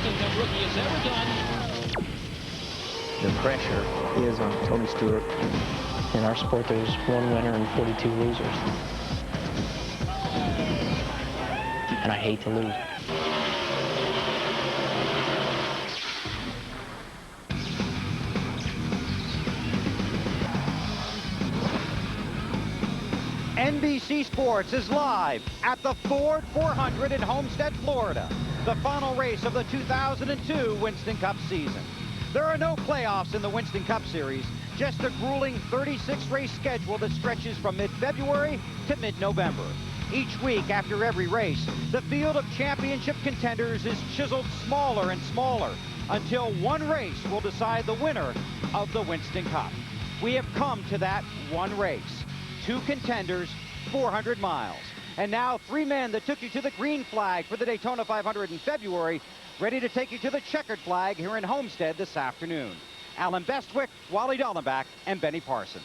Winston Cup rookie has ever done. The pressure is on Tony Stewart. In our sport, there's one winner and 42 losers. And I hate to lose. NBC Sports is live at the Ford 400 in Homestead, Florida, the final race of the 2002 Winston Cup season. There are no playoffs in the Winston Cup Series, just a grueling 36-race schedule that stretches from mid-February to mid-November. Each week after every race, the field of championship contenders is chiseled smaller and smaller until one race will decide the winner of the Winston Cup. We have come to that one race. 2 contenders, 400 miles. And now 3 men that took you to the green flag for the Daytona 500 in February, ready to take you to the checkered flag here in Homestead this afternoon. Alan Bestwick, Wally Dallenbach, and Benny Parsons.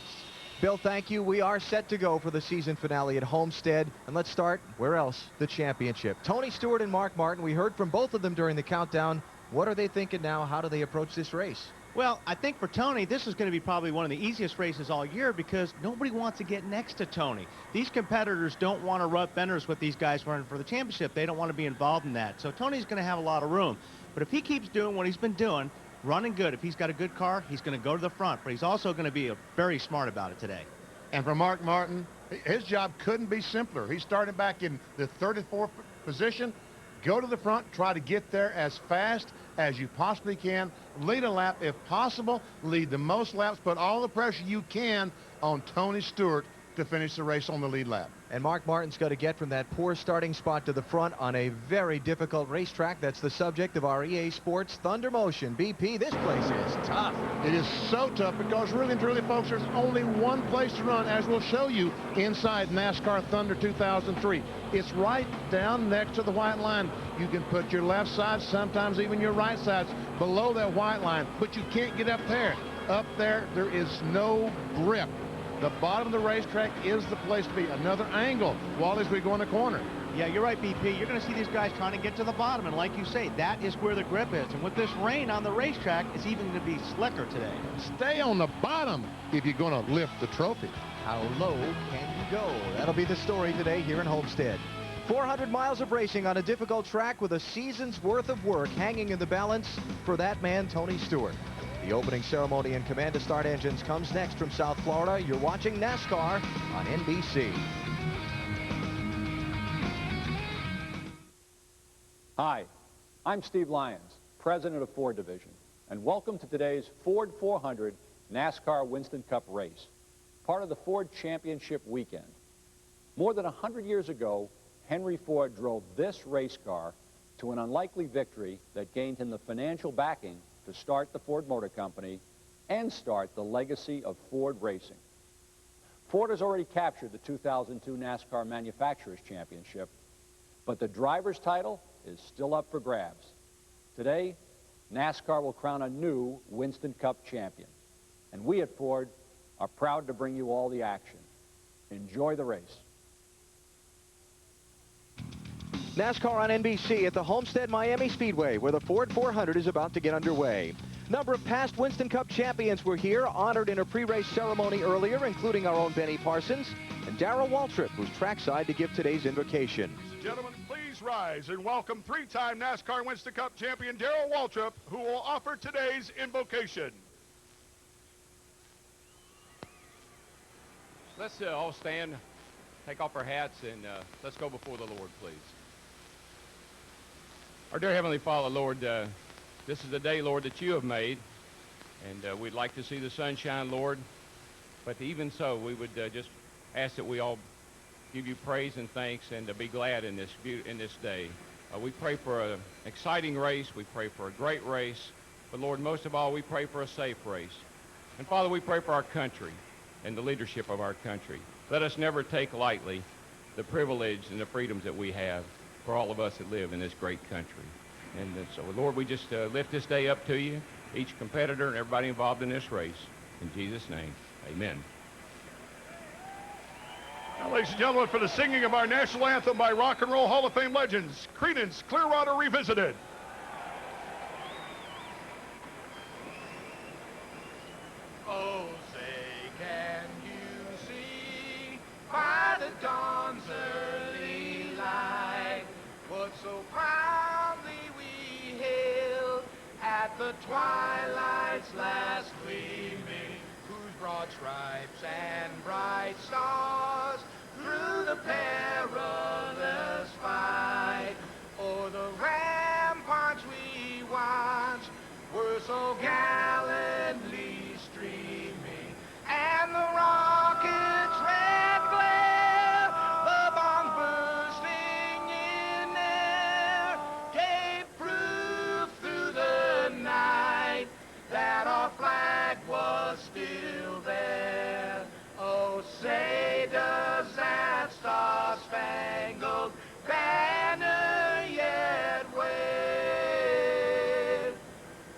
Bill, thank you. We are set to go for the season finale at Homestead. And let's start, where else? The championship. Tony Stewart and Mark Martin, we heard from both of them during the countdown. What are they thinking now? How do they approach this race? Well, I think for Tony, this is going to be probably one of the easiest races all year because nobody wants to get next to Tony. These competitors don't want to rub fenders with these guys running for the championship. They don't want to be involved in that. So Tony's going to have a lot of room. But if he keeps doing what he's been doing, running good, if he's got a good car, he's going to go to the front. But he's also going to be very smart about it today. And for Mark Martin, his job couldn't be simpler. He started back in the 34th position. Go to the front, try to get there as fast as you possibly can. Lead a lap if possible. Lead the most laps. Put all the pressure you can on Tony Stewart to finish the race on the lead lap. And Mark Martin's got to get from that poor starting spot to the front on a very difficult racetrack. That's the subject of our EA Sports Thunder Motion. BP, this place is tough. It is so tough because really and truly, folks, there's only one place to run, as we'll show you inside NASCAR Thunder 2003. It's right down next to the white line. You can put your left side, sometimes even your right sides, below that white line, but you can't get up there. Up there, there is no grip. The bottom of the racetrack is the place to be. Another angle, Wally, as we go in the corner. Yeah, you're right, BP. You're going to see these guys trying to get to the bottom, and like you say, that is where the grip is. And with this rain on the racetrack, it's even going to be slicker today. Stay on the bottom if you're going to lift the trophy. How low can you go? That'll be the story today here in Homestead. 400 miles of racing on a difficult track with a season's worth of work hanging in the balance for that man, Tony Stewart. The opening ceremony and command to start engines comes next from South Florida. You're watching NASCAR on NBC. Hi, I'm Steve Lyons, president of Ford Division, and welcome to today's Ford 400 NASCAR Winston Cup race, part of the Ford Championship weekend. More than 100 years ago, Henry Ford drove this race car to an unlikely victory that gained him the financial backing to start the Ford Motor Company and start the legacy of Ford racing. Ford has already captured the 2002 NASCAR Manufacturers Championship, but the driver's title is still up for grabs. Today, NASCAR will crown a new Winston Cup champion, and we at Ford are proud to bring you all the action. Enjoy the race. NASCAR on NBC at the Homestead-Miami Speedway, where the Ford 400 is about to get underway. A number of past Winston Cup champions were here, honored in a pre-race ceremony earlier, including our own Benny Parsons and Darrell Waltrip, who's trackside to give today's invocation. Gentlemen, please rise and welcome 3-time NASCAR Winston Cup champion Darrell Waltrip, who will offer today's invocation. Let's all stand, take off our hats, and let's go before the Lord, please. Our dear Heavenly Father, Lord, this is the day, Lord, that you have made, and we'd like to see the sunshine, Lord, but even so, we would just ask that we all give you praise and thanks and to be glad in this day. We pray for an exciting race. We pray for a great race, but Lord, most of all, we pray for a safe race. And Father, we pray for our country and the leadership of our country. Let us never take lightly the privilege and the freedoms that we have for all of us that live in this great country. And so, Lord, we just lift this day up to you, each competitor and everybody involved in this race. In Jesus' name, amen. Now, ladies and gentlemen, for the singing of our national anthem by Rock and Roll Hall of Fame legends, Creedence Clearwater Revisited. Oh, say, can you see by the dawn's early light what so proudly we hailed at the twilight's last gleaming, whose broad stripes and bright stars through the perilous fight o'er the ramparts we watched were so gallantly streaming, and the rocket's red glare, the bombs bursting in air, gave proof through the night that our flag was still there. Oh, say does that star-spangled banner yet wave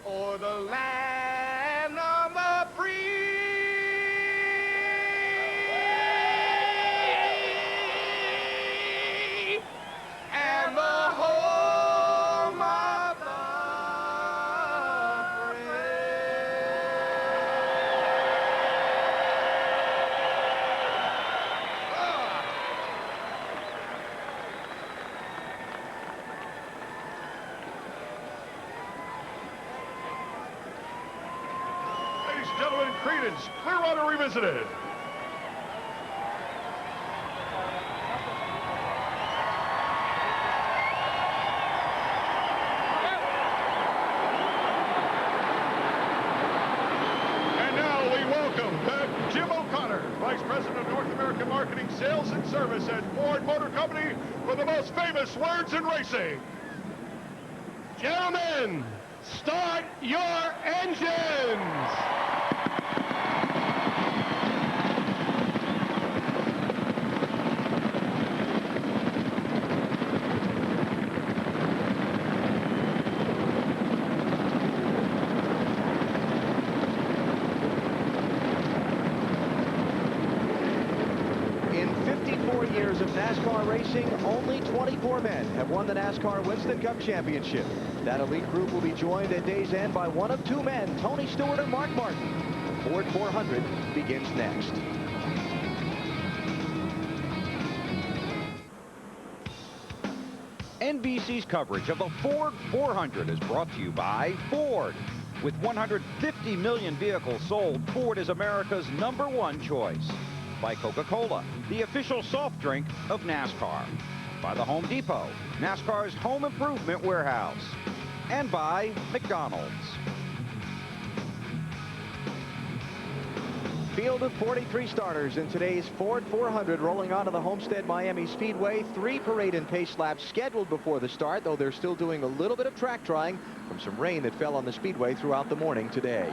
o'er the land of the free and the home of the Ladies and gentlemen, Creedence Clearwater Revisited. And now we welcome back Jim O'Connor, Vice President of North American Marketing, Sales and Service at Ford Motor Company, for the most famous words in racing. Gentlemen, start your engines! In 54 years of NASCAR racing, only 24 men have won the NASCAR Winston Cup Championship. That elite group will be joined at day's end by one of two men, Tony Stewart or Mark Martin. The Ford 400 begins next. NBC's coverage of the Ford 400 is brought to you by Ford. With 150 million vehicles sold, Ford is America's #1 choice. By Coca-Cola, the official soft drink of NASCAR. By the Home Depot, NASCAR's home improvement warehouse. And by McDonald's. Field of 43 starters in today's Ford 400 rolling onto the Homestead-Miami Speedway. 3 parade and pace laps scheduled before the start, though they're still doing a little bit of track drying from some rain that fell on the speedway throughout the morning today.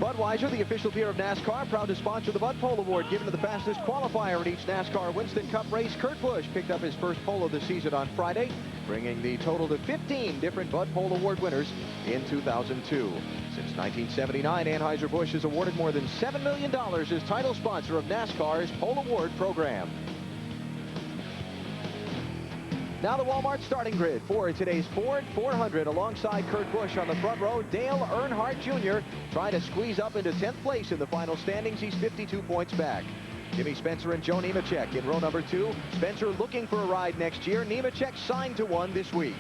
Budweiser, the official beer of NASCAR, proud to sponsor the Bud Pole Award given to the fastest qualifier at each NASCAR Winston Cup race. Kurt Busch picked up his first pole of the season on Friday, bringing the total to 15 different Bud Pole Award winners in 2002. Since 1979, Anheuser-Busch has awarded more than $7 million as title sponsor of NASCAR's Pole Award program. Now the Walmart starting grid for today's Ford 400. Alongside Kurt Busch on the front row, Dale Earnhardt Jr. trying to squeeze up into 10th place in the final standings. He's 52 points back. Jimmy Spencer and Joe Nemechek in row number 2. Spencer looking for a ride next year. Nemechek signed to one this week.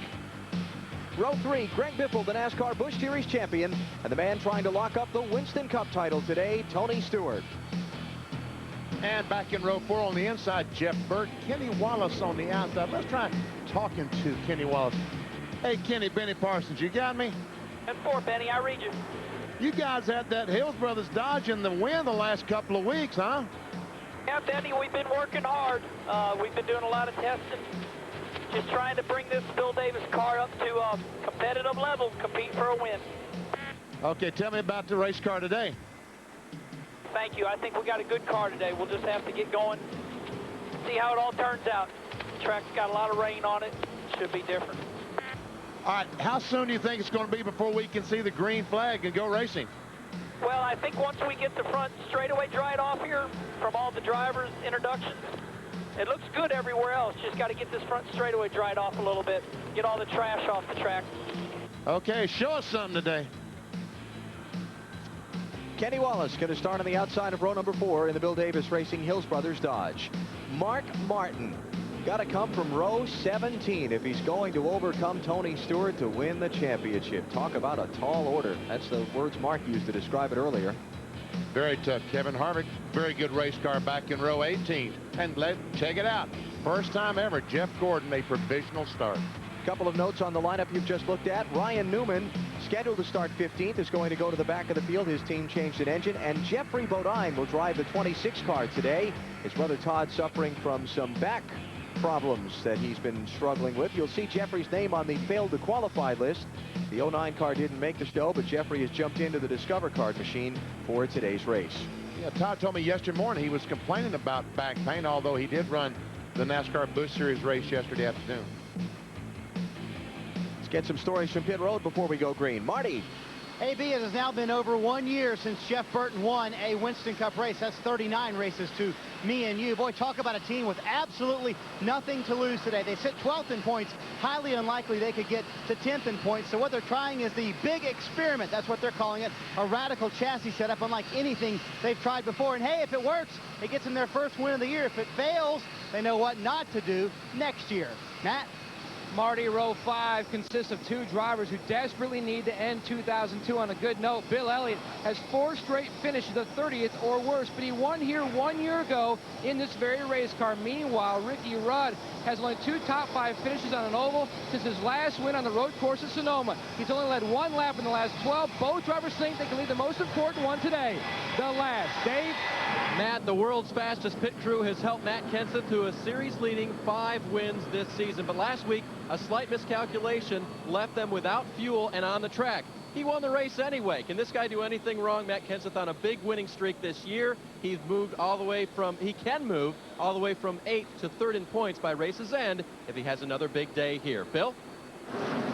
Row 3, Greg Biffle, the NASCAR Busch Series champion, and the man trying to lock up the Winston Cup title today, Tony Stewart. And back in row 4 on the inside, Jeff Burke, Kenny Wallace on the outside. Let's try talking to Kenny Wallace. Hey, Kenny, Benny Parsons, you got me? 10-4, Benny, I read you. You guys had that Hills Brothers Dodge in the wind the last couple of weeks, huh? Yeah, Benny, we've been working hard. We've been doing a lot of testing. Just trying to bring this Bill Davis car up to a competitive level, compete for a win. Okay, tell me about the race car today. Thank you. I think we got a good car today. We'll just have to get going, see how it all turns out. The track's got a lot of rain on it. Should be different. All right, how soon do you think it's going to be before we can see the green flag and go racing? Well, I think once we get the front straightaway dried off here from all the drivers' introductions, It looks good everywhere else. Just got to get this front straightaway dried off a little bit. Get all the trash off the track. Okay, show us something today. Kenny Wallace going to start on the outside of row number 4 in the Bill Davis Racing Hills Brothers Dodge. Mark Martin got to come from row 17 if he's going to overcome Tony Stewart to win the championship. Talk about a tall order. That's the words Mark used to describe it earlier. Very tough. Kevin Harvick, very good race car back in row 18. And check it out. First time ever, Jeff Gordon a provisional start. Couple of notes on the lineup you've just looked at. Ryan Newman, scheduled to start 15th, is going to go to the back of the field. His team changed an engine. And Jeffrey Bodine will drive the 26 car today. His brother Todd suffering from some back problems that he's been struggling with. You'll see Jeffrey's name on the failed to qualify list. The 09 car didn't make the show, but Jeffrey has jumped into the Discover Card machine for today's race. Yeah, Todd told me yesterday morning he was complaining about back pain, although he did run the NASCAR Busch Series race yesterday afternoon. Let's get some stories from pit road before we go green. Marty. AB, it has now been over 1 year since Jeff Burton won a Winston Cup race. That's 39 races to me and you. Boy, talk about a team with absolutely nothing to lose today. They sit 12th in points. Highly unlikely they could get to 10th in points. So what they're trying is the big experiment. That's what they're calling it. A radical chassis setup unlike anything they've tried before. And hey, if it works, it gets them their first win of the year. If it fails, they know what not to do next year. Matt? Marty, row 5 consists of 2 drivers who desperately need to end 2002 on a good note. Bill Elliott has 4 straight finishes, the 30th or worse, but he won here 1 year ago in this very race car. Meanwhile, Ricky Rudd has only 2 top 5 finishes on an oval since his last win on the road course at Sonoma. He's only led 1 lap in the last 12. Both drivers think they can lead the most important one today, the last. Dave? Matt, the world's fastest pit crew has helped Matt Kenseth to a series-leading 5 wins this season. But last week, a slight miscalculation left them without fuel and on the track. He won the race anyway. Can this guy do anything wrong? Matt Kenseth on a big winning streak this year. He can move all the way from 8th to 3rd in points by race's end if he has another big day here. Bill?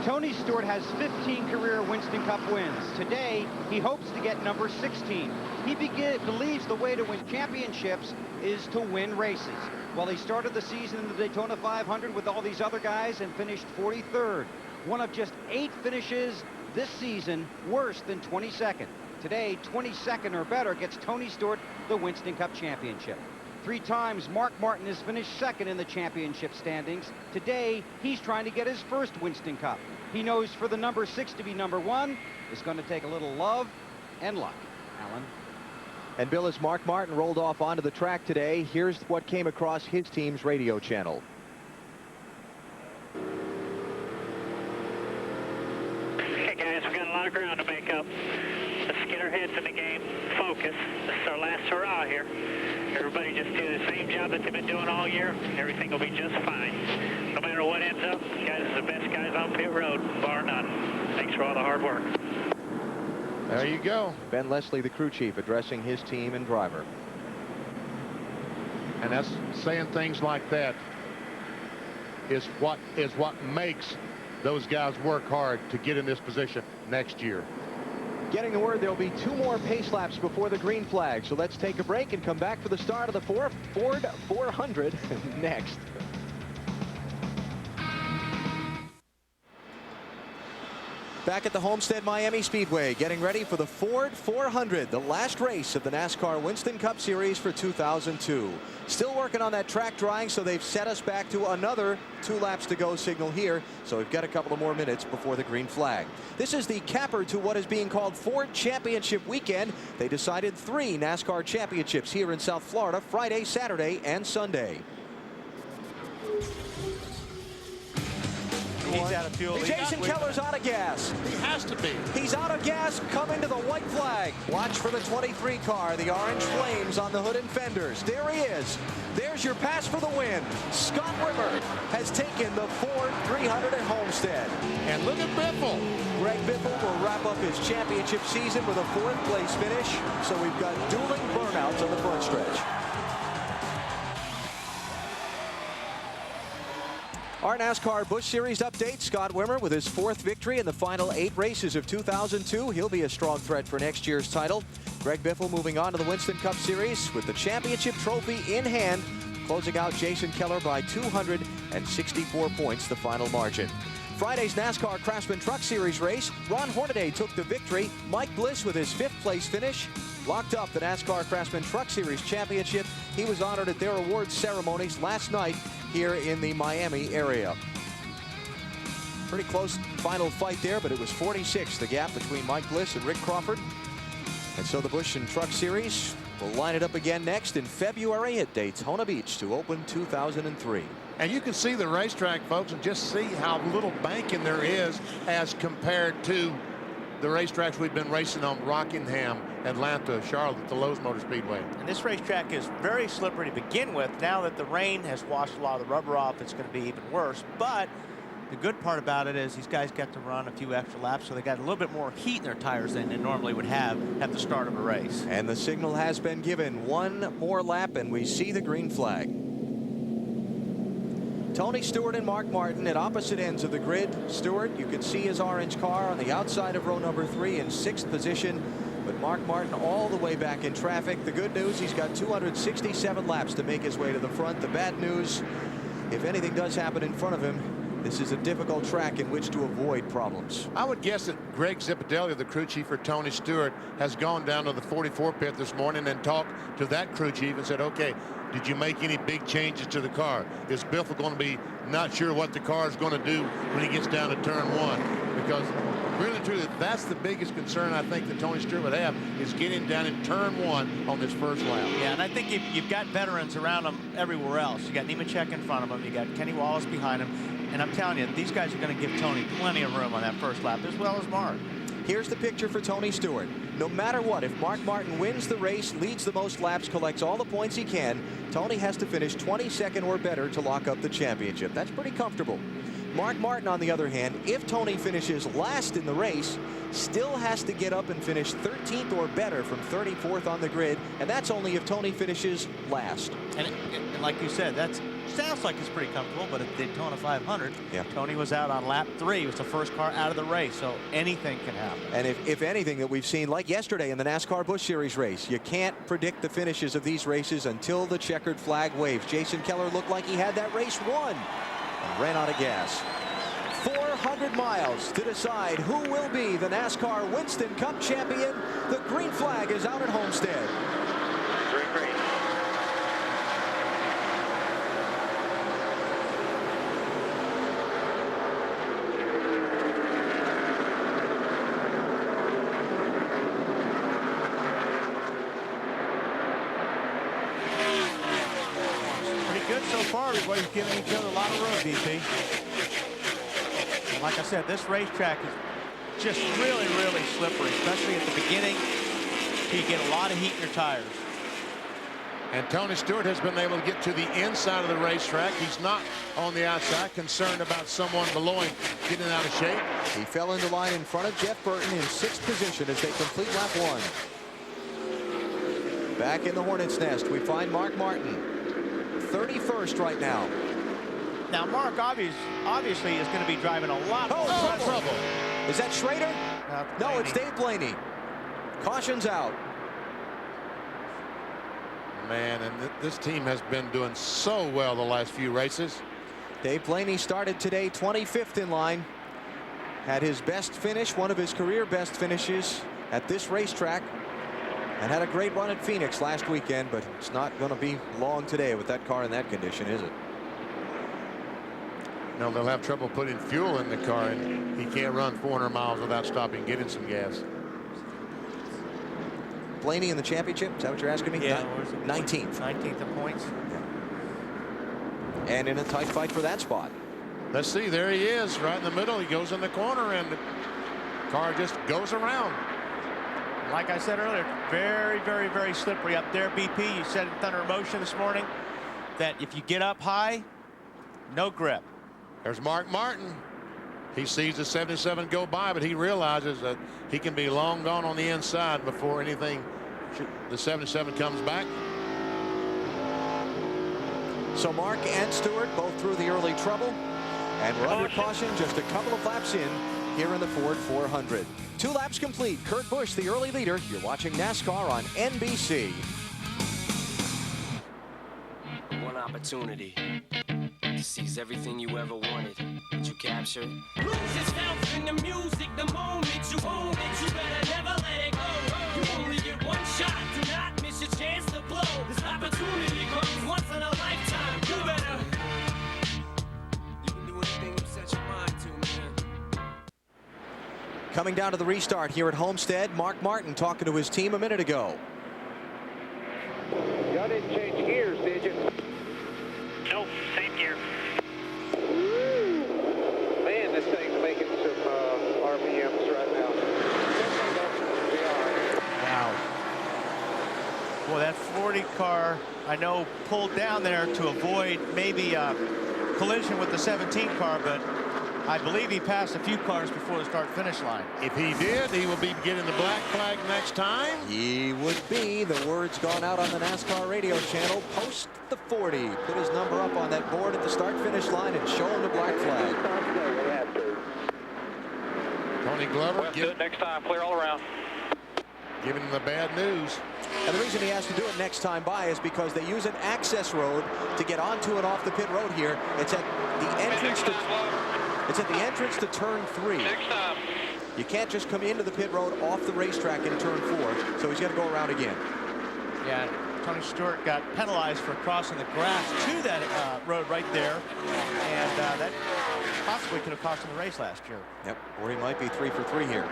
Tony Stewart has 15 career Winston Cup wins. Today, he hopes to get number 16. He believes the way to win championships is to win races. Well, he started the season in the Daytona 500 with all these other guys and finished 43rd. One of just 8 finishes this season worse than 22nd. Today, 22nd or better gets Tony Stewart the Winston Cup championship. 3 times Mark Martin has finished 2nd in the championship standings. Today, he's trying to get his first Winston Cup. He knows for the number 6 to be number 1 is going to take a little love and luck. Alan? And Bill, as Mark Martin rolled off onto the track today, here's what came across his team's radio channel. Hey guys, we've got a lot of ground to make up. Let's get our heads in the game. Focus. This is our last hurrah here. Everybody just do the same job that they've been doing all year. Everything will be just fine. No matter what ends up, you guys are the best guys on pit road, bar none. Thanks for all the hard work. There you go. Ben Leslie, the crew chief, addressing his team and driver. And that's saying things like that is what makes those guys work hard to get in this position next year. Getting the word there'll be 2 more pace laps before the green flag. So let's take a break and come back for the start of the Ford 400 next. Back at the Homestead-Miami Speedway, getting ready for the Ford 400, the last race of the NASCAR Winston Cup Series for 2002. Still working on that track drying, so they've set us back to another 2 laps to go signal here. So we've got a couple of more minutes before the green flag. This is the capper to what is being called Ford Championship Weekend. They decided 3 NASCAR championships here in South Florida, Friday, Saturday, and Sunday. He's out of fuel. Jason Keller's out of gas. He has to be. He's out of gas coming to the white flag. Watch for the 23 car, the orange flames on the hood and fenders. There he is. There's your pass for the win. Scott Rimmer has taken the Ford 300 at Homestead. And look at Biffle. Greg Biffle will wrap up his championship season with a 4th place finish. So we've got dueling burnouts on the front stretch. Our NASCAR Busch Series update, Scott Wimmer with his 4th victory in the final 8 races of 2002. He'll be a strong threat for next year's title. Greg Biffle moving on to the Winston Cup Series with the championship trophy in hand. closing out Jason Keller by 264 points, the final margin. Friday's NASCAR Craftsman Truck Series race, Ron Hornaday took the victory. Mike Bliss with his 5th place finish locked up the NASCAR Craftsman Truck Series championship. He was honored at their awards ceremonies last night here in the Miami area. Pretty close final fight there, but it was 46, the gap between Mike Bliss and Rick Crawford. And so the Busch and Truck Series will line it up again next in February at Daytona Beach to open 2003. And you can see the racetrack, folks, and just see how little banking there is as compared to the racetracks we've been racing on: Rockingham, Atlanta, Charlotte, the Lowe's Motor Speedway. And this racetrack is very slippery to begin with. Now that the rain has washed a lot of the rubber off, it's going to be even worse. But the good part about it is these guys get to run a few extra laps, so they got a little bit more heat in their tires than they normally would have at the start of a race. And the signal has been given. One more lap, and we see the green flag. Tony Stewart and Mark Martin at opposite ends of the grid. Stewart, you can see his orange car on the outside of row number 3 in 6th position. But Mark Martin all the way back in traffic. The good news, he's got 267 laps to make his way to the front. The bad news, if anything does happen in front of him, this is a difficult track in which to avoid problems. I would guess that Greg Zipadelli, the crew chief for Tony Stewart, has gone down to the 44 pit this morning and talked to that crew chief and said, okay, did you make any big changes to the car? Is Biff going to be not sure what the car is going to do when he gets down to turn 1? Because really truly, that's the biggest concern I think that Tony Stewart would have, is getting down in turn 1 on this first lap. Yeah, and I think you've got veterans around him everywhere else. You got Nemechek in front of him. You got Kenny Wallace behind him. And I'm telling you, these guys are going to give Tony plenty of room on that first lap, as well as Mark. Here's the picture for Tony Stewart. No matter what, if Mark Martin wins the race, leads the most laps, collects all the points he can, Tony has to finish 22nd or better to lock up the championship. That's pretty comfortable. Mark Martin, on the other hand, if Tony finishes last in the race, still has to get up and finish 13th or better from 34th on the grid, and that's only if Tony finishes last. And like you said, that sounds like it's pretty comfortable, but at Daytona 500, Tony was out on lap 3. He was the first car out of the race, so anything can happen. And if anything that we've seen, like yesterday in the NASCAR Busch Series race, you can't predict the finishes of these races until the checkered flag waves. Jason Keller looked like he had that race won and ran out of gas. 400 miles to decide who will be the NASCAR Winston Cup champion. The green flag is out at Homestead. Green. Pretty good so far. Everybody's giving each other a lot of room, DP. And like I said, this racetrack is just really, really slippery, especially at the beginning. You get a lot of heat in your tires. And Tony Stewart has been able to get to the inside of the racetrack. He's not on the outside, concerned about someone below him getting out of shape. He fell into line in front of Jeff Burton in 6th position as they complete lap 1. Back in the Hornet's Nest, we find Mark Martin, 31st right now. Now, Mark obviously is going to be driving a lot more trouble. Is that Schrader? No, it's Dave Blaney. Caution's out. Man, and this team has been doing so well the last few races. Dave Blaney started today 25th in line. Had his best finish, one of his career best finishes at this racetrack. And had a great run at Phoenix last weekend, but it's not going to be long today with that car in that condition, is it? No, they'll have trouble putting fuel in the car, and he can't run 400 miles without stopping and getting some gas. Blaney in the championship, is that what you're asking me? Yeah. 19th. 19th in points. Yeah. And in a tight fight for that spot. Let's see, there he is, right in the middle. He goes in the corner, and the car just goes around. Like I said earlier, very, very, very slippery up there, BP. You said in Thunder Emotion this morning that if you get up high, no grip. There's Mark Martin. He sees the 77 go by, but he realizes that he can be long gone on the inside before anything, the 77 comes back. So Mark and Stewart both through the early trouble, and we're under caution just a couple of laps in here in the Ford 400. 2 laps complete. Kurt Busch, the early leader. You're watching NASCAR on NBC. 1 up opportunity to seize everything you ever wanted, but you captured. Lose yourself in the music the moment you own it. You better never let it go. You only get one shot. Do not miss your chance to blow. This opportunity comes once in a lifetime. You better. You can do anything you set your mind to, man. Coming down to the restart here at Homestead, Mark Martin talking to his team a minute ago. Y'all didn't change gears, did you? Nope, same gear. Man, this thing's making some RPMs right now. Wow. Well, that 40 car, I know, pulled down there to avoid maybe a collision with the 17 car, but I believe he passed a few cars before the start-finish line. If he did, he will be getting the black flag next time. He would be. The word's gone out on the NASCAR radio channel. Post the 40. Put his number up on that board at the start-finish line and show him the black flag. Tony Glover, Do it next time. Clear all around. giving him the bad news. And the reason he has to do it next time by is because they use an access road to get onto and off the pit road here. It's at the entrance to... It's at the entrance to turn 3. You can't just come into the pit road off the racetrack in turn 4, so he's got to go around again. Yeah, Tony Stewart got penalized for crossing the grass to that road right there, and that possibly could have cost him the race last year. Yep, or he might be 3 for 3 here.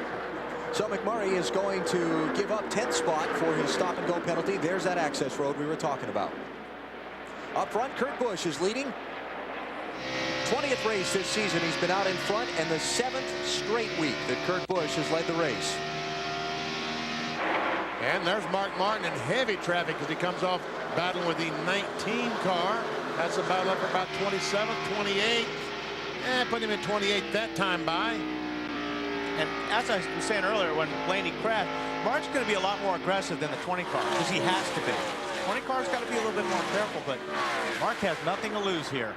So McMurray is going to give up 10th spot for his stop-and-go penalty. There's that access road we were talking about. Up front, Kurt Busch is leading. 20th race this season. He's been out in front, and the 7th straight week that Kurt Busch has led the race. And there's Mark Martin in heavy traffic as he comes off battling with the 19 car. That's a battle up for about 27th, 28th. Put him in 28th that time by. And as I was saying earlier, when Blaney crashed, Mark's going to be a lot more aggressive than the 20 car, because he has to be. 20 car's got to be a little bit more careful, but Mark has nothing to lose here.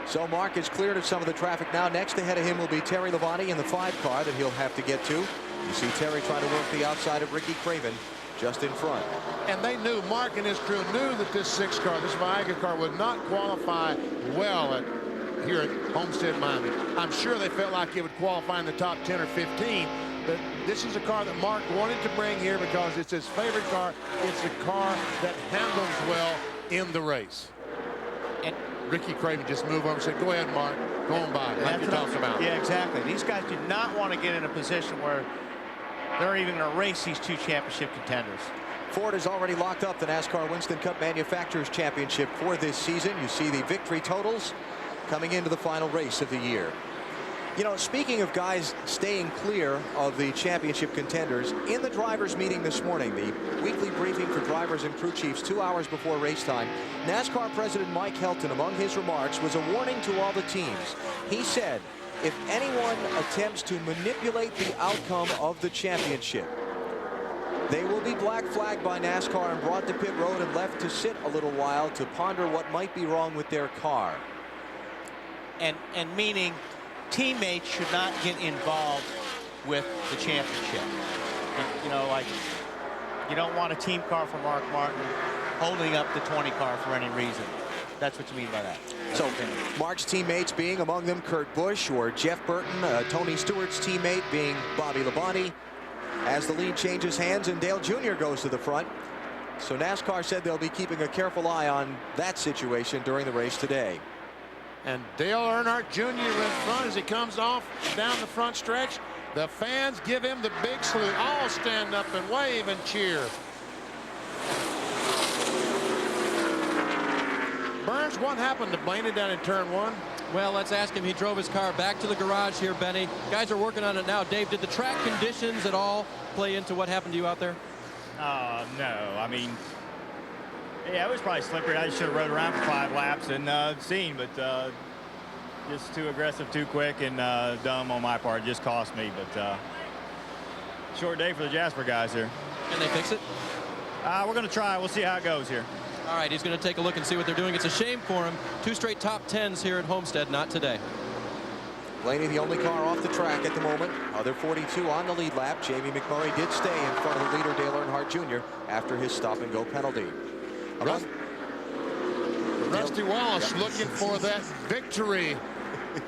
So Mark is cleared of some of the traffic now. Next ahead of him will be Terry Labonte in the 5 car that he'll have to get to. You see Terry trying to work the outside of Ricky Craven just in front. And they knew, Mark and his crew knew that this 6 car, this Viagra car, would not qualify well here at Homestead-Miami. I'm sure they felt like it would qualify in the top 10 or 15. But this is a car that Mark wanted to bring here because it's his favorite car. It's a car that handles well in the race. And Ricky Craven just moved over and said, go ahead, Mark, go on by, like you talked about. Yeah, exactly. These guys do not want to get in a position where they're even going to race these 2 championship contenders. Ford has already locked up the NASCAR Winston Cup Manufacturers Championship for this season. You see the victory totals coming into the final race of the year. You know, speaking of guys staying clear of the championship contenders, in the drivers' meeting this morning, the weekly briefing for drivers and crew chiefs 2 hours before race time, NASCAR President Mike Helton, among his remarks, was a warning to all the teams. He said, if anyone attempts to manipulate the outcome of the championship, they will be black flagged by NASCAR and brought to pit road and left to sit a little while to ponder what might be wrong with their car. And meaning teammates should not get involved with the championship. You know, like, you don't want a team car for Mark Martin holding up the 20 car for any reason. That's what you mean by that. So Mark's teammates being among them Kurt Busch or Jeff Burton, Tony Stewart's teammate being Bobby Labonte, as the lead changes hands and Dale Jr. goes to the front. So NASCAR said they'll be keeping a careful eye on that situation during the race today. And Dale Earnhardt Jr. in front as he comes off down the front stretch. The fans give him the big salute. All stand up and wave and cheer. Burns, what happened to Blaney down in turn 1? Well, let's ask him. He drove his car back to the garage here, Benny. Guys are working on it now. Dave, did the track conditions at all play into what happened to you out there? No. I mean, yeah, it was probably slippery. I just should have rode around for 5 laps and seen, but just too aggressive, too quick, and dumb on my part. It just cost me, but short day for the Jasper guys here. Can they fix it? We're going to try. We'll see how it goes here. All right, he's going to take a look and see what they're doing. It's a shame for him. 2 straight top 10s here at Homestead, not today. Blaney, the only car off the track at the moment. Other 42 on the lead lap. Jamie McMurray did stay in front of the leader, Dale Earnhardt Jr., after his stop-and-go penalty. Rusty Wallace looking for that victory.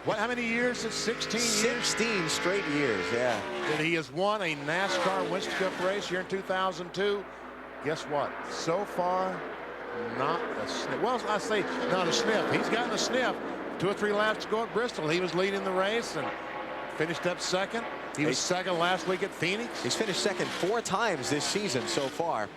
What? How many years? It's 16 years. 16 straight years. Yeah. That he has won a NASCAR Winston Cup race here in 2002. Guess what? So far, not a sniff. Well, I say not a sniff. He's gotten a sniff. 2 or 3 laps to go at Bristol. He was leading the race and finished up second. He was second last week at Phoenix. He's finished second 4 times this season so far.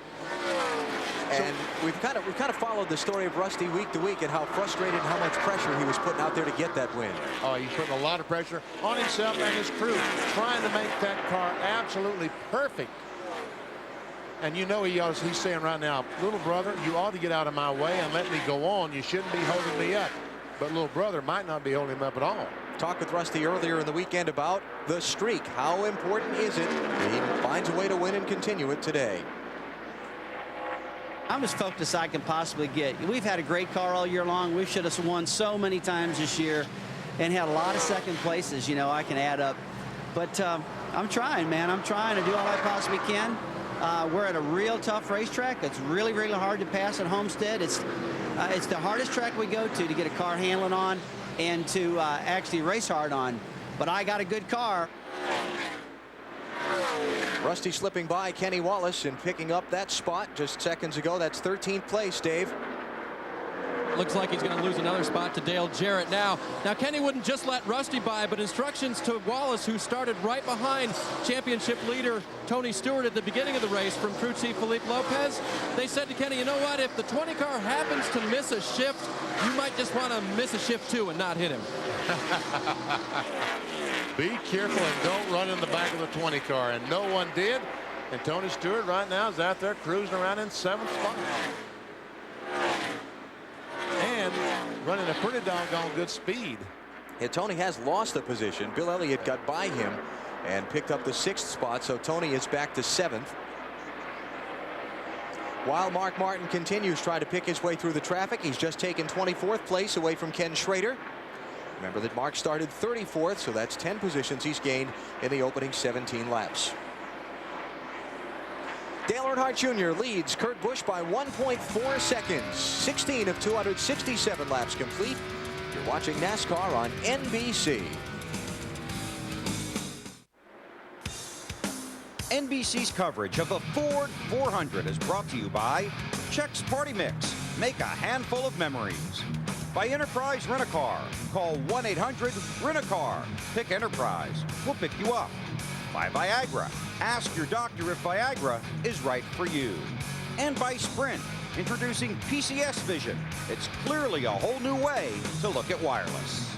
And we've kind of followed the story of Rusty week to week and how frustrated and how much pressure he was putting out there to get that win. Oh, he's putting a lot of pressure on himself and his crew, trying to make that car absolutely perfect. And you know he's saying right now, little brother, you ought to get out of my way and let me go on. You shouldn't be holding me up. But little brother might not be holding him up at all. Talked with Rusty earlier in the weekend about the streak. How important is it? He finds a way to win and continue it today. I'm as focused as I can possibly get. We've had a great car all year long. We should have won so many times this year and had a lot of second places, you know, I can add up. But I'm trying, man. I'm trying to do all I possibly can. We're at a real tough racetrack. It's really, really hard to pass at Homestead. It's the hardest track we go to get a car handling on and to actually race hard on. But I got a good car. Rusty slipping by Kenny Wallace and picking up that spot just seconds ago. That's 13th place, Dave. Looks like he's going to lose another spot to Dale Jarrett now. Now, Kenny wouldn't just let Rusty by, but instructions to Wallace, who started right behind championship leader Tony Stewart at the beginning of the race from crew chief Felipe Lopez. They said to Kenny, you know what, if the 20 car happens to miss a shift, you might just want to miss a shift too and not hit him. Be careful and don't run in the back of the 20 car. And no one did. And Tony Stewart right now is out there cruising around in 7th spot. And running a pretty doggone good speed. Yeah, Tony has lost the position. Bill Elliott got by him and picked up the 6th spot, so Tony is back to 7th. While Mark Martin continues trying to pick his way through the traffic, he's just taken 24th place away from Ken Schrader. Remember that Mark started 34th, so that's 10 positions he's gained in the opening 17 laps. Dale Earnhardt Jr. leads Kurt Busch by 1.4 seconds. 16 of 267 laps complete. You're watching NASCAR on NBC. NBC's coverage of the Ford 400 is brought to you by Chex Party Mix. Make a handful of memories. By Enterprise Rent-A-Car. Call 1-800-RENT-A-CAR. Pick Enterprise. We'll pick you up. By Viagra. Ask your doctor if Viagra is right for you. And by Sprint. Introducing PCS Vision. It's clearly a whole new way to look at wireless.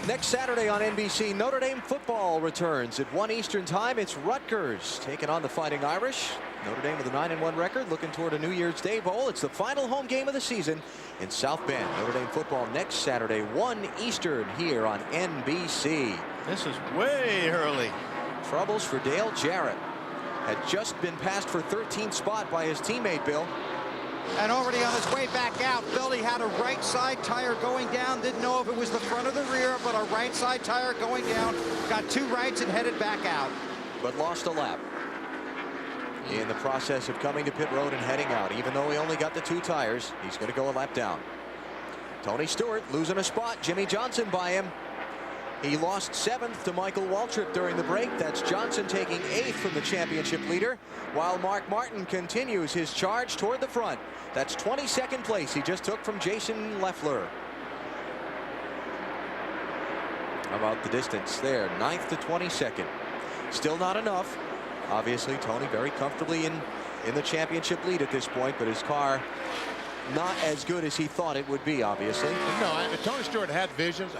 Next Saturday on NBC, Notre Dame football returns at 1 Eastern time. It's Rutgers taking on the Fighting Irish. Notre Dame with a 9-1 record, looking toward a New Year's Day bowl. It's the final home game of the season in South Bend. Notre Dame football next Saturday, 1 Eastern here on NBC. This is way early. Troubles for Dale Jarrett. Had just been passed for 13th spot by his teammate, Bill. And already on his way back out, Philly had a right side tire going down. Didn't know if it was the front or the rear, but a right side tire going down. Got 2 rights and headed back out. But lost a lap in the process of coming to pit road and heading out. Even though he only got the 2 tires, he's going to go a lap down. Tony Stewart losing a spot. Jimmy Johnson by him. He lost 7th to Michael Waltrip during the break. That's Johnson taking 8th from the championship leader, while Mark Martin continues his charge toward the front. That's 22nd place he just took from Jason Leffler. How about the distance there? 9th to 22nd. Still not enough. Obviously, Tony very comfortably in the championship lead at this point, but his car not as good as he thought it would be, obviously. No, Tony Stewart had visions,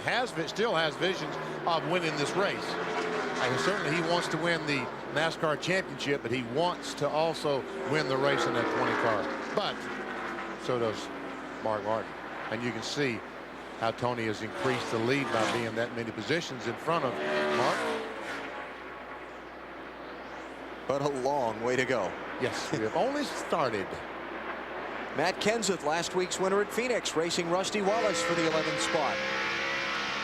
still has visions of winning this race. And certainly he wants to win the NASCAR championship, but he wants to also win the race in that 20 car. But so does Mark Martin. And you can see how Tony has increased the lead by being that many positions in front of Mark. But a long way to go. Yes, we have only started. Matt Kenseth, last week's winner at Phoenix, racing Rusty Wallace for the 11th spot.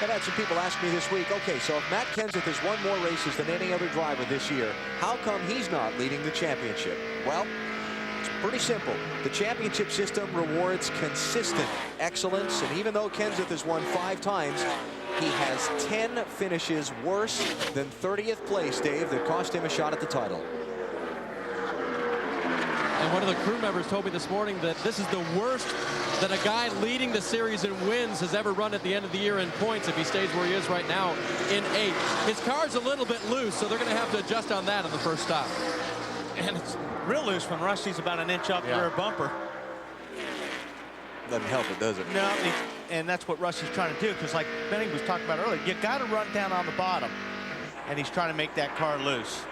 I've had some people ask me this week, okay, so if Matt Kenseth has won more races than any other driver this year, how come he's not leading the championship? Well, it's pretty simple. The championship system rewards consistent excellence, and even though Kenseth has won 5 times, he has 10 finishes worse than 30th place, Dave, that cost him a shot at the title. And one of the crew members told me this morning that this is the worst that a guy leading the series in wins has ever run at the end of the year in points if he stays where he is right now in 8. His car's a little bit loose, so they're going to have to adjust on that on the first stop. And it's real loose when Rusty's about an inch off the rear bumper. Doesn't help it, does it? No, and that's what Rusty's trying to do, because like Benny was talking about earlier, you got to run down on the bottom, and he's trying to make that car loose.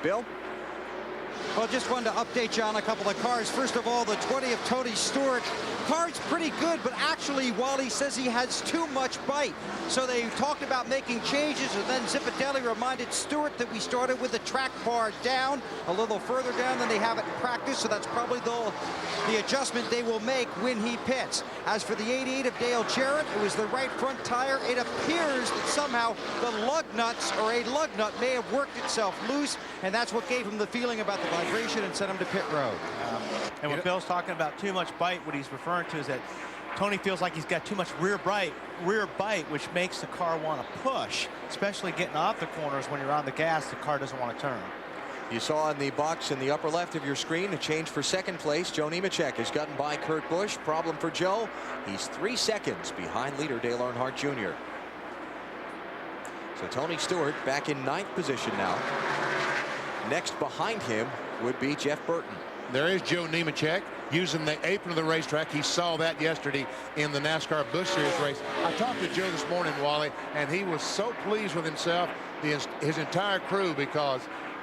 Bill? Well, just wanted to update you on a couple of cars. First of all, the 20 of Tony Stewart. Car's pretty good, but actually, Wally says he has too much bite. So they talked about making changes, and then Zipadelli reminded Stewart that we started with the track bar down, a little further down than they have it in practice, so that's probably the adjustment they will make when he pits. As for the 88 of Dale Jarrett, it was the right front tire. It appears that somehow the lug nuts, or a lug nut, may have worked itself loose, and that's what gave him the feeling about the vibration and sent him to pit road. And when Bill's talking about too much bite, what he's referring to is that Tony feels like he's got too much rear bite, which makes the car want to push, especially getting off the corners. When you're on the gas, the car doesn't want to turn. You saw in the box in the upper left of your screen a change for second place. Joe Nemechek has gotten by Kurt Busch. Problem for Joe, he's 3 seconds behind leader Dale Earnhardt Jr. So Tony Stewart back in 9th position now. Next behind him would be Jeff Burton. There is Joe Nemechek using the apron of the racetrack. He saw that yesterday in the NASCAR Busch Series race. I talked to Joe this morning, Wally, and he was so pleased with himself, his entire crew, because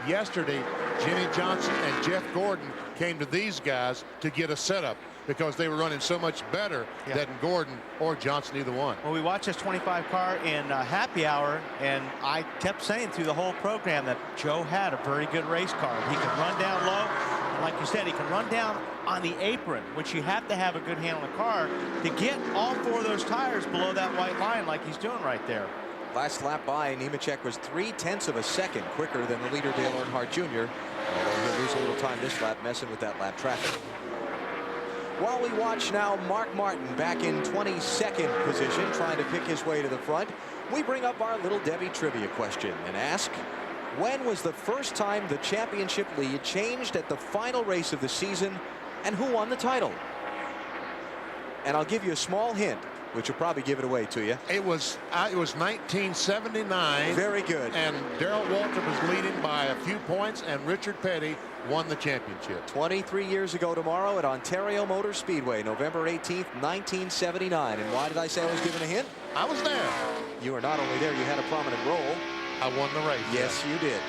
yesterday Jimmy Johnson and Jeff Gordon came to these guys to get a setup because they were running so much better than Gordon or Johnson, either one. Well, we watched this 25 car in happy hour, and I kept saying through the whole program that Joe had a very good race car. He could run down low, and like you said, he can run down on the apron, which you have to have a good handle in the car to get all 4 of those tires below that white line like he's doing right there. Last lap by, Nemechek was 0.3 of a second quicker than the leader Dale Earnhardt Jr. Although he'll lose a little time this lap messing with that lap traffic. While we watch now Mark Martin back in 22nd position trying to pick his way to the front, we bring up our Little Debbie trivia question and ask, when was the first time the championship lead changed at the final race of the season, and who won the title? And I'll give you a small hint, which will probably give it away to you. It was 1979. Very good. And Darrell Waltrip was leading by a few points, and Richard Petty won the championship. 23 years ago tomorrow at Ontario Motor Speedway, November 18th, 1979. And why did I say I was given a hint? I was there. You were not only there, you had a prominent role. I won the race. Yes, you did.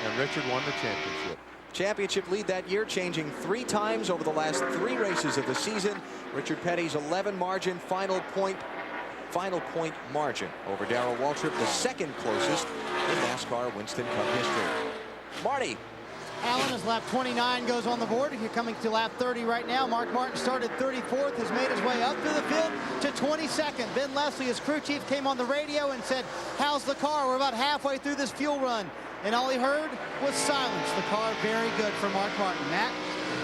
And Richard won the championship. Championship lead that year, changing 3 times over the last 3 races of the season. Richard Petty's 11 margin final point margin over Darrell Waltrip, the second closest in NASCAR Winston Cup history. Marty. Allen as lap 29 goes on the board. You're coming to lap 30 right now. Mark Martin started 34th, has made his way up through the field to 22nd. Ben Leslie, his crew chief, came on the radio and said, "How's the car? We're about halfway through this fuel run." And all he heard was silence. The car very good for Mark Martin. Matt?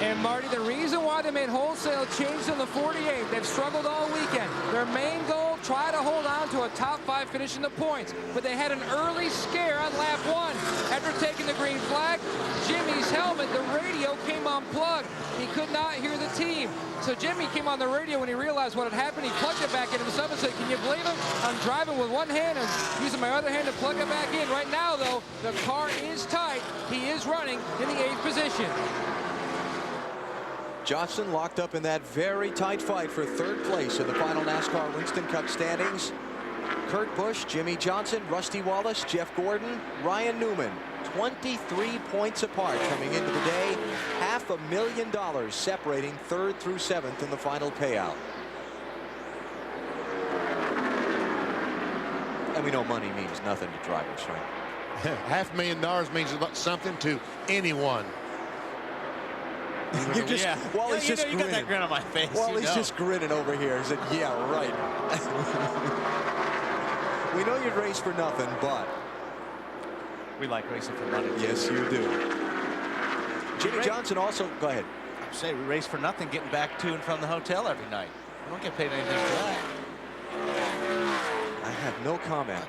And Marty, the reason why they made wholesale changes in the 48, they've struggled all weekend. Their main goal, try to hold on to a top 5 finish in the points. But they had an early scare on lap 1. After taking the green flag, Jimmy's helmet, the radio came unplugged. He could not hear the team. So Jimmy came on the radio when he realized what had happened. He plugged it back in himself and said, "Can you believe it? I'm driving with one hand and using my other hand to plug it back in." Right now, though, the car is tight. He is running in the 8th position. Johnson locked up in that very tight fight for 3rd place in the final NASCAR Winston Cup standings. Kurt Busch, Jimmy Johnson, Rusty Wallace, Jeff Gordon, Ryan Newman, 23 points apart coming into the day. $500,000 separating 3rd through 7th in the final payout. And we know money means nothing to drivers, right? $500,000 means something to anyone. You're just, yeah. Wally's just you got that grin on my face. Wally's just grinning over here. He said, yeah, right. We know you'd race for nothing, but we like racing for money. Yes, you do. Jimmy Johnson also, go ahead. I say we race for nothing, getting back to and from the hotel every night. We don't get paid anything for that. I have no comment.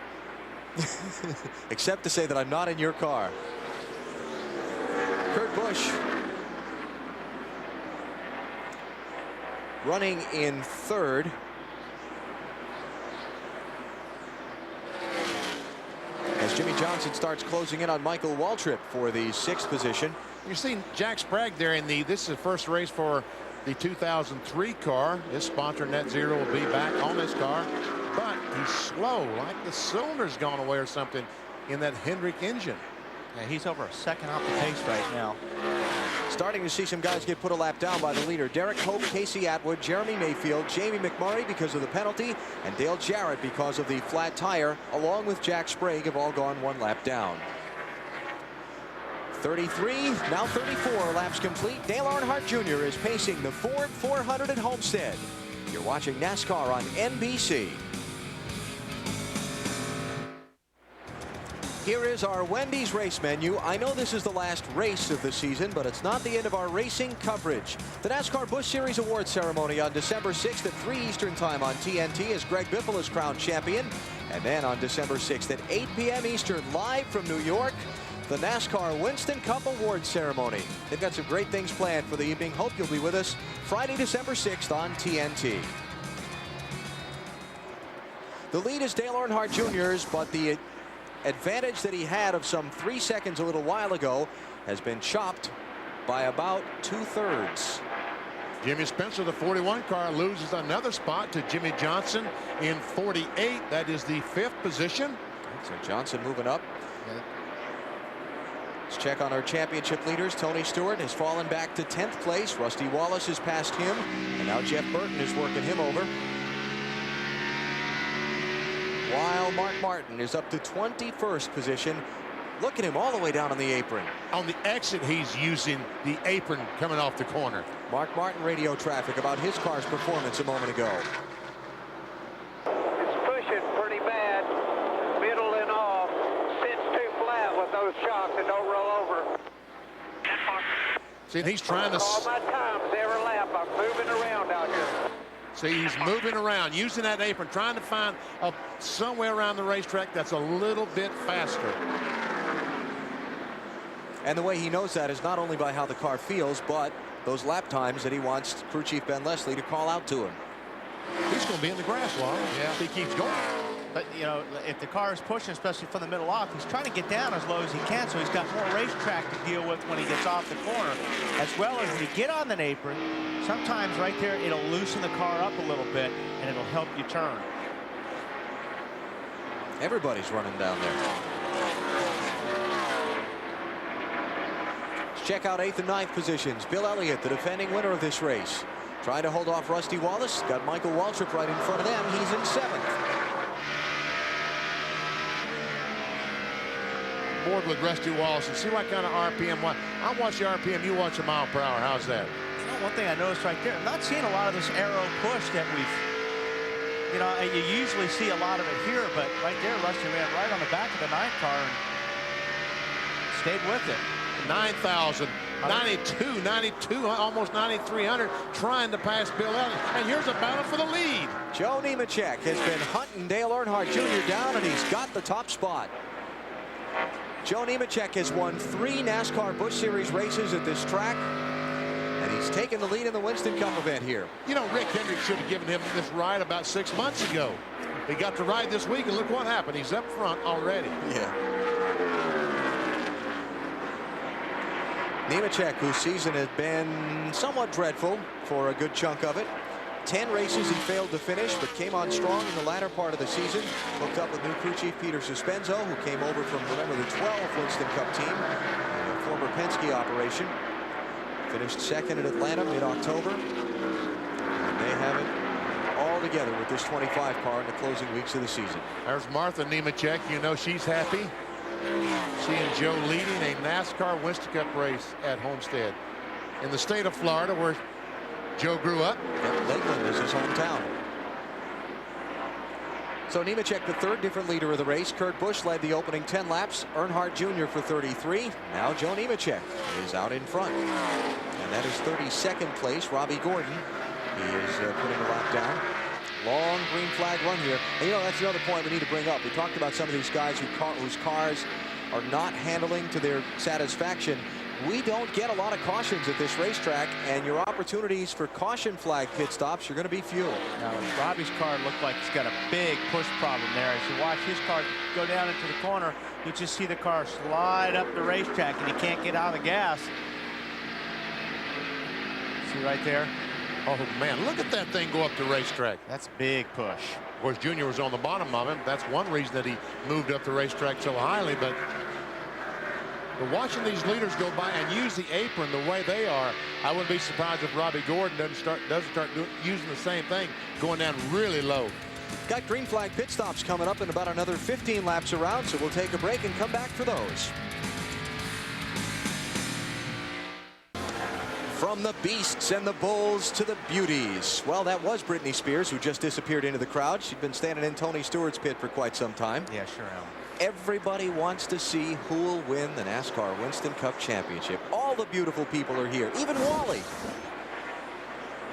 Except to say that I'm not in your car. Kurt Busch running in third. As Jimmy Johnson starts closing in on Michael Waltrip for the 6th position. You're seeing Jack Sprague there in this is the first race for the 2003 car. His sponsor Net Zero will be back on this car, but he's slow, like the cylinder's gone away or something in that Hendrick engine. Yeah, he's over a second off the pace right now. Starting to see some guys get put a lap down by the leader. Derek Hope, Casey Atwood, Jeremy Mayfield, Jamie McMurray because of the penalty, and Dale Jarrett because of the flat tire, along with Jack Sprague, have all gone 1 lap down. 33, now 34 laps complete. Dale Earnhardt Jr. is pacing the Ford 400 at Homestead. You're watching NASCAR on NBC. Here is our Wendy's race menu. I know this is the last race of the season, but it's not the end of our racing coverage. The NASCAR Busch Series Awards ceremony on December 6th at 3 Eastern Time on TNT as Greg Biffle is crowned champion. And then on December 6th at 8 p.m. Eastern, live from New York, the NASCAR Winston Cup Awards ceremony. They've got some great things planned for the evening. Hope you'll be with us Friday, December 6th on TNT. The lead is Dale Earnhardt Jr.'s, but the advantage that he had of some 3 seconds a little while ago has been chopped by about 2/3. Jimmy Spencer, the 41 car, loses another spot to Jimmy Johnson in 48. That is the 5th position. So Johnson moving up. Let's check on our championship leaders. Tony Stewart has fallen back to 10th place. Rusty Wallace has passed him, and now Jeff Burton is working him over. While Mark Martin is up to 21st position. Look at him all the way down on the apron. On the exit, he's using the apron coming off the corner. Mark Martin radio traffic about his car's performance a moment ago. It's pushing pretty bad, middle and off. Sits too flat with those shocks and don't roll over. See, he's trying to... All my times every lap, I'm moving around out here. See, he's moving around, using that apron, trying to find somewhere around the racetrack that's a little bit faster. And the way he knows that is not only by how the car feels, but those lap times that he wants crew chief Ben Leslie to call out to him. He's going to be in the grass, Wally. Yeah. If he keeps going. But, you know, if the car is pushing, especially from the middle off, he's trying to get down as low as he can, so he's got more racetrack to deal with when he gets off the corner. As well as when you get on the apron, sometimes right there, it'll loosen the car up a little bit, and it'll help you turn. Everybody's running down there. Let's check out 8th and 9th positions. Bill Elliott, the defending winner of this race, trying to hold off Rusty Wallace. Got Michael Waltrip right in front of them. He's in 7th. Board with Rusty Wallace and see what kind of RPM. I watch the RPM, you watch a mile per hour. How's that? You know, one thing I noticed right there, I'm not seeing a lot of this aero push that we've, you know, you usually see a lot of it here, but right there, Rusty ran right on the back of the 9th car and stayed with it. 9,000, 92, 92, almost 9,300, trying to pass Bill Elliott. And here's a battle for the lead. Joe Nemechek has been hunting Dale Earnhardt Jr. down, and he's got the top spot. Joe Nemechek has won 3 NASCAR Busch Series races at this track, and he's taken the lead in the Winston Cup event here. You know, Rick Hendrick should have given him this ride about 6 months ago. He got to ride this week, and look what happened. He's up front already. Yeah. Nemechek, whose season has been somewhat dreadful for a good chunk of it. 10 races he failed to finish, but came on strong in the latter part of the season. Hooked up with new crew chief Peter Suspenzo, who came over from, remember, the 12th Winston Cup team, a former Penske operation. Finished 2nd at Atlanta mid-October. And they have it all together with this 25 car in the closing weeks of the season. There's Martha Nemechek. You know she's happy. She and Joe leading a NASCAR Winston Cup race at Homestead. in the state of Florida, where Joe grew up. Lakeland is his hometown. So Nemechek, the third different leader of the race. Kurt Busch led the opening 10 laps. Earnhardt Jr. for 33. Now Joe Nemechek is out in front. And that is 32nd place. Robbie Gordon. He is putting a lap down. Long green flag run here. And, you know, that's another point we need to bring up. We talked about some of these guys whose cars are not handling to their satisfaction. We don't get a lot of cautions at this racetrack, and your opportunities for caution flag pit stops are going to be few. Now, Robbie's car looked like it's got a big push problem there. As you watch his car go down into the corner, you just see the car slide up the racetrack, and he can't get out of the gas. See right there? Oh, man, look at that thing go up the racetrack. That's a big push. Of course, Junior was on the bottom of him. That's one reason that he moved up the racetrack so highly, but watching these leaders go by and use the apron the way they are, I wouldn't be surprised if Robbie Gordon doesn't start using the same thing, going down really low. Got green flag pit stops coming up in about another 15 laps around, so we'll take a break and come back for those. From the beasts and the bulls to the beauties. Well, that was Britney Spears, who just disappeared into the crowd. She'd been standing in Tony Stewart's pit for quite some time. Yeah, sure am. Everybody wants to see who will win the NASCAR Winston Cup Championship. All the beautiful people are here, even Wally.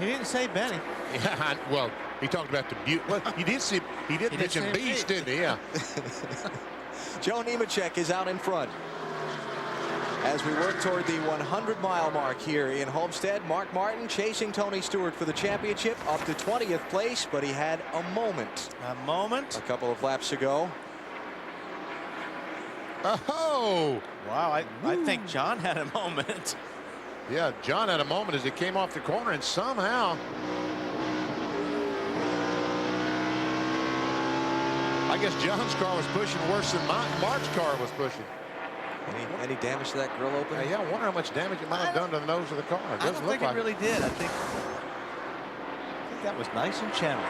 He didn't say Benny. Yeah, well, he talked about the beauty. Well, he did mention beast, didn't he? Yeah. Joe Nemechek is out in front. As we work toward the 100-mile mark here in Homestead, Mark Martin chasing Tony Stewart for the championship, up to 20th place, but he had a moment. A moment? A couple of laps ago. Oh! Wow, I think John had a moment. Yeah, John had a moment as he came off the corner, and somehow I guess John's car was pushing worse than Mark's car was pushing. Any damage to that grill opening? Yeah, I wonder how much damage it might have done to the nose of the car. It doesn't look like it really did. I think that was nice and gentle.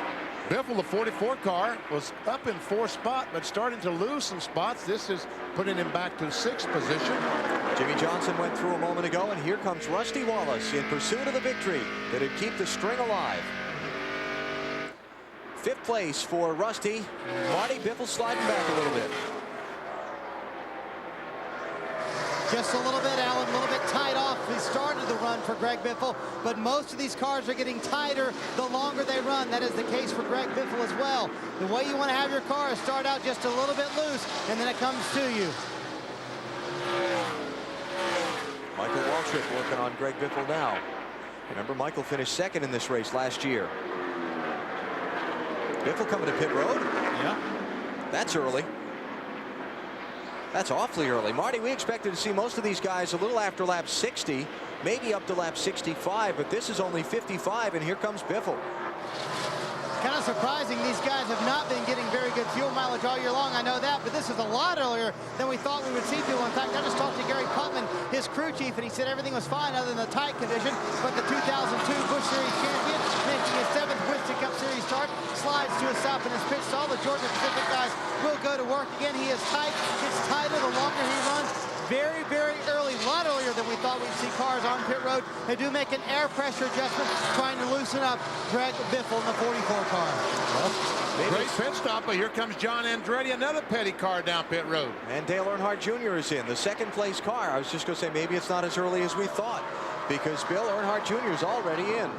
Biffle, the 44 car, was up in 4th spot, but starting to lose some spots. This is putting him back to 6th position. Jimmy Johnson went through a moment ago, and here comes Rusty Wallace in pursuit of the victory that'd keep the string alive. 5th place for Rusty. Marty Biffle sliding back a little bit. Just a little bit, Alan, a little bit tight off. He started the run for Greg Biffle, but most of these cars are getting tighter the longer they run. That is the case for Greg Biffle as well. The way you want to have your car is start out just a little bit loose, and then it comes to you. Michael Waltrip working on Greg Biffle now. Remember, Michael finished 2nd in this race last year. Biffle coming to pit road. Yeah. That's early. That's awfully early. Marty, we expected to see most of these guys a little after lap 60, maybe up to lap 65, but this is only 55, and here comes Biffle. Kind of surprising. These guys have not been getting very good fuel mileage all year long. I know that, but this is a lot earlier than we thought we would see people. In fact, I just talked to Gary Putman, his crew chief, and he said everything was fine other than the tight condition, but the 2002 Busch Series champion, making his 7th Winston Cup Series start, slides to a stop in his pit stall. The Georgia Pacific guys will go to work again. He is tight, gets tighter the longer he runs. Very, very early, a lot earlier than we thought we'd see cars on pit road. They do make an air pressure adjustment, trying to loosen up Greg Biffle in the 44 car. Well, great pit stop, but here comes John Andretti, another petty car down pit road. And Dale Earnhardt Jr. is in the 2nd place car. I was just going to say maybe it's not as early as we thought, because Bill Earnhardt Jr. is already in.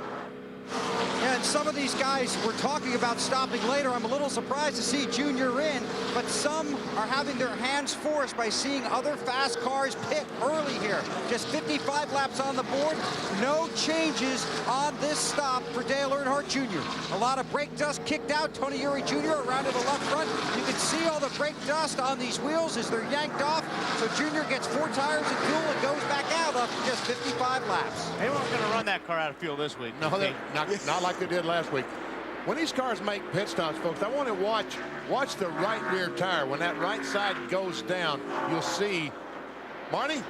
And some of these guys were talking about stopping later. I'm a little surprised to see Junior in, but some are having their hands forced by seeing other fast cars pit early here. Just 55 laps on the board. No changes on this stop for Dale Earnhardt Jr. A lot of brake dust kicked out. Tony Eury Jr. around to the left front. You can see all the brake dust on these wheels as they're yanked off. So Junior gets 4 tires of fuel and goes back out after just 55 laps. They weren't going to run that car out of fuel this week. No, not like they did last week. When these cars make pit stops, folks, I want to watch the right rear tire. When that right side goes down, you'll see Marty.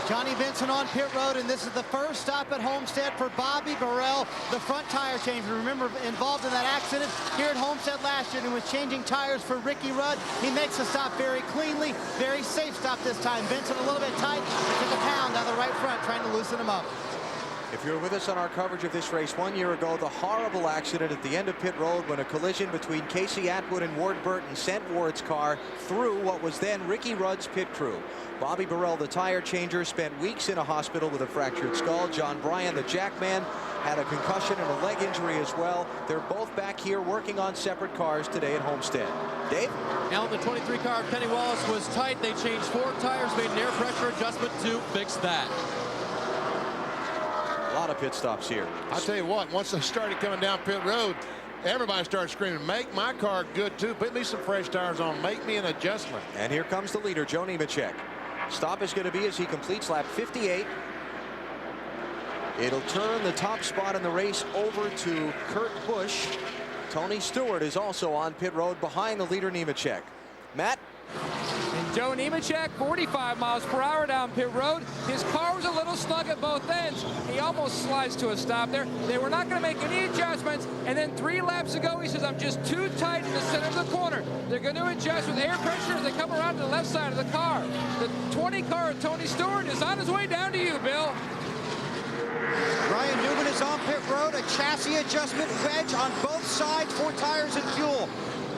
Johnny Benson on pit road, and this is the first stop at Homestead for Bobby Burrell, the front tire changer. Remember, involved in that accident here at Homestead last year and was changing tires for Ricky Rudd. He makes the stop very cleanly, very safe stop this time. Benson a little bit tight, took a pound out of the right front, trying to loosen him up. If you're with us on our coverage of this race 1 year ago, the horrible accident at the end of pit road when a collision between Casey Atwood and Ward Burton sent Ward's car through what was then Ricky Rudd's pit crew. Bobby Burrell, the tire changer, spent weeks in a hospital with a fractured skull. John Bryan, the jackman, had a concussion and a leg injury as well. They're both back here working on separate cars today at Homestead. Dave? Now the 23 car of Kenny Wallace was tight. They changed 4 tires, made an air pressure adjustment to fix that. A lot of pit stops here. I'll tell you what, once they started coming down pit road, everybody started screaming, make my car good too. Put me some fresh tires on. Make me an adjustment. And here comes the leader, Joe Nemechek. Stop is going to be as he completes lap 58. It'll turn the top spot in the race over to Kurt Busch. Tony Stewart is also on pit road behind the leader, Nemechek. Matt? And Joe Nemechek, 45 miles per hour down pit road. His car was a little snug at both ends. He almost slides to a stop there. They were not going to make any adjustments. And then 3 laps ago, he says, I'm just too tight in the center of the corner. They're going to adjust with air pressure as they come around to the left side of the car. The 20 car of Tony Stewart is on his way down to you, Bill. Ryan Newman is on pit road. A chassis adjustment wedge on both sides, 4 tires and fuel.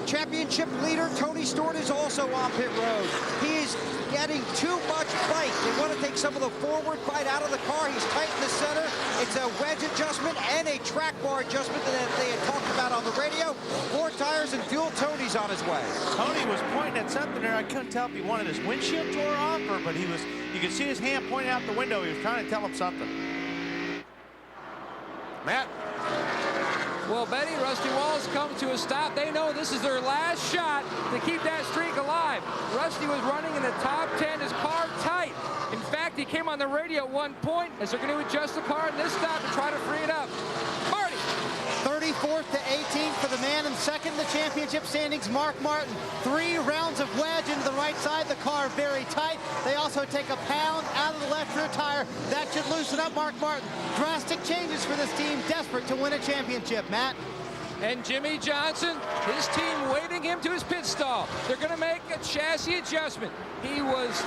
Championship leader Tony Stewart is also on pit road. He is getting too much bite. They want to take some of the forward bite out of the car. He's tight in the center. It's a wedge adjustment and a track bar adjustment that they had talked about on the radio. 4 tires and fuel. Tony's on his way. Tony was pointing at something there. I couldn't tell if he wanted his windshield tore off or, but you could see his hand pointing out the window. He was trying to tell him something. Matt? Well, Betty, Rusty Wallace comes to a stop. They know this is their last shot to keep that streak alive. Rusty was running in the top 10, his car tight. In fact, he came on the radio at one point as they're going to adjust the car in this stop and try to free it up. Marty. 34th to 18th for the man in second in the championship standings, Mark Martin. 3 rounds of wedge into the right side. The car very tight. They also take a pound out of the left rear tire. That should loosen up Mark Martin. Drastic changes for this team, desperate to win a championship. Matt? And Jimmy Johnson, his team waving him to his pit stall. They're going to make a chassis adjustment. He was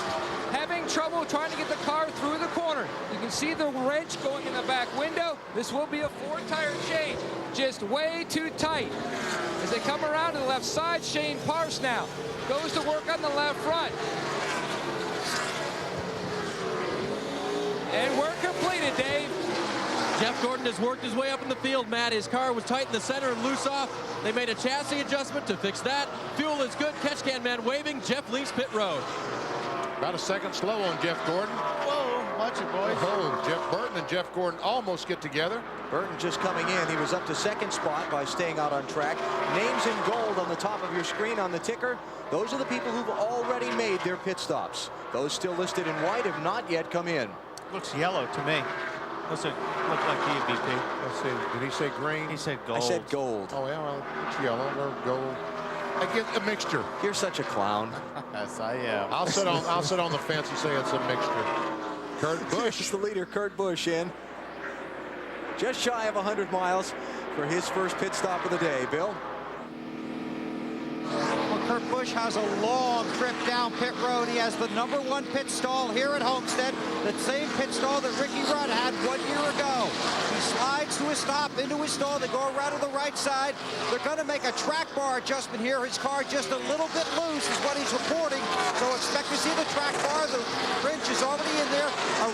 having trouble trying to get the car through the corner. You can see the wrench going in the back window. This will be a 4-tire change. Just way too tight. As they come around to the left side, Shane Parse now goes to work on the left front. And work completed, Dave. Jeff Gordon has worked his way up in the field, Matt. His car was tight in the center and loose off. They made a chassis adjustment to fix that. Fuel is good. Catch can man waving. Jeff leaves pit road. About a second slow on Jeff Gordon. Whoa, watch it, boys. Oh, Jeff Burton and Jeff Gordon almost get together. Burton just coming in. He was up to second spot by staying out on track. Names in gold on the top of your screen on the ticker. Those are the people who've already made their pit stops. Those still listed in white have not yet come in. Looks yellow to me. Looks like DVP. Let's see. Did he say green? He said gold. I said gold. Oh, yeah, well, it's yellow or gold. I get a mixture. You're such a clown. Yes, I am. I'll sit on the fence and say it's a mixture. Kurt Busch. Here's the leader, Kurt Busch, in. Just shy of 100 miles for his first pit stop of the day. Bill? Well, Kurt Busch has a long trip down pit road. He has the #1 pit stall here at Homestead, the same pit stall that Ricky Rudd had 1 year ago. He slides to a stop into his stall. They go around to the right side. They're going to make a track bar adjustment here. His car just a little bit loose is what he's reporting. So expect to see the track bar. The wrench is already in there.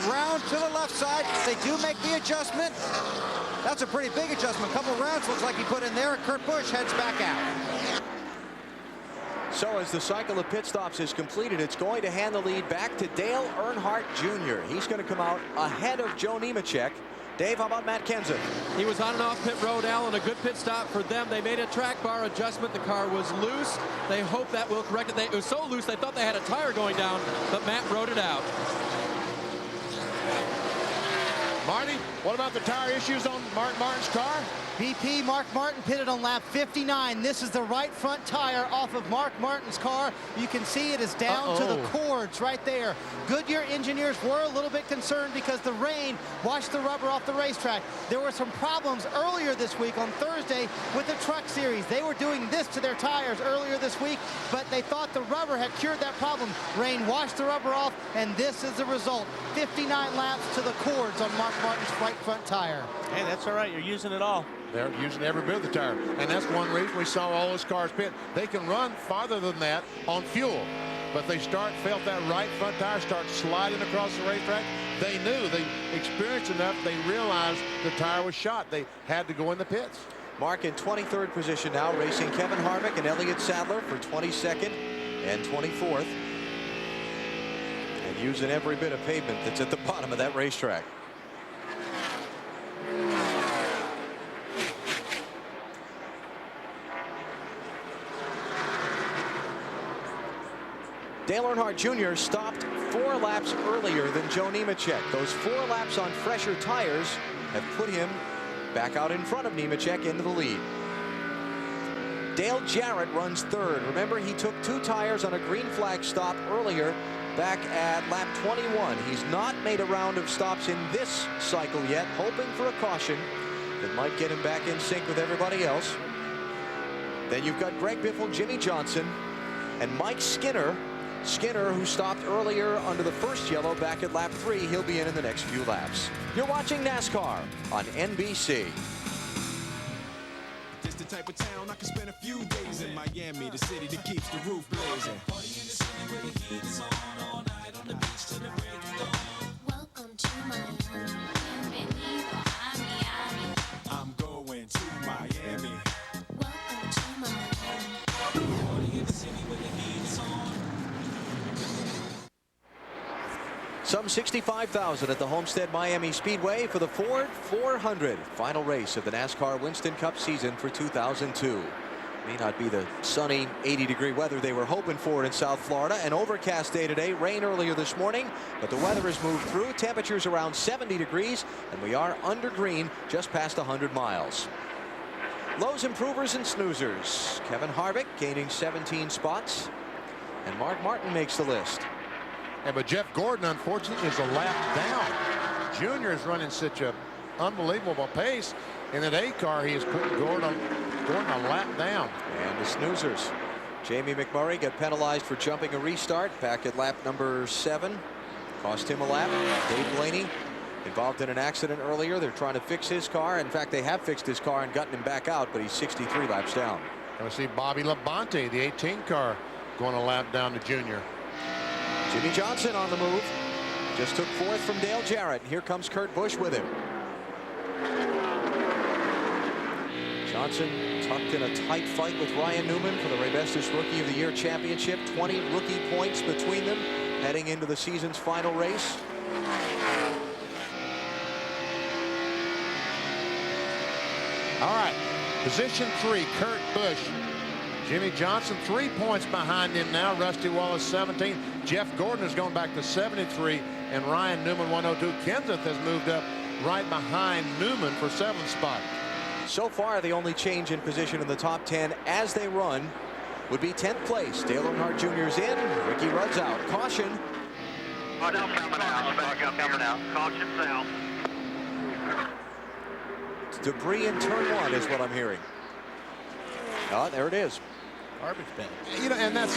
Around to the left side. They do make the adjustment. That's a pretty big adjustment. A couple rounds looks like he put in there. Kurt Busch heads back out. So as the cycle of pit stops is completed, it's going to hand the lead back to Dale Earnhardt Jr. He's going to come out ahead of Joe Nemechek. Dave, how about Matt Kenseth? He was on and off pit road, Alan. A good pit stop for them. They made a track bar adjustment. The car was loose. They hope that will correct it. It was so loose they thought they had a tire going down, but Matt rode it out. Marty, what about the tire issues on Mark Martin's car? BP, Mark Martin pitted on lap 59. This is the right front tire off of Mark Martin's car. You can see it is down to the cords right there. Goodyear engineers were a little bit concerned because the rain washed the rubber off the racetrack. There were some problems earlier this week on Thursday with the Truck Series. They were doing this to their tires earlier this week, but they thought the rubber had cured that problem. Rain washed the rubber off, and this is the result. 59 laps to the cords on Mark Martin's right front tire. Hey, that's all right. You're using it all. They're using every bit of the tire. And that's one reason we saw all those cars pit. They can run farther than that on fuel. But they felt that right front tire start sliding across the racetrack. They knew, they experienced enough, they realized the tire was shot. They had to go in the pits. Mark in 23rd position now, racing Kevin Harvick and Elliott Sadler for 22nd and 24th. And using every bit of pavement that's at the bottom of that racetrack. Dale Earnhardt Jr. stopped 4 laps earlier than Joe Nemechek. Those 4 laps on fresher tires have put him back out in front of Nemechek into the lead. Dale Jarrett runs 3rd. Remember, he took 2 tires on a green flag stop earlier back at lap 21. He's not made a round of stops in this cycle yet, hoping for a caution that might get him back in sync with everybody else. Then you've got Greg Biffle, Jimmy Johnson, and Mike Skinner. Skinner, who stopped earlier under the first yellow back at lap 3, he'll be in the next few laps. You're watching NASCAR on NBC. This the type of town I can spend a few days in. Miami, the city that keeps the roof blazing. Party in the city where the heat is on all night on the beach till the break of dawn. Welcome to Miami. I'm going to Miami. Welcome to Miami. Party in the city where the heat is on. Some 65,000 at the Homestead-Miami Speedway for the Ford 400. Final race of the NASCAR Winston Cup season for 2002. May not be the sunny 80-degree weather they were hoping for in South Florida. An overcast day today, rain earlier this morning, but the weather has moved through. Temperatures around 70 degrees, and we are under green just past 100 miles. Lows, improvers, and snoozers. Kevin Harvick gaining 17 spots, and Mark Martin makes the list. Yeah, but Jeff Gordon, unfortunately, is a lap down. Junior is running such an unbelievable pace. In that A car, he is putting Gordon a lap down. And the snoozers. Jamie McMurray got penalized for jumping a restart back at lap number 7. Cost him a lap. Dave Blaney involved in an accident earlier. They're trying to fix his car. In fact, they have fixed his car and gotten him back out, but he's 63 laps down. And we see Bobby Labonte, the 18 car, going a lap down to Junior. Jimmy Johnson on the move. Just took 4th from Dale Jarrett. Here comes Kurt Busch with him. Johnson tucked in a tight fight with Ryan Newman for the Ray Bestis Rookie of the Year Championship. 20 rookie points between them heading into the season's final race. All right, position 3, Kurt Busch. Jimmy Johnson 3 points behind him now. Rusty Wallace 17. Jeff Gordon has gone back to 73, and Ryan Newman 102. Kenseth has moved up right behind Newman for 7th spot. So far, the only change in position in the top 10 as they run would be 10th place. Dale Earnhardt Jr. is in. Ricky Rudd's out. Caution. Oh, no, coming out. Back up, coming out. Caution south. Debris in turn 1 is what I'm hearing. Oh, there it is. Garbage bin. You know, and that's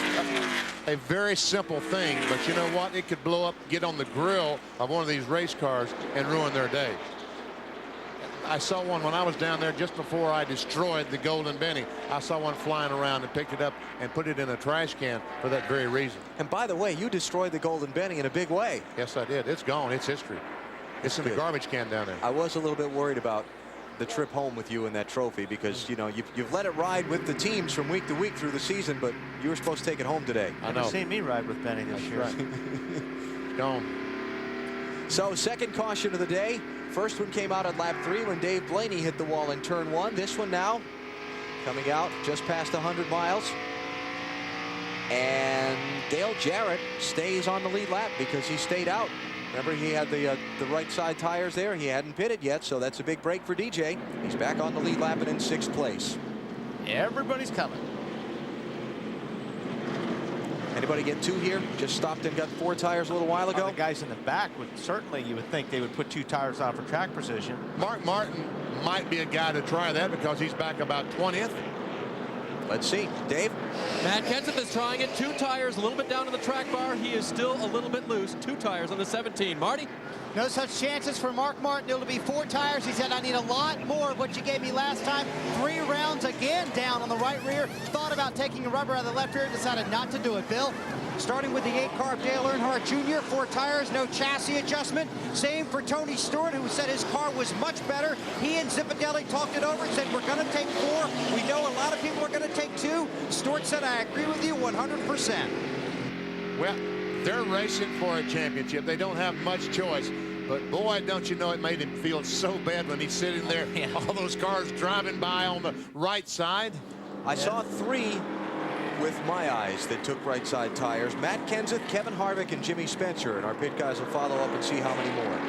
a very simple thing, but you know what? It could blow up, get on the grill of one of these race cars and ruin their day. I saw one when I was down there just before I destroyed the Golden Benny. I saw one flying around and picked it up and put it in a trash can for that very reason. And by the way, you destroyed the Golden Benny in a big way. Yes, I did. It's gone. It's history. It's in the garbage can down there. I was a little bit worried about the trip home with you in that trophy because, you know, you've let it ride with the teams from week to week through the season, but you were supposed to take it home today. I know. You've seen me ride with Benny this year. Right. It's gone. So, second caution of the day. First one came out at lap 3 when Dave Blaney hit the wall in turn 1. This one now coming out just past 100 miles. And Dale Jarrett stays on the lead lap because he stayed out Remember, he had the right side tires there. He hadn't pitted yet, so that's a big break for DJ. He's back on the lead lap and in 6th place. Everybody's coming. Anybody get 2 here? Just stopped and got 4 tires a little while ago. The guys in the back would certainly, you would think they would put 2 tires on for track position. Mark Martin might be a guy to try that because he's back about 20th. Let's see. Dave? Matt Kenseth is trying it. 2 tires, a little bit down to the track bar. He is still a little bit loose. 2 tires on the 17. Marty? No such chances for Mark Martin. It'll be 4 tires. He said, I need a lot more of what you gave me last time. 3 rounds again down on the right rear. Thought about taking a rubber out of the left rear. Decided not to do it. Bill? Starting with the 8 car of Dale Earnhardt Jr., 4 tires, no chassis adjustment. Same for Tony Stewart, who said his car was much better. He and Zipadelli talked it over and said, we're going to take 4. We know a lot of people are going to take 2. Stewart said, I agree with you 100%. Well, they're racing for a championship. They don't have much choice. But boy, don't you know, it made him feel so bad when he's sitting there, all those cars driving by on the right side. I saw 3 with my eyes that took right side tires. Matt Kenseth, Kevin Harvick, and Jimmy Spencer. And our pit guys will follow up and see how many more.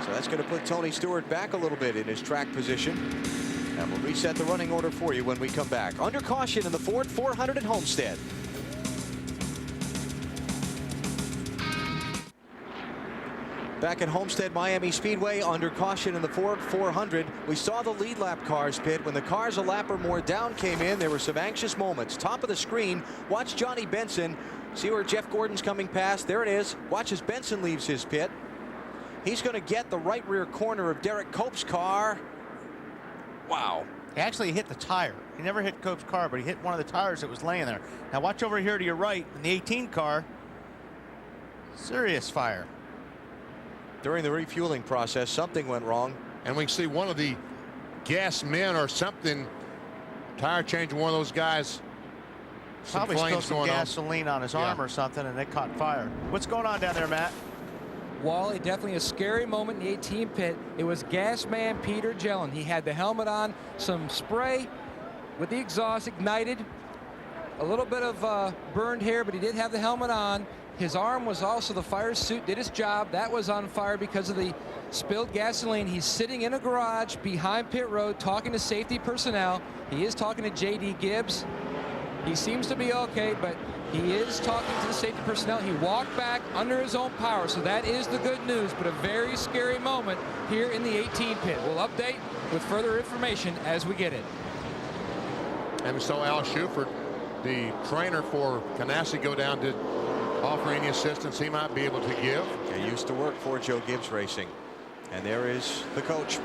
So that's going to put Tony Stewart back a little bit in his track position. And we'll reset the running order for you when we come back. Under caution in the Ford 400 at Homestead. Back at Homestead-Miami Speedway, under caution in the Ford 400. We saw the lead lap cars pit. When the cars a lap or more down came in, there were some anxious moments. Top of the screen, watch Johnny Benson. See where Jeff Gordon's coming past? There it is. Watch as Benson leaves his pit. He's going to get the right rear corner of Derek Cope's car. Wow. He actually hit the tire. He never hit Cope's car, but he hit one of the tires that was laying there. Now watch over here to your right in the 18 car. Serious fire. During the refueling process, something went wrong. And we can see one of the gas men or something, tire changing one of those guys. Probably spilled some gasoline on his arm or something, and it caught fire. What's going on down there, Matt? Wally, definitely a scary moment in the 18 pit. It was gas man Peter Gellin. He had the helmet on, some spray with the exhaust ignited, a little bit of burned hair, but he did have the helmet on. His arm was also, the fire suit did its job. That was on fire because of the spilled gasoline. He's sitting in a garage behind pit road talking to safety personnel. He is talking to J.D. Gibbs. He seems to be okay, but he is talking to the safety personnel. He walked back under his own power, so that is the good news, but a very scary moment here in the 18 pit. We'll update with further information as we get it. And we saw Al Schufert, the trainer for Ganassi, go down to offer any assistance he might be able to give. He used to work for Joe Gibbs Racing. And there is the coach.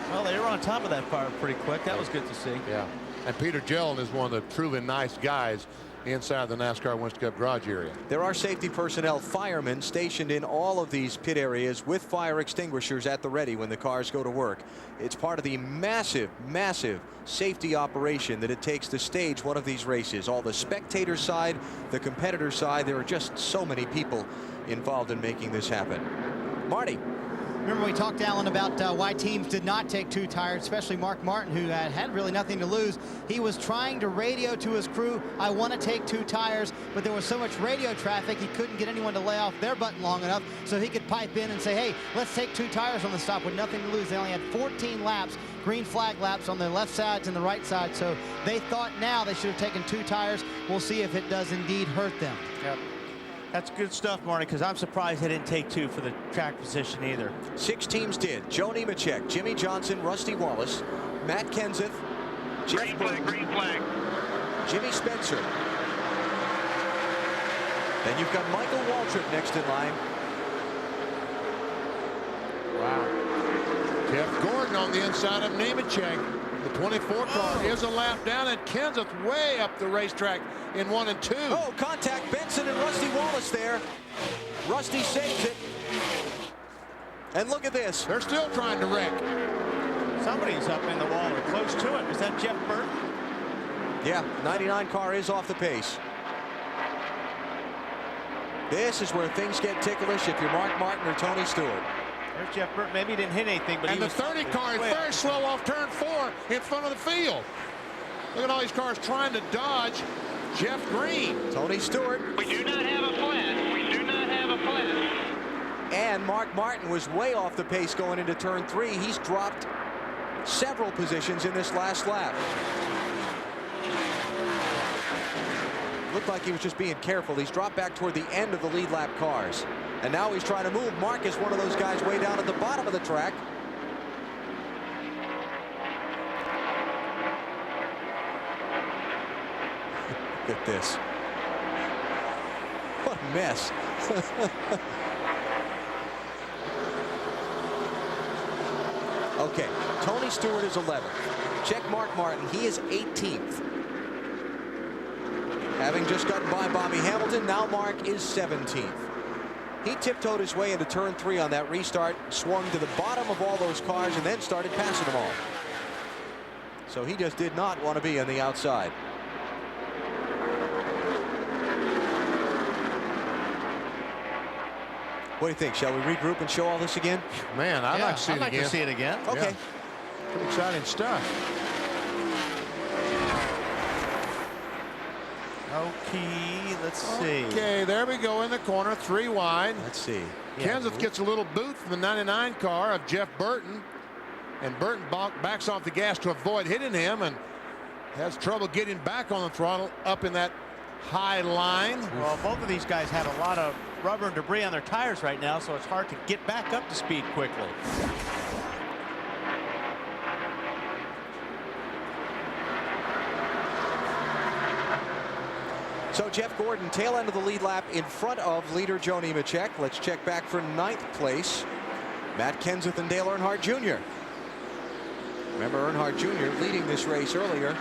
Well, they were on top of that fire pretty quick. That was good to see. Yeah. And Peter Gellin is one of the truly nice guys inside the NASCAR Winston Cup garage area. There are safety personnel, firemen, stationed in all of these pit areas with fire extinguishers at the ready when the cars go to work. It's part of the massive, massive safety operation that it takes to stage one of these races. All the spectator side, the competitor side, there are just so many people involved in making this happen. Marty. Remember we talked, Alan, about why teams did not take 2 tires, especially Mark Martin, who had really nothing to lose. He was trying to radio to his crew, I want to take 2 tires, but there was so much radio traffic he couldn't get anyone to lay off their button long enough so he could pipe in and say, hey, let's take 2 tires on the stop with nothing to lose. They only had 14 laps, green flag laps on the left sides and the right side, so they thought now they should have taken 2 tires. We'll see if it does indeed hurt them. Yep. That's good stuff, Marty, because I'm surprised they didn't take 2 for the track position either. 6 teams did. Joe Nemechek, Jimmy Johnson, Rusty Wallace, Matt Kenseth, Jeff Gordon, green flag. Jimmy Spencer. Then you've got Michael Waltrip next in line. Wow. Jeff Gordon on the inside of Nemechek. The 24 car is a lap down, and Kenseth way up the racetrack in 1 and 2. Oh, contact. Benson and Rusty Wallace there. Rusty saves it. And look at this. They're still trying to wreck. Somebody's up in the wall or close to it. Is that Jeff Burton? Yeah, 99 car is off the pace. This is where things get ticklish if you're Mark Martin or Tony Stewart. There's Jeff Burton. Maybe he didn't hit anything, but and the 30 car is very slow off turn 4 in front of the field. Look at all these cars trying to dodge Jeff Green. Tony Stewart. We do not have a flat. We do not have a flat. And Mark Martin was way off the pace going into turn 3. He's dropped several positions in this last lap. Looked like he was just being careful. He's dropped back toward the end of the lead lap cars. And now he's trying to move. Mark is one of those guys way down at the bottom of the track. Look at this. What a mess. Okay, Tony Stewart is 11th. Check Mark Martin. He is 18th. Having just gotten by Bobby Hamilton, now Mark is 17th. He tiptoed his way into turn 3 on that restart, swung to the bottom of all those cars, and then started passing them all. So he just did not want to be on the outside. What do you think? Shall we regroup and show all this again? Man, I'd like to see it again. I'd like to see it again. Okay. Yeah. Some exciting stuff. Okay, let's see. Okay, there we go in the corner, 3 wide. Let's see. Kenseth gets a little boot from the 99 car of Jeff Burton. And Burton backs off the gas to avoid hitting him and has trouble getting back on the throttle up in that high line. Well, both of these guys have a lot of rubber and debris on their tires right now, so it's hard to get back up to speed quickly. So Jeff Gordon, tail end of the lead lap in front of leader Joe Nemechek. Let's check back for 9th place. Matt Kenseth and Dale Earnhardt Jr. Remember Earnhardt Jr. leading this race earlier,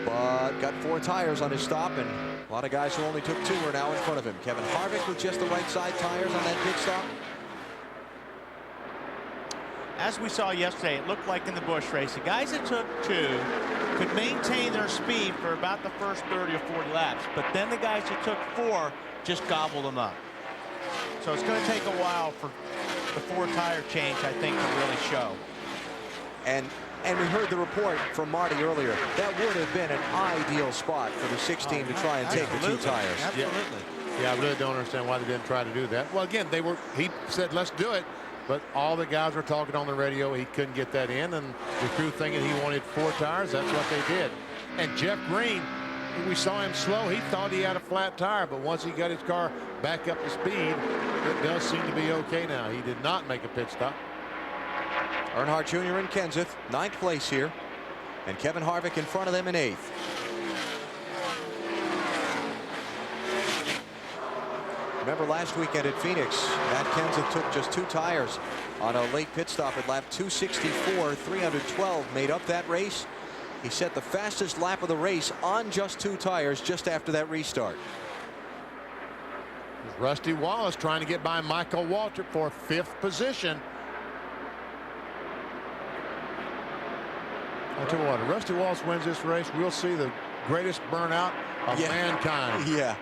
but got 4 tires on his stop, and a lot of guys who only took 2 are now in front of him. Kevin Harvick with just the right side tires on that pit stop. As we saw yesterday, it looked like in the Busch race, the guys that took 2 could maintain their speed for about the first 30 or 40 laps, but then the guys that took 4 just gobbled them up. So it's going to take a while for the 4 tire change, I think, to really show. And we heard the report from Marty earlier. That would have been an ideal spot for the 16 to try and take the 2 tires. Absolutely. Yeah, I really don't understand why they didn't try to do that. Well, again, he said, let's do it. But all the guys were talking on the radio. He couldn't get that in. And the crew thinking he wanted 4 tires. That's what they did. And Jeff Green, we saw him slow. He thought he had a flat tire. But once he got his car back up to speed, it does seem to be okay now. He did not make a pit stop. Earnhardt Jr. and Kenseth, 9th place here. And Kevin Harvick in front of them in 8th. Remember last weekend at Phoenix, Matt Kenseth took just 2 tires on a late pit stop at lap 264. 312 made up that race. He set the fastest lap of the race on just 2 tires just after that restart. Rusty Wallace trying to get by Michael Waltrip for 5th position. I'll tell you what, if Rusty Wallace wins this race, we'll see the greatest burnout of mankind. Yeah.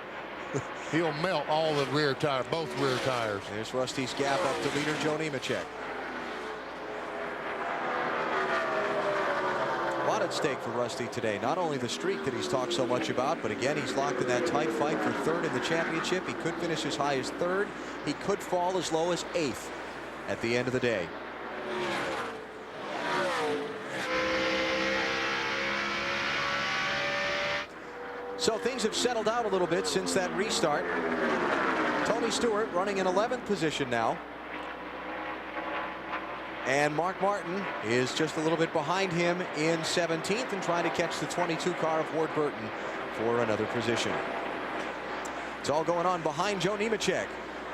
He'll melt all the rear tires, both rear tires. There's Rusty's gap up to leader Joe Nemechek. A lot at stake for Rusty today. Not only the streak that he's talked so much about, but again, he's locked in that tight fight for 3rd in the championship. He could finish as high as 3rd. He could fall as low as 8th at the end of the day. So things have settled out a little bit since that restart. Tony Stewart running in 11th position now. And Mark Martin is just a little bit behind him in 17th and trying to catch the 22 car of Ward Burton for another position. It's all going on behind Joe Nemechek,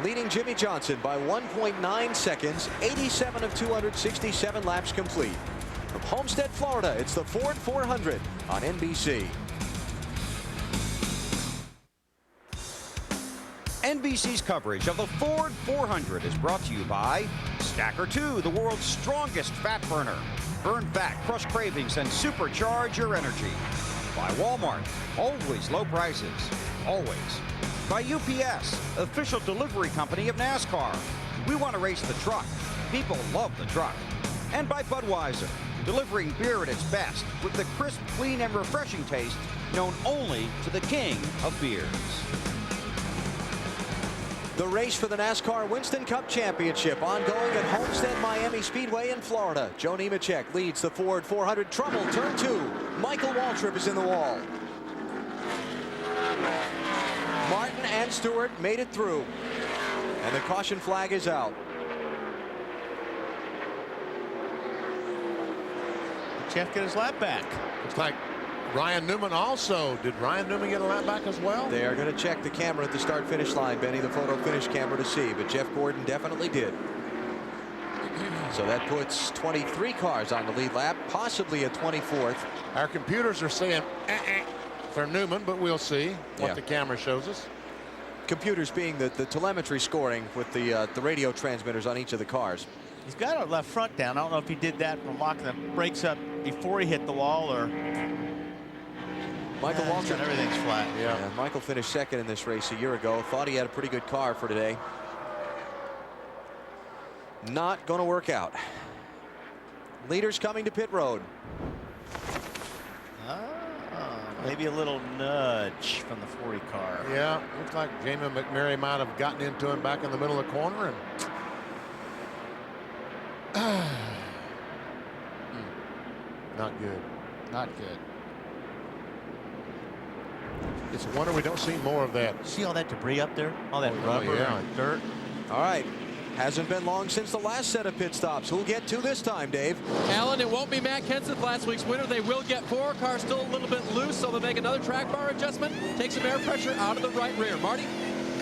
leading Jimmy Johnson by 1.9 seconds, 87 of 267 laps complete. From Homestead, Florida, it's the Ford 400 on NBC. NBC's coverage of the Ford 400 is brought to you by Stacker 2, the world's strongest fat burner. Burn fat, crush cravings, and supercharge your energy. By Walmart, always low prices, always. By UPS, official delivery company of NASCAR. We want to race the truck. People love the truck. And by Budweiser, delivering beer at its best with the crisp, clean, and refreshing taste known only to the king of beers. The race for the NASCAR Winston Cup Championship ongoing at Homestead-Miami Speedway in Florida. Joe Nemechek leads the Ford 400. Trouble, turn 2. Michael Waltrip is in the wall. Martin and Stewart made it through. And the caution flag is out. Jeff get his lap back. Looks like Ryan Newman also. Did Ryan Newman get a lap back as well? They are going to check the camera at the start-finish line, Benny, the photo finish camera to see, but Jeff Gordon definitely did. So that puts 23 cars on the lead lap, possibly a 24th. Our computers are saying for Newman, but we'll see what the camera shows us. Computers being the telemetry scoring with the radio transmitters on each of the cars. He's got our left front down. I don't know if he did that from locking the brakes up before he hit the wall or... Michael Waltrip. Everything's flat. Yeah, Michael finished second in this race a year ago. Thought he had a pretty good car for today. Not going to work out. Leaders coming to pit road. Maybe a little nudge from the 40 car. Yeah, looks like Jamie McMurray might have gotten into him back in the middle of the corner. And not good. Not good. It's a wonder we don't see more of that. See all that debris up there? All that rubber and dirt. All right. Hasn't been long since the last set of pit stops. Who'll get 2 this time, Dave? Alan, it won't be Matt Kenseth, last week's winner. They will get 4. Car still a little bit loose, so they'll make another track bar adjustment. Take some air pressure out of the right rear. Marty?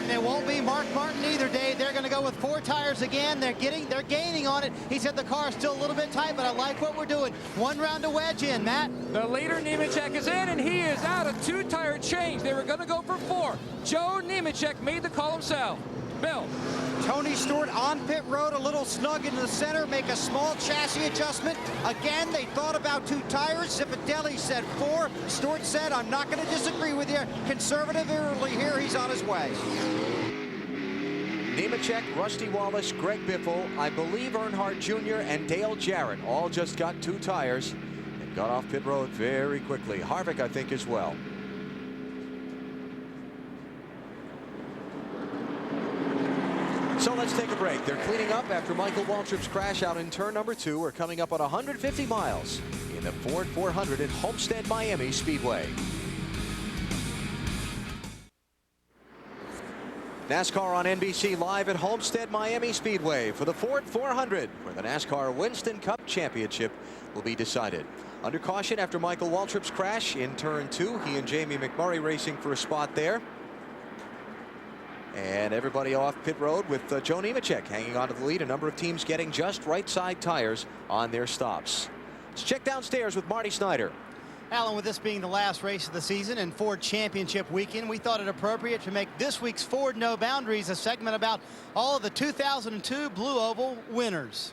It won't be Mark Martin either, Dave. They're going to go with 4 tires again. They're gaining on it. He said the car's still a little bit tight, but I like what we're doing. 1 round to wedge in, Matt. The leader, Nemechek, is in, and he is out of 2-tire change. They were going to go for 4. Joe Nemechek made the call himself. Bill. Tony Stewart on pit road, a little snug in the center, make a small chassis adjustment. Again, they thought about 2 tires. Zipadelli said 4. Stewart said, I'm not going to disagree with you. Conservative early here, he's on his way. Nemechek, Rusty Wallace, Greg Biffle, I believe Earnhardt Jr. and Dale Jarrett all just got 2 tires and got off pit road very quickly. Harvick, I think, as well. So let's take a break. They're cleaning up after Michael Waltrip's crash out in turn number 2. We're coming up on 150 miles in the Ford 400 at Homestead-Miami Speedway. NASCAR on NBC live at Homestead-Miami Speedway for the Ford 400, where the NASCAR Winston Cup Championship will be decided. Under caution after Michael Waltrip's crash in turn 2. He and Jamie McMurray racing for a spot there. And everybody off pit road with Joe Nemechek hanging on to the lead. A number of teams getting just right side tires on their stops. Let's check downstairs with Marty Snyder. Alan, with this being the last race of the season and Ford Championship weekend, we thought it appropriate to make this week's Ford No Boundaries a segment about all of the 2002 Blue Oval winners.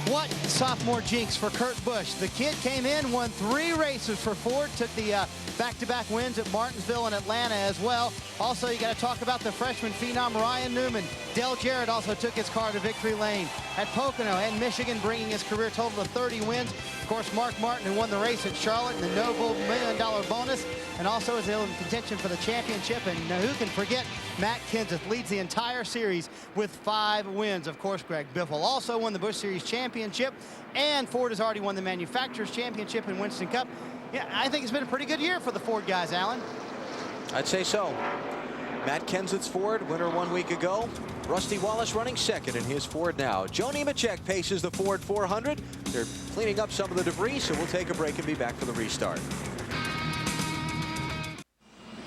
What sophomore jinx for Kurt Busch? The kid came in, won 3 races for Ford, took the back-to-back wins at Martinsville and Atlanta as well. Also, you got to talk about the freshman phenom Ryan Newman. Dale Jarrett also took his car to victory lane at Pocono and Michigan, bringing his career total to 30 wins. Of course, Mark Martin, who won the race at Charlotte, and the Noble $1 million bonus, and also is in contention for the championship. And who can forget Matt Kenseth leads the entire series with 5 wins. Of course, Greg Biffle also won the Busch Series championship, and Ford has already won the Manufacturers Championship and Winston Cup. Yeah, I think it's been a pretty good year for the Ford guys, Alan. I'd say so. Matt Kenseth's Ford, winner 1 week ago. Rusty Wallace running second in his Ford now. Joe Nemechek paces the Ford 400. They're cleaning up some of the debris, so we'll take a break and be back for the restart.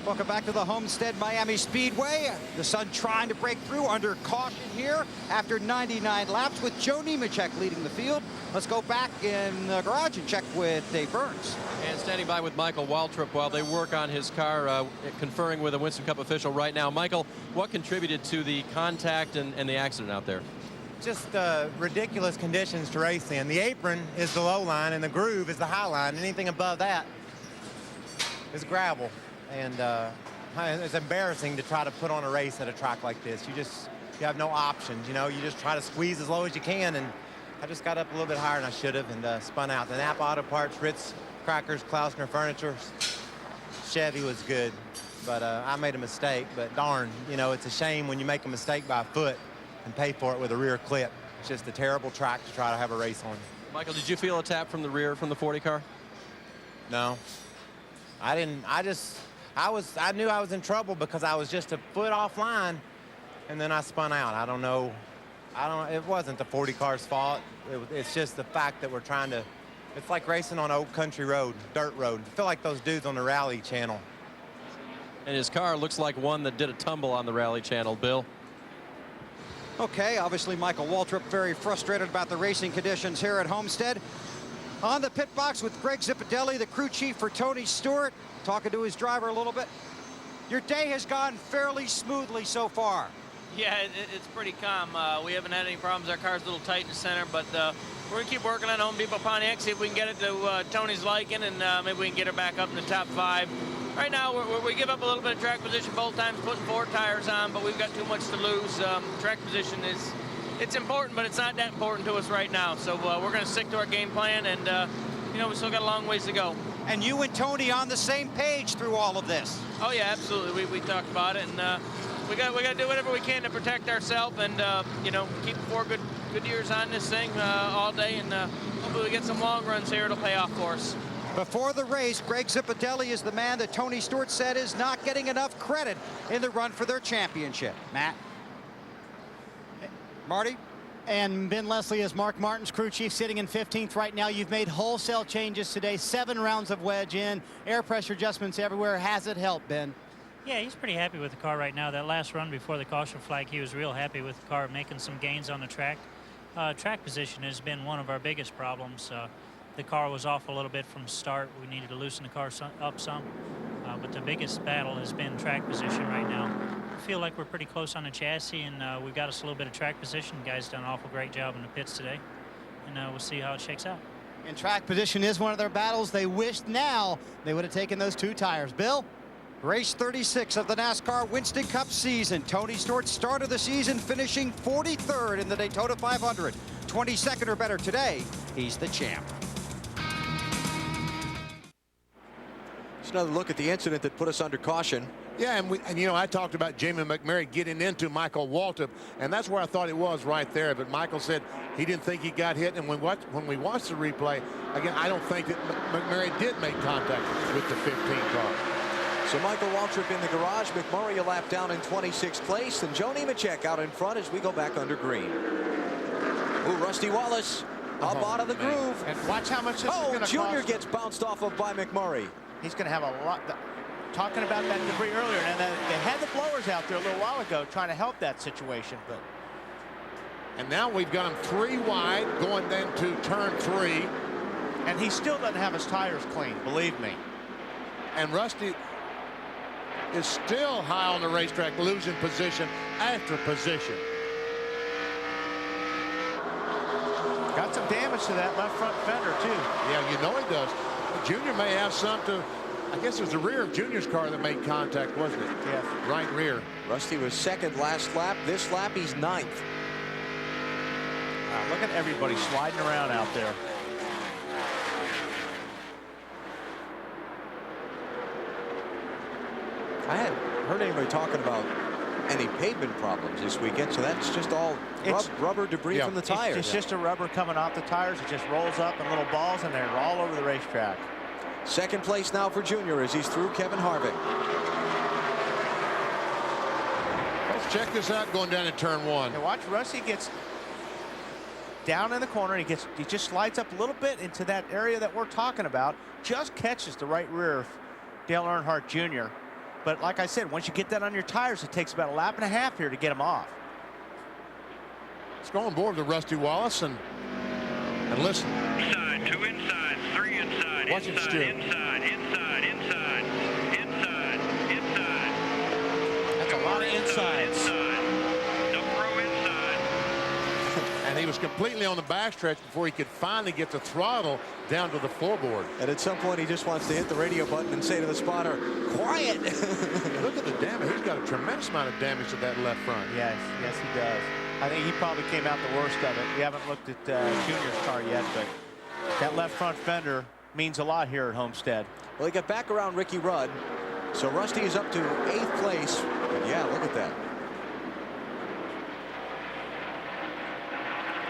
Welcome back to the Homestead-Miami Speedway. The sun trying to break through under caution here after 99 laps with Joe Nemechek leading the field. Let's go back in the garage and check with Dave Burns. And standing by with Michael Waltrip while they work on his car, conferring with a Winston Cup official right now. Michael, what contributed to the contact and the accident out there? Just ridiculous conditions to race in. The apron is the low line and the groove is the high line. Anything above that is gravel. And it's embarrassing to try to put on a race at a track like this. You have no options, you know. You just try to squeeze as low as you can, and I just got up a little bit higher than I should have and spun out. The Napa Auto Parts, Ritz Crackers, Klausner Furniture, Chevy was good, but I made a mistake. But darn, you know, it's a shame when you make a mistake by foot and pay for it with a rear clip. It's just a terrible track to try to have a race on. Michael, did you feel a tap from the rear from the 40 car? No, I didn't. I knew I was in trouble because I was just a foot offline, and then I spun out. I don't know. It wasn't the 40 car's fault. It's just the fact that we're trying to. It's like racing on an old country road, dirt road. I feel like those dudes on the Rally Channel. And his car looks like one that did a tumble on the Rally Channel, Bill. Okay, obviously Michael Waltrip very frustrated about the racing conditions here at Homestead. On the pit box with Greg Zipadelli, the crew chief for Tony Stewart, talking to his driver a little bit. Your day has gone fairly smoothly so far. Yeah, it's pretty calm. We haven't had any problems. Our car's a little tight in the center, but we're going to keep working on Home Depot Pontiac, see if we can get it to Tony's liking, and maybe we can get her back up in the top 5. Right now, we give up a little bit of track position both times, putting 4 tires on, but we've got too much to lose. Track position it's important, but it's not that important to us right now. So we're going to stick to our game plan, and you know, we still got a long ways to go. And you and Tony on the same page through all of this. Oh yeah, absolutely. We talked about it, and we got to do whatever we can to protect ourselves, and you know, keep 4 good years on this thing all day, and hopefully we get some long runs here. It'll pay off for us. Before the race, Greg Zipadelli is the man that Tony Stewart said is not getting enough credit in the run for their championship. Matt? Marty? And Ben Leslie is Mark Martin's crew chief, sitting in 15th right now. You've made wholesale changes today, 7 rounds of wedge in, air pressure adjustments everywhere. Has it helped, Ben? Yeah, he's pretty happy with the car right now. That last run before the caution flag, he was real happy with the car, making some gains on the track. Track position has been one of our biggest problems. The car was off a little bit from start. We needed to loosen the car up some. But the biggest battle has been track position right now. I feel like we're pretty close on the chassis, and we've got us a little bit of track position. The guys done an awful great job in the pits today, and we'll see how it shakes out. And track position is one of their battles. They wished now they would have taken those 2 tires. Bill? Race 36 of the NASCAR Winston Cup season. Tony Stewart started the season finishing 43rd in the Daytona 500. 22nd or better today, he's the champ. Just another look at the incident that put us under caution. Yeah, and you know, I talked about Jamie McMurray getting into Michael Waltrip, and that's where I thought it was right there. But Michael said he didn't think he got hit, and when we watched the replay, again, I don't think that McMurray did make contact with the 15 car. So Michael Waltrip in the garage, McMurray a lap down in 26th place, and Joe Nemechek out in front as we go back under green. Ooh, Rusty Wallace up out of the groove. And watch how much this is going to cost. Junior gets bounced off of by McMurray. He's going to have a lot. Talking about that debris earlier, and they had the blowers out there a little while ago trying to help that situation. But and now we've got him 3 wide going then to turn 3. And he still doesn't have his tires clean, believe me. And Rusty is still high on the racetrack, losing position after position. Got some damage to that left front fender, too. Yeah, you know he does. Junior may have some to, I guess it was the rear of Junior's car that made contact, wasn't it? Yes. Right rear. Rusty was 2nd last lap. This lap, he's 9th. Wow, look at everybody sliding around out there. I hadn't heard anybody talking about any pavement problems this weekend, so that's just all rubber debris from the tires. It's just a rubber coming off the tires. It just rolls up in little balls, and they're all over the racetrack. 2nd place now for Junior as he's through Kevin Harvick. Let's check this out going down in turn 1. And watch Rusty gets down in the corner. He just slides up a little bit into that area that we're talking about. Just catches the right rear of Dale Earnhardt Jr. But like I said, once you get that on your tires, it takes about a lap and a half here to get them off. Let's go on board with Rusty Wallace and listen. Inside, 2 inside, 3 inside, Watch inside, inside, inside, inside, inside, inside. That's a lot of insides. And he was completely on the backstretch before he could finally get the throttle down to the floorboard. And at some point, he just wants to hit the radio button and say to the spotter, quiet. Look at the damage. He's got a tremendous amount of damage to that left front. Yes, he does. I think he probably came out the worst of it. We haven't looked at Junior's car yet, but that left front fender means a lot here at Homestead. Well, he got back around Ricky Rudd, so Rusty is up to 8th place. And yeah, look at that.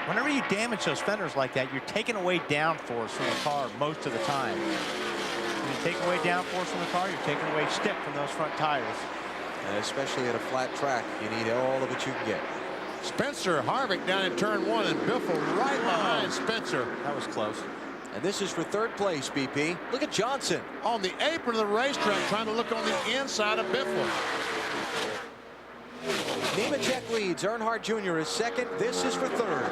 Whenever you damage those fenders like that, you're taking away downforce from the car most of the time. When you take away downforce from the car, you're taking away stick from those front tires. And especially at a flat track, you need all of it you can get. Spencer Harvick down in turn 1 and Biffle right behind Spencer. That was close. And this is for 3rd place, BP. Look at Johnson. On the apron of the racetrack, trying to look on the inside of Biffle. Nemechek leads. Earnhardt Jr. is 2nd. This is for 3rd.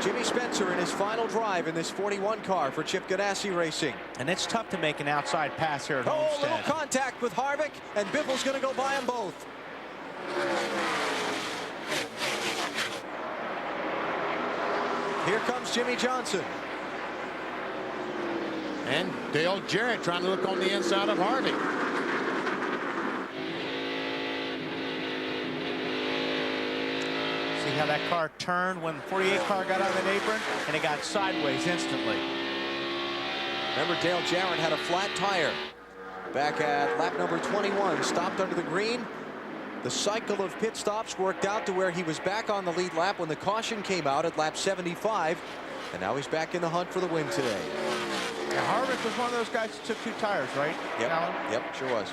Jimmy Spencer in his final drive in this 41 car for Chip Ganassi Racing. And it's tough to make an outside pass here at Homestead. Little contact with Harvick, and Biffle's going to go by them both. Here comes Jimmy Johnson. And Dale Jarrett trying to look on the inside of Harvick. See how that car turned when the 48 car got on the apron, and it got sideways instantly. Remember, Dale Jarrett had a flat tire back at lap number 21, stopped under the green. The cycle of pit stops worked out to where he was back on the lead lap when the caution came out at lap 75, and now he's back in the hunt for the win today. Yeah, Harvick was one of those guys that took 2 tires, right? Yep, Alan? yep, sure was.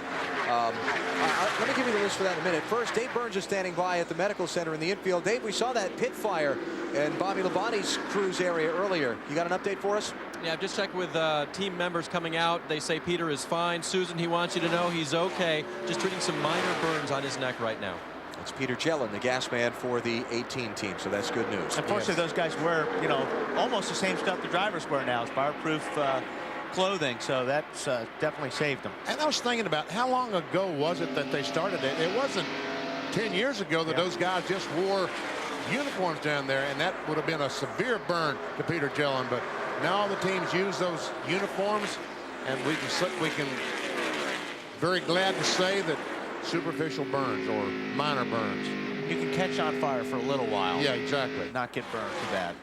Let me give you the list for that in a minute. First, Dave Burns is standing by at the medical center in the infield. Dave, we saw that pit fire in Bobby Labonte's cruise area earlier. You got an update for us? Yeah, I've just checked with team members coming out. They say Peter is fine. Susan, he wants you to know he's okay. Just treating some minor burns on his neck right now. It's Peter Jellin, the gas man for the 18 team, so that's good news. Unfortunately, those guys wear, you know, almost the same stuff the drivers wear now. It's fireproof clothing, so that's definitely saved them. And I was thinking about how long ago was it that they started it? It wasn't 10 years ago that those guys just wore uniforms down there, and that would have been a severe burn to Peter Jellin. But now the teams use those uniforms, and we can very glad to say that superficial burns or minor burns. You can catch on fire for a little while. Yeah, exactly. Not get burned too bad.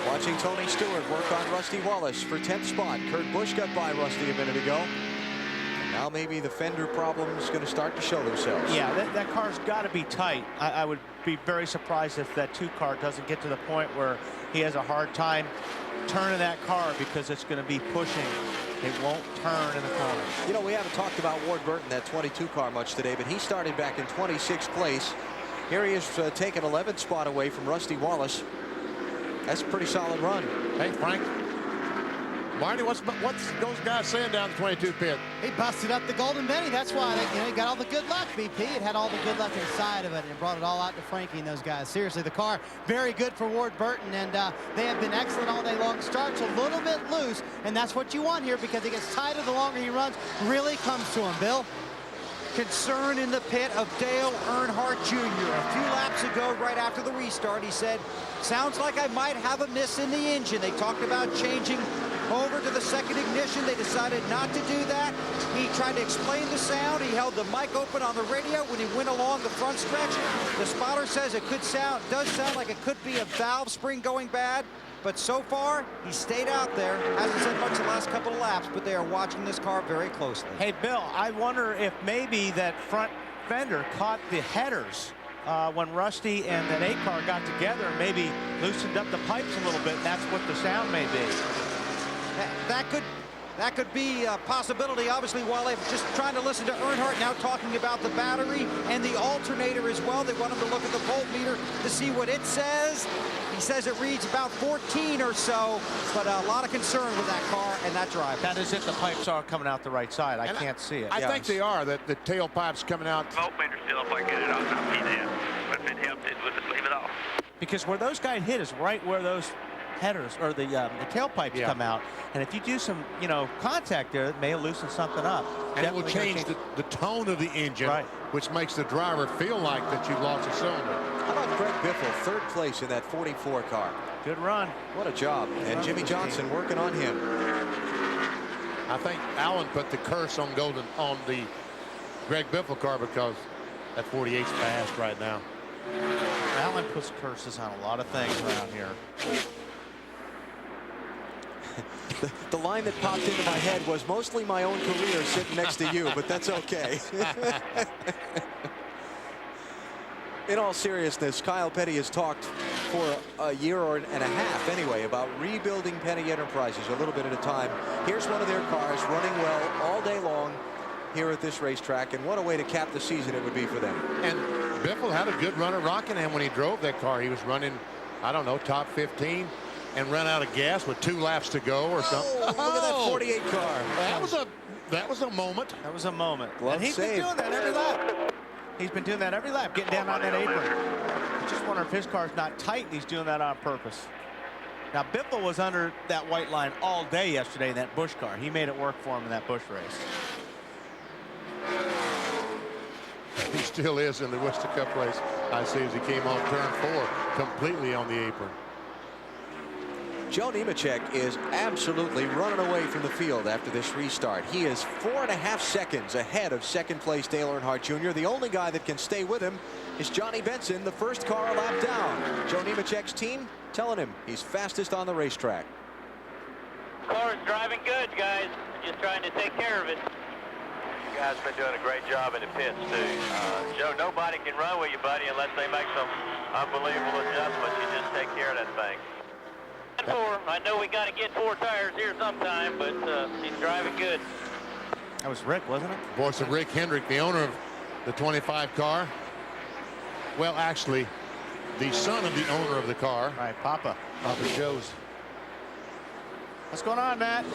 Watching Tony Stewart work on Rusty Wallace for 10th spot. Kurt Busch got by Rusty a minute ago. And now maybe the fender problem is going to start to show themselves. Yeah, that car's got to be tight. I would be very surprised if that 2 car doesn't get to the point where he has a hard time turning that car because it's going to be pushing. It won't turn in the corners. You know, we haven't talked about Ward Burton, that 22 car, much today, but he started back in 26th place. Here he is taking 11th spot away from Rusty Wallace. That's a pretty solid run. Hey, Frank. Marty, what's those guys saying down the 22 pit? He busted up the Golden Betty. That's why he got all the good luck, BP. It had all the good luck inside of it, and it brought it all out to Frankie and those guys. Seriously, the car, very good for Ward Burton, and they have been excellent all day long. Starts a little bit loose, and that's what you want here because he gets tighter the longer he runs. Really comes to him, Bill. Concern in the pit of Dale Earnhardt Jr. A few laps ago, right after the restart, he said, sounds like I might have a miss in the engine. They talked about changing over to the second ignition. They decided not to do that. He tried to explain the sound. He held the mic open on the radio when he went along the front stretch. The spotter says it does sound like it could be a valve spring going bad. But so far, he stayed out there. Hasn't said much the last couple of laps, but they are watching this car very closely. Hey, Bill, I wonder if maybe that front fender caught the headers when Rusty and that 8 car got together and maybe loosened up the pipes a little bit, and that's what the sound may be. That could be a possibility. Obviously, while they're just trying to listen to Earnhardt, now talking about the battery and the alternator as well. They want him to look at the voltmeter to see what it says. He says it reads about 14 or so, but a lot of concern with that car and that drive. That is if the pipes are coming out the right side. I can't see it. I think they are, that the tailpipe's coming out. Voltmeter's still up, I get it off top of that. But if it helped, it would just leave it off. Because where those guys hit is right where those headers or the tailpipes come out, and if you do some contact there, it may loosen something up. And it will change the tone of the engine, which makes the driver feel like that you've lost a cylinder. How about Greg Biffle, 3rd place in that 44 car? Good run. What a job. And Jimmy Johnson working on him. I think Allen put the curse on the Greg Biffle car because that 48's fast right now. Allen puts curses on a lot of things around here. The line that popped into my head was mostly my own career sitting next to you, but that's okay. In all seriousness, Kyle Petty has talked for a year and a half anyway about rebuilding Petty Enterprises a little bit at a time. Here's one of their cars running well all day long here at this racetrack, and what a way to cap the season it would be for them. And Biffle had a good run at Rockingham when he drove that car. He was running, I don't know, top 15 and ran out of gas with 2 laps to go or something. Look at that 48 car. That was a moment. That was a moment. Glove And he's save. been doing that every lap. He's been doing that every lap, getting down on that apron. I just wonder if his car's not tight and he's doing that on purpose. Now, Biffle was under that white line all day yesterday in that Busch car. He made it work for him in that Busch race. He still is in the Winston Cup race. I see as he came on turn 4 completely on the apron. Joe Nemechek is absolutely running away from the field after this restart. He is 4.5 seconds ahead of second place Dale Earnhardt Jr. The only guy that can stay with him is Johnny Benson, the first car a lap down. Joe Nemechek's team telling him he's fastest on the racetrack. Car's driving good, guys. Just trying to take care of it. You guys been doing a great job in the pits, too. Joe, nobody can run with you, buddy, unless they make some unbelievable adjustments. You just take care of that thing. I know we got to get 4 tires here sometime, but he's driving good. That was Rick, wasn't it? Voice of Rick Hendrick, the owner of the 25 car. Well, actually, the son of the owner of the car. Right, Papa Joe's. What's going on, Matt?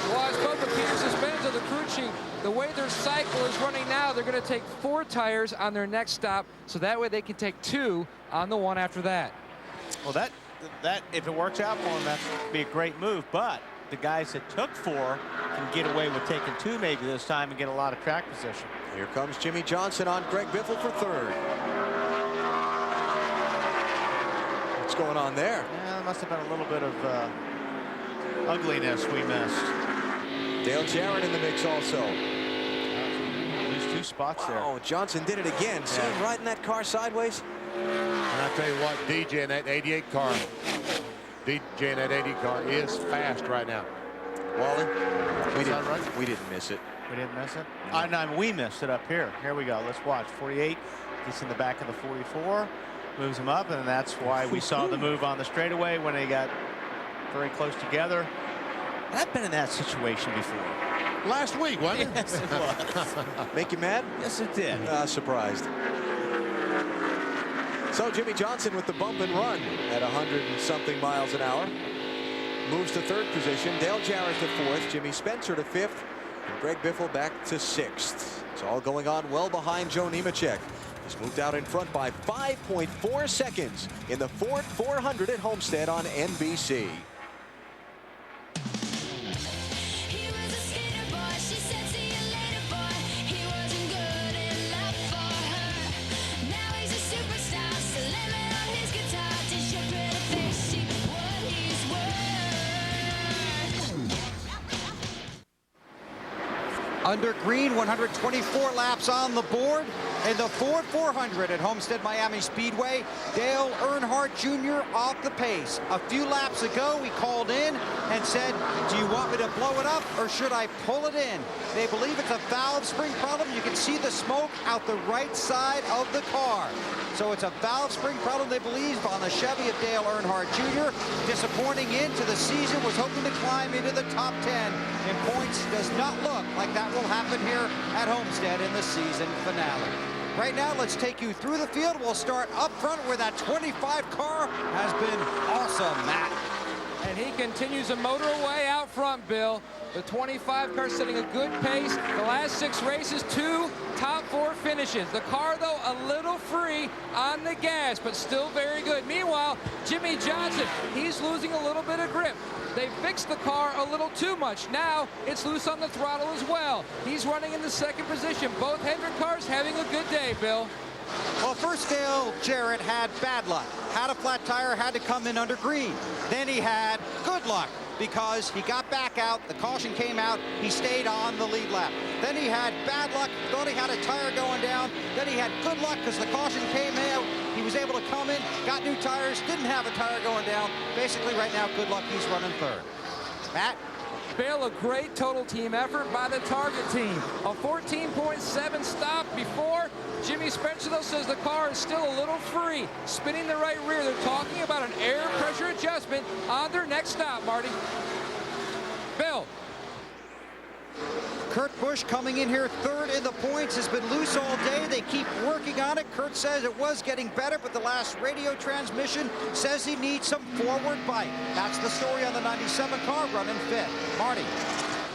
Well, I spoke with Peter Suspenzo, the crew chief. The way their cycle is running now, they're going to take 4 tires on their next stop, so that way they can take 2 on the one after that. Well, that if it works out for them, that's be a great move. But the guys that took 4 can get away with taking 2 maybe this time and get a lot of track position. Here comes Jimmy Johnson on Greg Biffle for 3rd. What's going on there? Yeah, there must have been a little bit of ugliness we missed. Dale Jarrett in the mix also. Lose 2 spots there. Oh, Johnson did it again. See him riding that car sideways? And I tell you what, DJ in that 88 car, DJ in that 80 car is fast right now. Wally, we didn't miss it. We didn't miss it? No, we missed it up here. Here we go. Let's watch. 48 gets in the back of the 44, moves him up, and that's why we saw the move on the straightaway when they got very close together. And I've been in that situation before. Last week, wasn't it? Yes, it was. Make you mad? Yes, it did. Surprised. So Jimmy Johnson with the bump and run at 100-something miles an hour. Moves to 3rd position. Dale Jarrett to 4th. Jimmy Spencer to 5th. And Greg Biffle back to 6th. It's all going on well behind Joe Nemechek. He's moved out in front by 5.4 seconds in the Ford 400 at Homestead on NBC. Under green, 124 laps on the board. In the Ford 400 at Homestead-Miami Speedway, Dale Earnhardt Jr. off the pace. A few laps ago, he called in and said, do you want me to blow it up or should I pull it in? They believe it's a valve spring problem. You can see the smoke out the right side of the car. So it's a valve spring problem, they believe, on the Chevy of Dale Earnhardt Jr. Disappointing into the season, was hoping to climb into the top 10 in points. Does not look like that will happen here at Homestead in the season finale. Right now, let's take you through the field. We'll start up front where that 25 car has been awesome, Matt. And he continues to motor away out front, Bill. The 25 car setting a good pace. The last 6 races, 2 top 4 finishes. The car, though, a little free on the gas, but still very good. Meanwhile, Jimmy Johnson, he's losing a little bit of grip. They fixed the car a little too much. Now it's loose on the throttle as well. He's running in the 2nd position. Both Hendrick cars having a good day, Bill. Well, first Dale Jarrett had bad luck. Had a flat tire, had to come in under green. Then he had good luck because he got back out, the caution came out, he stayed on the lead lap. Then he had bad luck, thought he had a tire going down. Then he had good luck because the caution came out. He was able to come in, got new tires, didn't have a tire going down. Basically right now, good luck, he's running 3rd. Matt? Bill, a great total team effort by the Target team. A 14.7 stop before. Jimmy Spencer, though, says the car is still a little free. Spinning the right rear. They're talking about an air pressure adjustment on their next stop, Marty. Bill. Kurt Busch coming in here third in the points, has been loose all day. They keep working on it. Kurt says it was getting better, but the last radio transmission says he needs some forward bite. That's the story on the 97 car running fifth. Marty.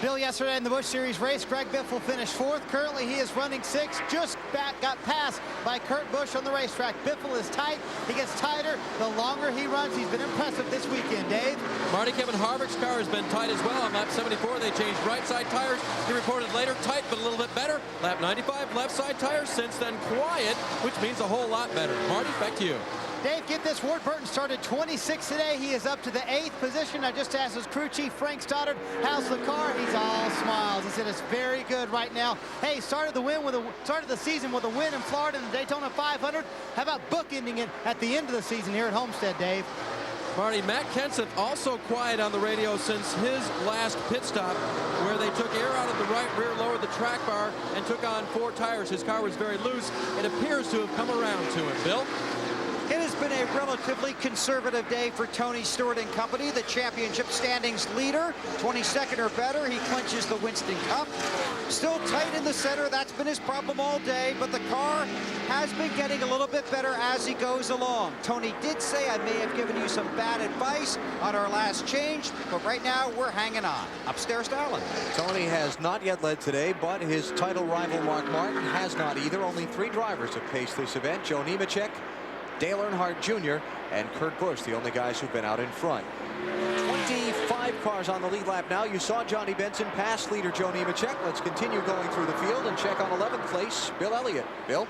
Bill, yesterday in the Busch Series race, Greg Biffle finished fourth. Currently, he is running sixth. Just got passed by Kurt Busch on the racetrack. Biffle is tight. He gets tighter the longer he runs. He's been impressive this weekend. Dave? Marty, Kevin Harvick's car has been tight as well. On lap 74, they changed right side tires. He reported later tight, but a little bit better. Lap 95, left side tires. Since then, quiet, which means a whole lot better. Marty, back to you. Dave, get this. Ward Burton started 26th today. He is up to the 8th position. I just asked his crew chief, Frank Stoddard, how's the car? He's all smiles. He said it's very good right now. Hey, started the season with a win in Florida in the Daytona 500. How about bookending it at the end of the season here at Homestead, Dave? Marty, Matt Kenseth also quiet on the radio since his last pit stop, where they took air out of the right rear, lowered the track bar, and took on 4 tires. His car was very loose. It appears to have come around to him. Bill? It has been a relatively conservative day for Tony Stewart and company, the championship standings leader. 22nd or better, he clinches the Winston Cup. Still tight in the center, that's been his problem all day, but the car has been getting a little bit better as he goes along. Tony did say, I may have given you some bad advice on our last change, but right now we're hanging on. Upstairs to Allen. Tony has not yet led today, but his title rival Mark Martin has not either. Only 3 drivers have paced this event. Joe Nemechek, Dale Earnhardt Jr. and Kurt Busch, the only guys who've been out in front. 25 cars on the lead lap now. You saw Johnny Benson pass leader Joe Nemechek. Let's continue going through the field and check on 11th place, Bill Elliott. Bill?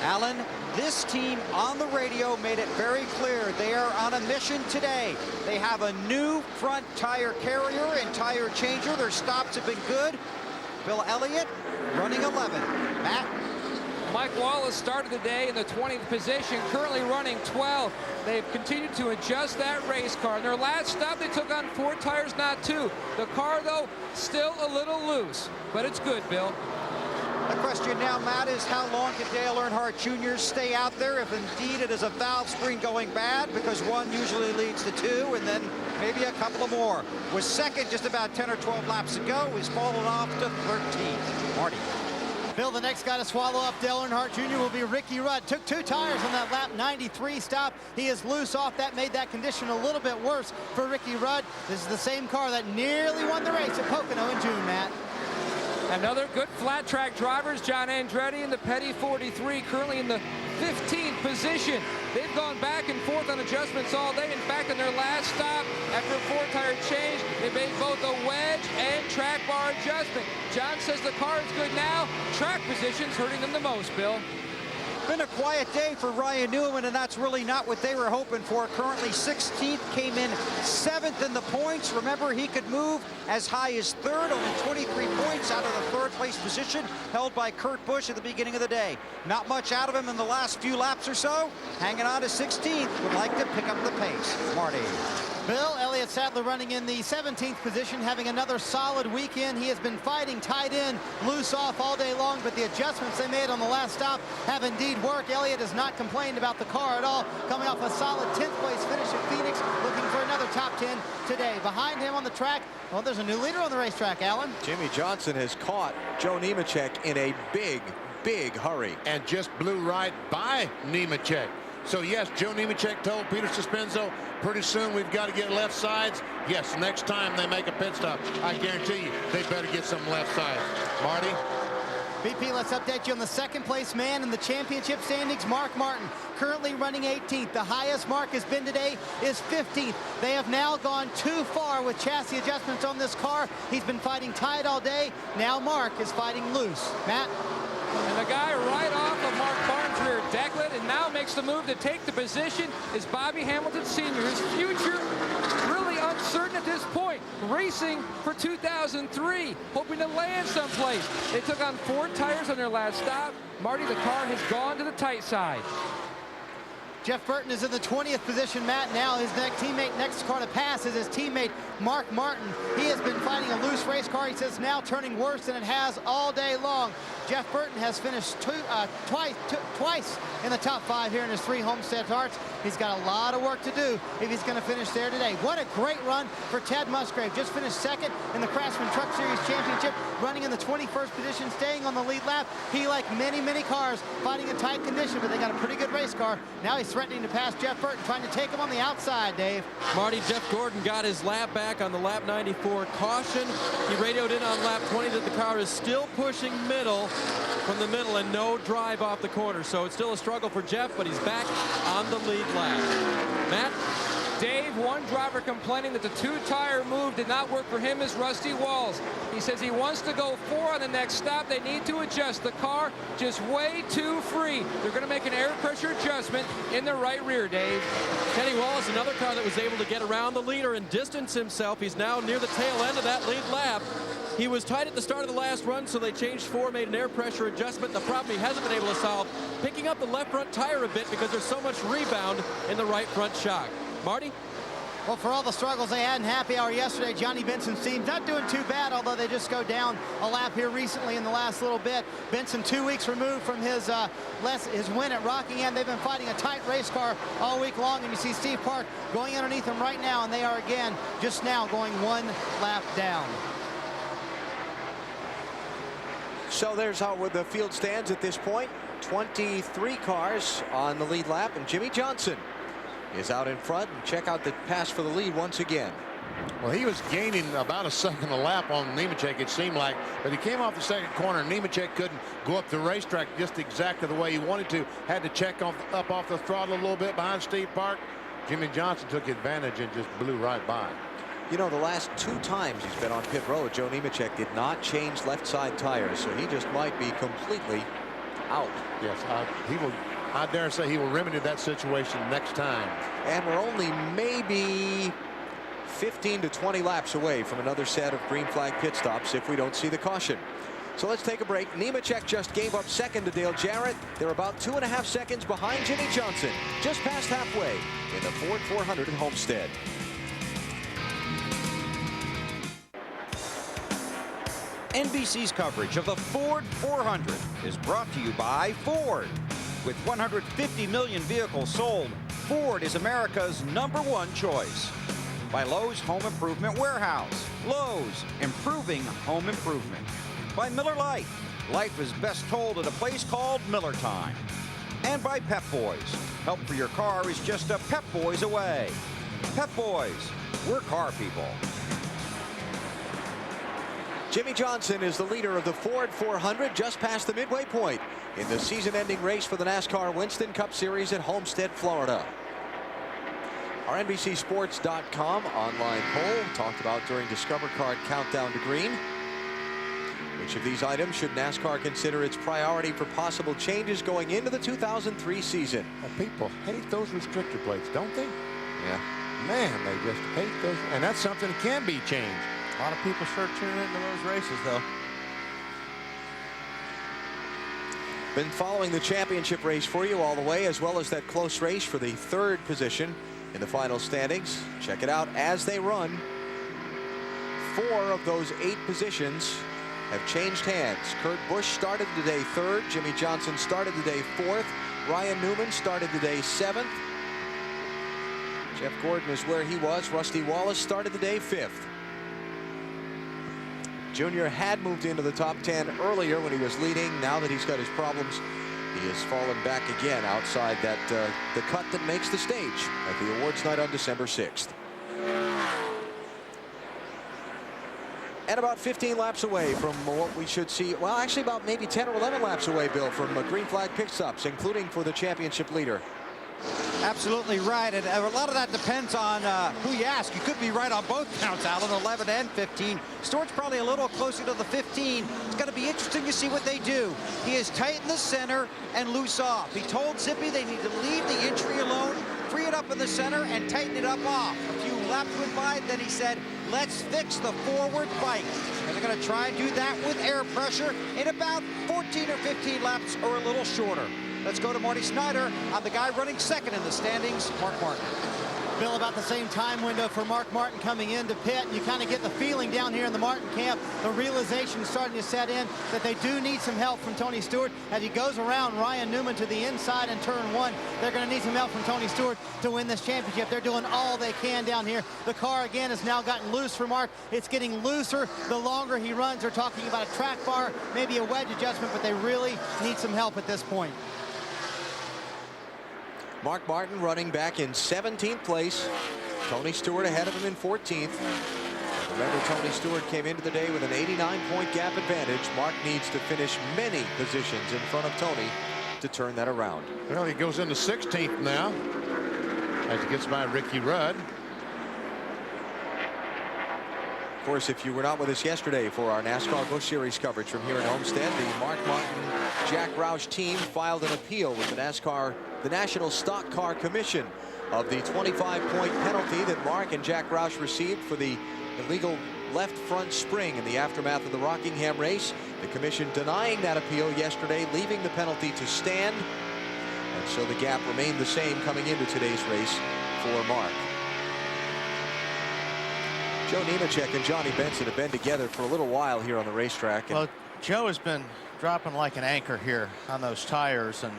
Alan, this team on the radio made it very clear they are on a mission today. They have a new front tire carrier and tire changer. Their stops have been good. Bill Elliott running 11. Matt? Mike Wallace started the day in the 20th position, currently running 12th. They've continued to adjust that race car. In their last stop, they took on 4 tires, not 2. The car, though, still a little loose, but it's good, Bill. The question now, Matt, is how long can Dale Earnhardt Jr. stay out there if indeed it is a valve screen going bad, because 1 usually leads to 2, and then maybe a couple of more. Was second just about 10 or 12 laps ago. He's fallen off to 13th. Marty. Bill, the next guy to swallow up Dale Earnhardt Jr. will be Ricky Rudd. Took 2 tires on that lap 93 stop. He is loose off. That made that condition a little bit worse for Ricky Rudd. This is the same car that nearly won the race at Pocono in June, Matt. Another good flat track drivers, John Andretti in the Petty 43, currently in the 15th position. They've gone back and forth on adjustments all day. In fact, in their last stop, after a 4-tire change, they made both a wedge and track bar adjustment. John says the car is good now. Track position's hurting them the most, Bill. Been a quiet day for Ryan Newman, and that's really not what they were hoping for. Currently 16th, came in 7th in the points. Remember, he could move as high as 3rd, only 23 points out of the 3rd place position held by Kurt Busch at the beginning of the day. Not much out of him in the last few laps or so. Hanging on to 16th, would like to pick up the pace. Marty. Bill, Elliott Sadler running in the 17th position, having another solid weekend. He has been fighting tight end, loose off all day long, but the adjustments they made on the last stop have indeed worked. Elliott has not complained about the car at all, coming off a solid 10th place finish at Phoenix, looking for another top 10 today. Behind him on the track, well, there's a new leader on the racetrack, Alan. Jimmy Johnson has caught Joe Nemechek in a big hurry. And just blew right by Nemechek. So, yes, Joe Nemechek told Peter Suspenzo, pretty soon we've got to get left sides. Yes, next time they make a pit stop, I guarantee you they better get some left sides. Marty? BP, let's update you on the 2nd place man in the championship standings, Mark Martin, currently running 18th. The highest Mark has been today is 15th. They have now gone too far with chassis adjustments on this car. He's been fighting tight all day. Now Mark is fighting loose. Matt? And the guy right off of Mark Barnes' rear, Declan, and now makes the move to take the position is Bobby Hamilton Sr. His future really uncertain at this point. Racing for 2003, hoping to land someplace. They took on 4 tires on their last stop. Marty, the car has gone to the tight side. Jeff Burton is in the 20th position, Matt. Now his teammate next car to pass is his teammate Mark Martin. He has been fighting a loose race car. He says now turning worse than it has all day long. Jeff Burton has finished twice in the top 5 here in his 3 Homestead starts. He's got a lot of work to do if he's going to finish there today. What a great run for Ted Musgrave. Just finished 2nd in the Craftsman Truck Series Championship, running in the 21st position, staying on the lead lap. He, like many, many cars, fighting in tight condition, but they got a pretty good race car. Now he's threatening to pass Jeff Burton, trying to take him on the outside, Dave. Marty, Jeff Gordon got his lap back on the lap 94 caution. He radioed in on lap 20 that the car is still pushing from the middle and no drive off the corner. So it's still a struggle for Jeff, but he's back on the lead lap. Matt? Dave, one driver complaining that the 2-tire move did not work for him is Rusty Walls. He says he wants to go 4 on the next stop. They need to adjust. The car just way too free. They're going to make an air pressure adjustment in the right rear, Dave. Kenny Wallace, another car that was able to get around the leader and distance himself. He's now near the tail end of that lead lap. He was tight at the start of the last run, so they changed 4, made an air pressure adjustment. The problem he hasn't been able to solve, picking up the left front tire a bit because there's so much rebound in the right front shock. Marty? Well, for all the struggles they had in happy hour yesterday, Johnny Benson's team not doing too bad, although they just go down a lap here recently in the last little bit. Benson 2 weeks removed from his win at Rockingham. They've been fighting a tight race car all week long, and you see Steve Park going underneath them right now, and they are again just now going 1 lap down. So there's how the field stands at this point. 23 cars on the lead lap, and Jimmy Johnson is out in front. And check out the pass for the lead once again. Well, he was gaining about a second a lap on Nemechek, it seemed like, but he came off the second corner, and Nemechek couldn't go up the racetrack just exactly the way he wanted to. Had to check up off the throttle a little bit behind Steve Park. Jimmy Johnson took advantage and just blew right by. You know, the last 2 times he's been on pit road, Joe Nemechek did not change left side tires, so he just might be completely out. Yes, I dare say he will remedy that situation next time. And we're only maybe 15 to 20 laps away from another set of green flag pit stops if we don't see the caution. So let's take a break. Nemechek just gave up 2nd to Dale Jarrett. They're about 2.5 seconds behind Jimmy Johnson, just past halfway in the Ford 400 at Homestead. NBC's coverage of the Ford 400 is brought to you by Ford. With 150 million vehicles sold, Ford is America's #1 choice. By Lowe's Home Improvement Warehouse. Lowe's, improving home improvement. By Miller Lite. Life is best told at a place called Miller Time. And by Pep Boys. Help for your car is just a Pep Boys away. Pep Boys, we're car people. Jimmy Johnson is the leader of the Ford 400 just past the midway point in the season-ending race for the NASCAR Winston Cup Series at Homestead, Florida. Our NBCSports.com online poll talked about during Discover Card Countdown to Green. Which of these items should NASCAR consider its priority for possible changes going into the 2003 season? Well, people hate those restrictor plates, don't they? Yeah. Man, they just hate those. And that's something that can be changed. A lot of people sure tune into those races, though. Been following the championship race for you all the way, as well as that close race for the 3rd position in the final standings. Check it out as they run. 4 of those 8 positions have changed hands. Kurt Busch started today 3rd. Jimmy Johnson started today 4th. Ryan Newman started today 7th. Jeff Gordon is where he was. Rusty Wallace started today 5th. Junior had moved into the top 10 earlier when he was leading. Now that he's got his problems, he has fallen back again outside that the cut that makes the stage at the awards night on December 6th. And about 15 laps away from what we should see. Well, actually about maybe 10 or 11 laps away, Bill, from green flag pit stops, including for the championship leader. Absolutely right, and a lot of that depends on who you ask. You could be right on both counts, Alan, 11 and 15. Stewart's probably a little closer to the 15. It's going to be interesting to see what they do. He is tight in the center and loose off. He told Zippy they need to leave the entry alone, free it up in the center, and tighten it up off. A few laps went by, then he said, let's fix the forward bike. And they're going to try and do that with air pressure in about 14 or 15 laps or a little shorter. Let's go to Marty Snyder on the guy running second in the standings, Mark Martin. Bill, about the same time window for Mark Martin coming into pit. You kind of get the feeling down here in the Martin camp, the realization starting to set in that they do need some help from Tony Stewart as he goes around Ryan Newman to the inside in turn 1. They're going to need some help from Tony Stewart to win this championship. They're doing all they can down here. The car, again, has now gotten loose for Mark. It's getting looser the longer he runs. They're talking about a track bar, maybe a wedge adjustment, but they really need some help at this point. Mark Martin running back in 17th place. Tony Stewart ahead of him in 14th. Remember, Tony Stewart came into the day with an 89-point gap advantage. Mark needs to finish many positions in front of Tony to turn that around. Well, he goes into 16th now as he gets by Ricky Rudd. Of course, if you were not with us yesterday for our NASCAR Busch Series coverage from here in Homestead, the Mark Martin Jack Roush team filed an appeal with the National Stock Car Commission of the 25-point penalty that Mark and Jack Roush received for the illegal left front spring in the aftermath of the Rockingham race. The commission denying that appeal yesterday, leaving the penalty to stand. And so the gap remained the same coming into today's race for Mark. Joe Nemechek and Johnny Benson have been together for a little while here on the racetrack. Well, Joe has been dropping like an anchor here on those tires, and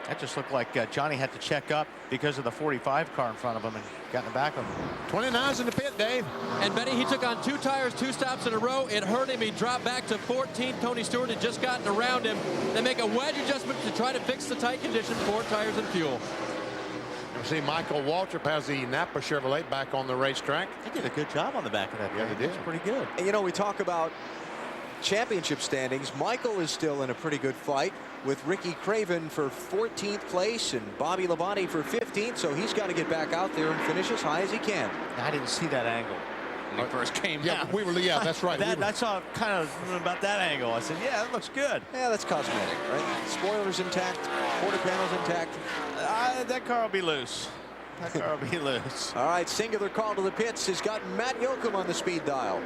that just looked like Johnny had to check up because of the 45 car in front of him and got in the back of him. 29's in the pit, Dave. And Benny, he took on 2 tires, 2 stops in a row. It hurt him. He dropped back to 14th. Tony Stewart had just gotten around him. They make a wedge adjustment to try to fix the tight condition, 4 tires and fuel. You see Michael Waltrip has the Napa Chevrolet back on the racetrack. He did a good job on the back of that. Yeah, he did. It's pretty good. And you know, we talk about championship standings. Michael is still in a pretty good fight with Ricky Craven for 14th place and Bobby Labonte for 15th, so he's got to get back out there and finish as high as he can. I didn't see that angle when he first came down. Yeah, that's right. I saw kind of about that angle. I said, yeah, that looks good. Yeah, that's cosmetic, right? Spoilers intact, quarter panels intact. That car will be loose. That car will be loose. All right, singular call to the pits has got Matt Yoakum on the speed dial.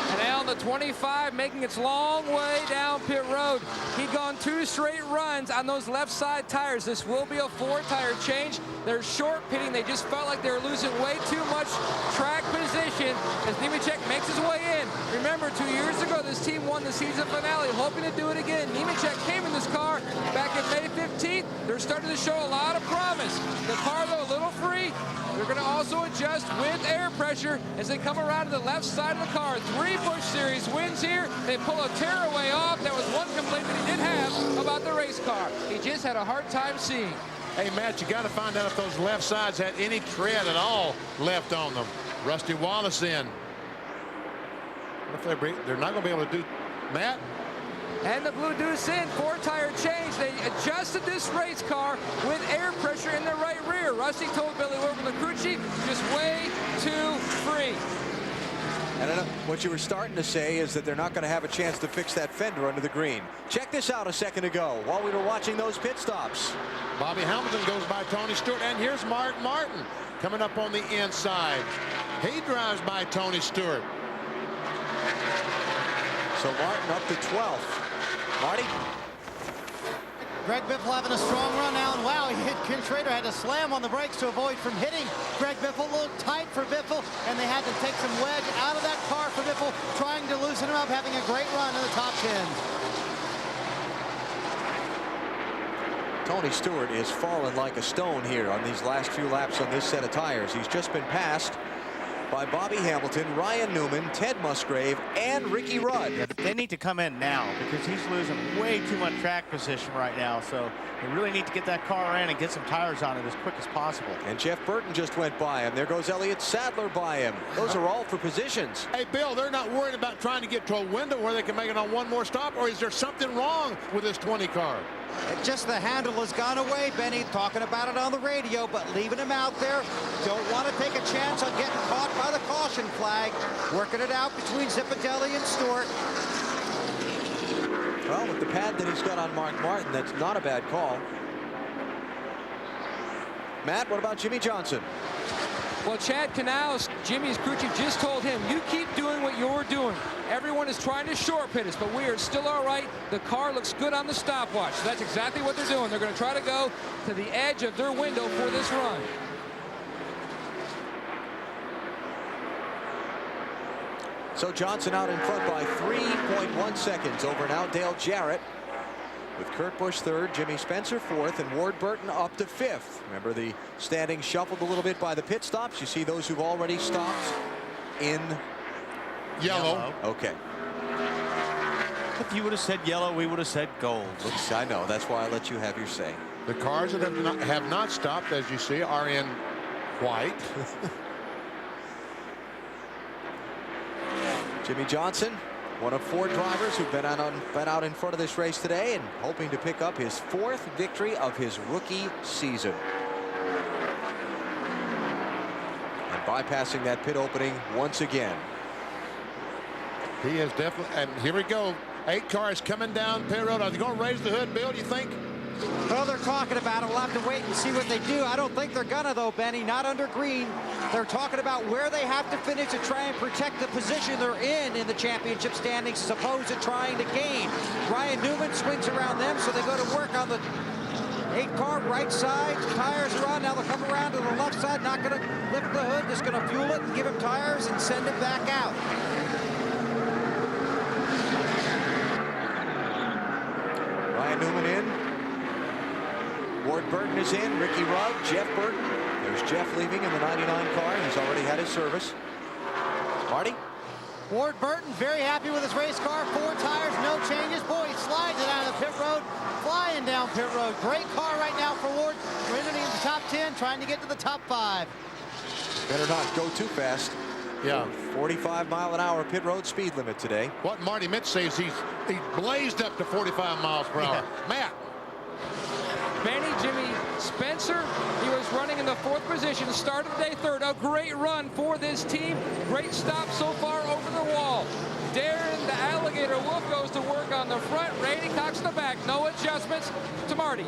And now the 25 making its long way down pit road. He'd gone 2 straight runs on those left side tires. This will be a 4-tire change. They're short pitting. They just felt like they were losing way too much track position as Nemechek makes his way in. Remember, 2 years ago, this team won the season finale, hoping to do it again. Nemechek came in this car back in May 15th. They're starting to show a lot of promise. The car, though, a little free. They're going to also adjust with air pressure as they come around to the left side of the car. 3 Busch Series wins here. They pull a tearaway off. That was one complaint that he did have about the race car. He just had a hard time seeing. Hey, Matt, you got to find out if those left sides had any tread at all left on them. Rusty Wallace in. What if they're not going to be able to do, Matt? And the Blue Deuce in, 4-tire change. They adjusted this race car with air pressure in the right rear. Rusty told Billy Wilbur the crew chief, just way too free. And what you were starting to say is that they're not going to have a chance to fix that fender under the green. Check this out a second ago while we were watching those pit stops. Bobby Hamilton goes by Tony Stewart, and here's Mark Martin coming up on the inside. He drives by Tony Stewart. So Martin up to 12th. Marty? Greg Biffle having a strong run now, and wow, he hit Kim Schrader, had to slam on the brakes to avoid from hitting Greg Biffle. A little tight for Biffle, and they had to take some wedge out of that car for Biffle, trying to loosen him up, having a great run in the top 10. Tony Stewart is falling like a stone here on these last few laps on this set of tires. He's just been passed by Bobby Hamilton, Ryan Newman, Ted Musgrave, and Ricky Rudd. Yeah, they need to come in now because he's losing way too much track position right now. So they really need to get that car in and get some tires on it as quick as possible. And Jeff Burton just went by him. There goes Elliott Sadler by him. Those are all for positions. Hey, Bill, they're not worried about trying to get to a window where they can make it on one more stop, or is there something wrong with this 20 car? Just the handle has gone away, Benny, talking about it on the radio, but leaving him out there. Don't want to take a chance on getting caught by the caution flag. Working it out between Zipadelli and Stewart. Well, with the pad that he's got on Mark Martin, that's not a bad call. Matt, what about Jimmy Johnson? Well, Chad Canals Jimmy's crew chief just told him, you keep doing what you're doing. Everyone is trying to short pit us, but we are still all right. The car looks good on the stopwatch. So that's exactly what they're doing. They're going to try to go to the edge of their window for this run. So Johnson out in front by 3.1 seconds over now Dale Jarrett, with Kurt Busch third, Jimmy Spencer fourth, and Ward Burton up to fifth. Remember, the standings shuffled a little bit by the pit stops. You see those who've already stopped in yellow. Okay. If you would have said yellow, we would have said gold. Oops, I know. That's why I let you have your say. The cars that have not stopped, as you see, are in white. Jimmy Johnson, one of 4 drivers who've been out in front of this race today and hoping to pick up his 4th victory of his rookie season. And bypassing that pit opening once again. He is definitely, and here we go. 8 cars coming down pit road. Are they going to raise the hood, Bill, do you think? Well, they're talking about it. We'll have to wait and see what they do. I don't think they're gonna, though, Benny. Not under green. They're talking about where they have to finish to try and protect the position they're in the championship standings, as opposed to trying to gain. Ryan Newman swings around them, so they go to work on the 8 car right side. Tires are on. Now they'll come around to the left side. Not going to lift the hood. Just going to fuel it and give him tires and send it back out. Ryan Newman in. Ward Burton is in. Ricky Rudd, Jeff Burton. There's Jeff leaving in the 99 car. He's already had his service. Marty? Ward Burton very happy with his race car. 4 tires, no changes. Boy, he slides it out of the pit road, flying down pit road. Great car right now for Ward. Running in the top 10, trying to get to the top 5. Better not go too fast. Yeah. 45-mile-an-hour pit road speed limit today. What Marty Mitz says, he blazed up to 45 miles per hour. Matt. Benny, Jimmy Spencer, he was running in the 4th position, started the day 3rd. A great run for this team. Great stop so far over the wall. Darren, the alligator wolf, goes to work on the front. Randy Cox in the back. No adjustments to Marty.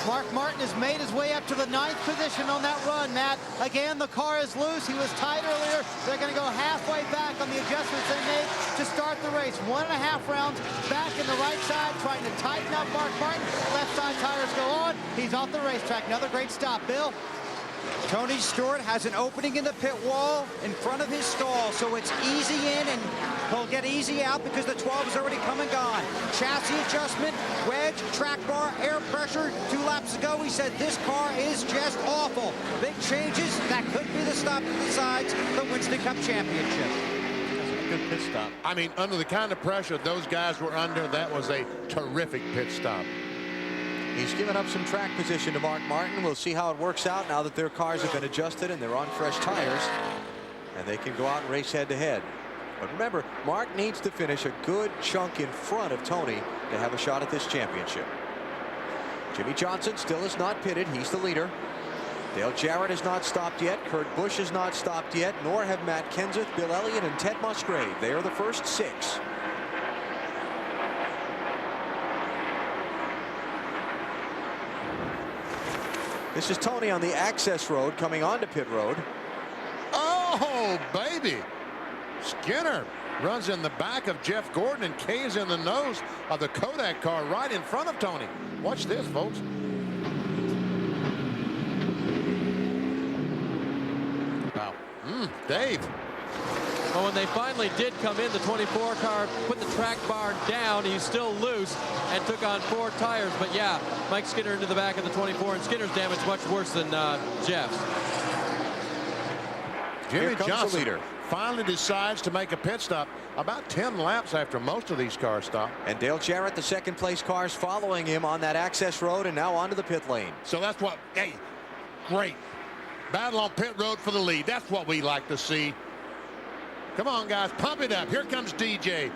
Mark Martin has made his way up to the 9th position on that run, Matt. Again, the car is loose. He was tight earlier. They're going to go halfway back on the adjustments they made to start the race. 1.5 rounds back in the right side, trying to tighten up Mark Martin. Left side tires go on. He's off the racetrack. Another great stop, Bill. Tony Stewart has an opening in the pit wall in front of his stall, so it's easy in and he'll get easy out because the 12 is already come and gone. Chassis adjustment, wedge, track bar, air pressure. 2 laps ago, he said this car is just awful. Big changes. That could be the stop that decides the Winston Cup Championship. Good pit stop. I mean, under the kind of pressure those guys were under, that was a terrific pit stop. He's given up some track position to Mark Martin. We'll see how it works out now that their cars have been adjusted and they're on fresh tires, and they can go out and race head-to-head. But remember, Mark needs to finish a good chunk in front of Tony to have a shot at this championship. Jimmy Johnson still is not pitted. He's the leader. Dale Jarrett has not stopped yet. Kurt Busch has not stopped yet, nor have Matt Kenseth, Bill Elliott, and Ted Musgrave. They are the first 6. This is Tony on the access road coming onto pit road. Oh, baby. Skinner runs in the back of Jeff Gordon and caves in the nose of the Kodak car right in front of Tony. Watch this, folks. Wow. Dave. Well, when they finally did come in, the 24 car put the track bar down. He's still loose and took on 4 tires. But yeah, Mike Skinner into the back of the 24, and Skinner's damage much worse than Jeff's. Jimmy Johnson, leader, finally decides to make a pit stop about 10 laps after most of these cars stop. And Dale Jarrett, the 2nd place cars following him on that access road and now onto the pit lane. So that's what, hey, great. Battle on pit road for the lead. That's what we like to see. Come on, guys, pump it up. Here comes DJ.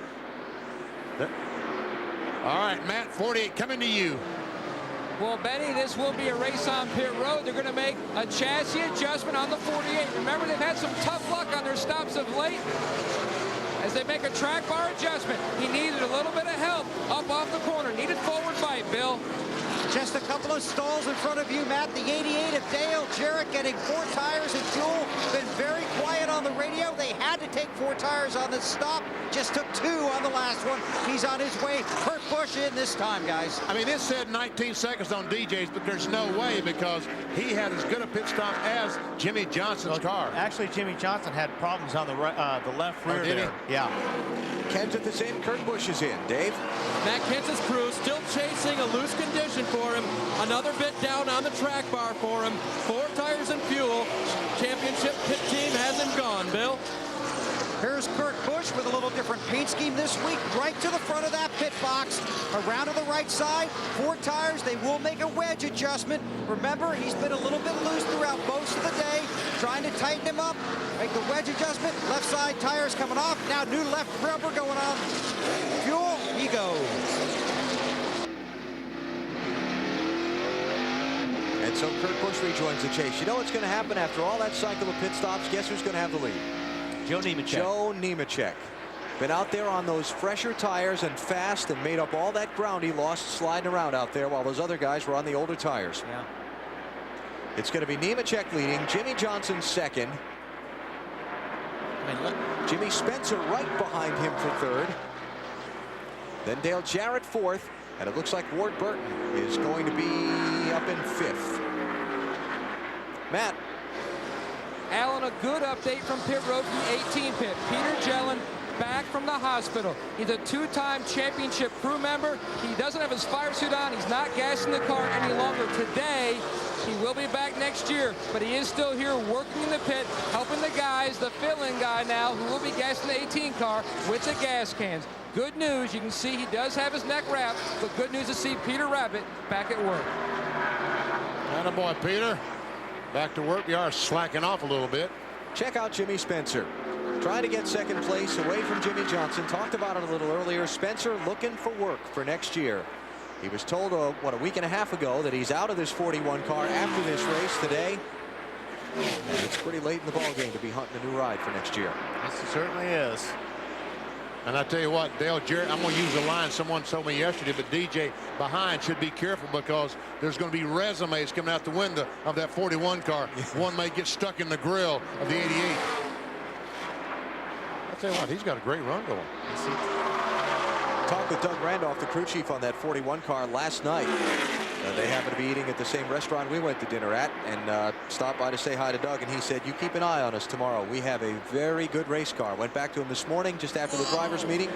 All right, Matt, 48 coming to you. Well, Benny, this will be a race on pit road. They're going to make a chassis adjustment on the 48. Remember, they've had some tough luck on their stops of late as they make a track bar adjustment. He needed a little bit of help up off the corner. Needed forward bite, Bill. Just a couple of stalls in front of you, Matt. The 88 of Dale Jarrett getting 4 tires and fuel. Been very quiet on the radio. They had to take 4 tires on this stop. Just took 2 on the last one. He's on his way. Kurt Busch in this time, guys. I mean, it said 19 seconds on DJ's, but there's no way because he had as good a pit stop as Jimmy Johnson's car. Actually, Jimmy Johnson had problems on the left rear there. Yeah. Kenseth the same. Kurt Busch is in. Dave? Matt Kenseth's crew still chasing a loose condition for him. Another bit down on the track bar for him. 4 tires and fuel. Championship pit team has him gone, Bill. Here's Kurt Busch with a little different paint scheme this week. Right to the front of that pit box. Around to the right side. 4 tires. They will make a wedge adjustment. Remember, he's been a little bit loose throughout most of the day. Trying to tighten him up. Make the wedge adjustment. Left side tires coming off. Now new left rubber going on. Fuel. He goes. And so Kurt Busch rejoins the chase. You know what's going to happen after all that cycle of pit stops? Guess who's going to have the lead? Joe Nemechek. Joe Nemechek. Been out there on those fresher tires and fast and made up all that ground he lost sliding around out there while those other guys were on the older tires. Yeah. It's going to be Nemechek leading. Jimmy Johnson second. Jimmy Spencer right behind him for third. Then Dale Jarrett fourth. And it looks like Ward Burton is going to be up in fifth. Matt. Alan, a good update from pit road from the 18 pit. Peter Jellin back from the hospital. He's a 2-time championship crew member. He doesn't have his fire suit on. He's not gassing the car any longer today. He will be back next year, but he is still here working in the pit, helping the guys, the fill-in guy now, who will be gassing the 18 car with the gas cans. Good news, you can see he does have his neck wrapped, but good news to see Peter Rabbit back at work. Attaboy, Peter. Back to work. We are slacking off a little bit. Check out Jimmy Spencer. Trying to get second place away from Jimmy Johnson. Talked about it a little earlier. Spencer looking for work for next year. He was told, a week and a half ago that he's out of this 41 car after this race today. And it's pretty late in the ball game to be hunting a new ride for next year. Yes, it certainly is. And I tell you what, Dale Jarrett, I'm going to use a line someone told me yesterday, but DJ behind should be careful because there's going to be resumes coming out the window of that 41 car. One may get stuck in the grill of the 88. I tell you what, he's got a great run going. Talked with Doug Randolph, the crew chief on that 41 car last night. They happened to be eating at the same restaurant we went to dinner at and stopped by to say hi to Doug, and he said, you keep an eye on us tomorrow. We have a very good race car. Went back to him this morning just after the drivers meeting.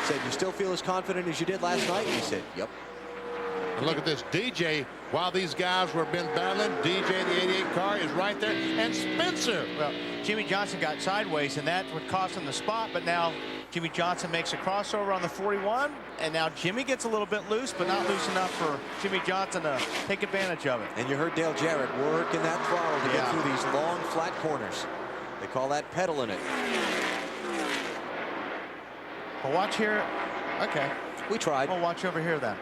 Said, you still feel as confident as you did last night? He said, yep. And look at this, DJ, while these guys were been battling, DJ, the 88 car, is right there. And Spencer. Well, Jimmy Johnson got sideways, and that would cost him the spot, but now Jimmy Johnson makes a crossover on the 41, and now Jimmy gets a little bit loose, but not loose enough for Jimmy Johnson to take advantage of it. And you heard Dale Jarrett working that throttle to get through these long, flat corners. They call that pedaling it. Well, watch here. Okay. We tried. We'll watch over here then.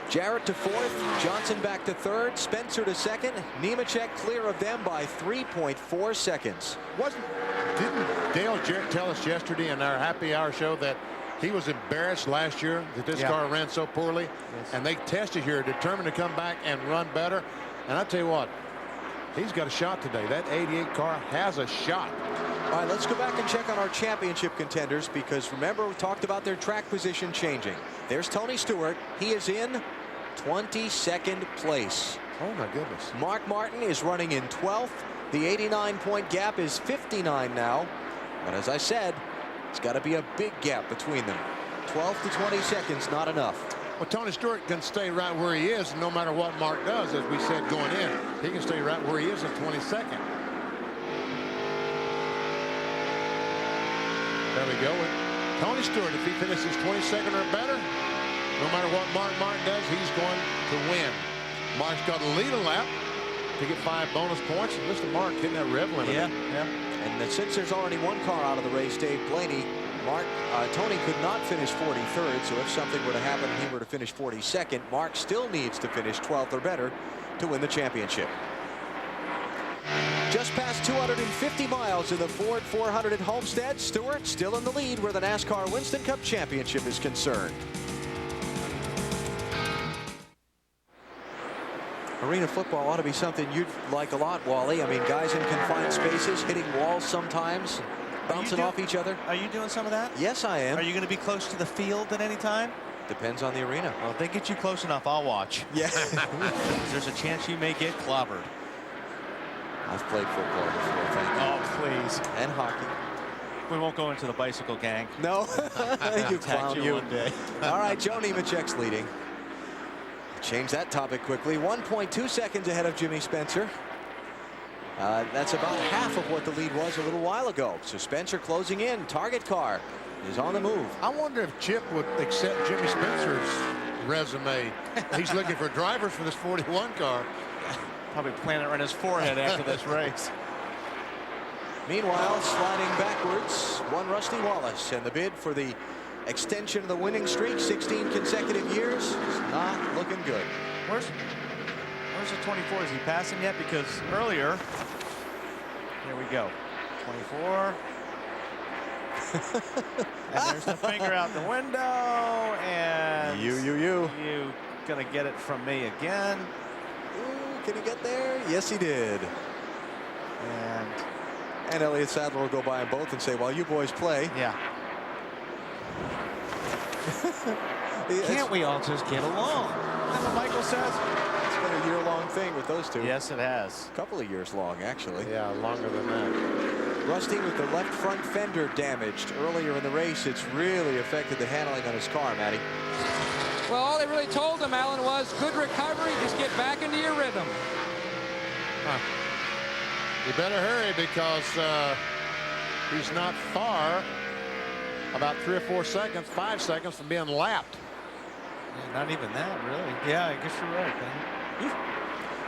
Jarrett to fourth, Johnson back to third, Spencer to second, Nemechek clear of them by 3.4 seconds. Didn't Dale Jarrett tell us yesterday in our happy hour show that he was embarrassed last year that this car ran so poorly? Yes. And they tested here, determined to come back and run better. And I tell you what, he's got a shot today. That 88 car has a shot. All right, let's go back and check on our championship contenders, because remember, we talked about their track position changing. There's Tony Stewart. He is in 22nd place. Oh my goodness. Mark Martin is running in 12th. The 89-point gap is 59 now. But as I said, it's got to be a big gap between them. 12 to 20 seconds, not enough. Well, Tony Stewart can stay right where he is no matter what Mark does, as we said going in. He can stay right where he is at 22nd. There we go. Tony Stewart, if he finishes 22nd or better, no matter what Mark Martin does, he's going to win. Mark's got to lead a lap to get 5 bonus points. And Mr. Mark hitting that rev limit. Yeah. And since there's already one car out of the race, Dave Blaney, Tony could not finish 43rd. So if something were to happen and he were to finish 42nd, Mark still needs to finish 12th or better to win the championship. Just past 250 miles in the Ford 400 at Homestead. Stewart still in the lead where the NASCAR Winston Cup Championship is concerned. Arena football ought to be something you'd like a lot, Wally. I mean, guys in confined spaces, hitting walls sometimes, bouncing off each other. Are you doing some of that? Yes, I am. Are you going to be close to the field at any time? Depends on the arena. Well, if they get you close enough, I'll watch. Yeah. There's a chance you may get clobbered. I've played football before, thank you. Oh, please. And hockey. We won't go into the bicycle gang. No. You clown, you. One day. All right, Joe Nemechek's leading. Change that topic quickly. 1.2 seconds ahead of Jimmy Spencer. That's about half of what the lead was a little while ago. So Spencer closing in. Target car is on the move. I wonder if Chip would accept Jimmy Spencer's resume. He's looking for drivers for this 41 car. Probably plant it right in his forehead after this race. Meanwhile, sliding backwards, one Rusty Wallace, and the bid for the extension of the winning streak, 16 consecutive years, is not looking good. Where's the 24? Is he passing yet? Because earlier, here we go, 24. And there's the finger out the window, and you gonna get it from me again. Ooh, can he get there? Yes, he did. And Elliott Sadler will go by them both and say, while you boys play. Yeah. Can't we all just get along? That's what Michael says. It's been a year-long thing with those two. Yes, it has. A couple of years long, actually. Yeah, longer than that. Rusty with the left front fender damaged earlier in the race. It's really affected the handling on his car, Matty. Well, all they really told him, Alan, was good recovery. Just get back into your rhythm. You better hurry because he's not far, about 3 or 4 seconds, 5 seconds from being lapped. Yeah, not even that, really. Yeah, I guess you're right, Ben.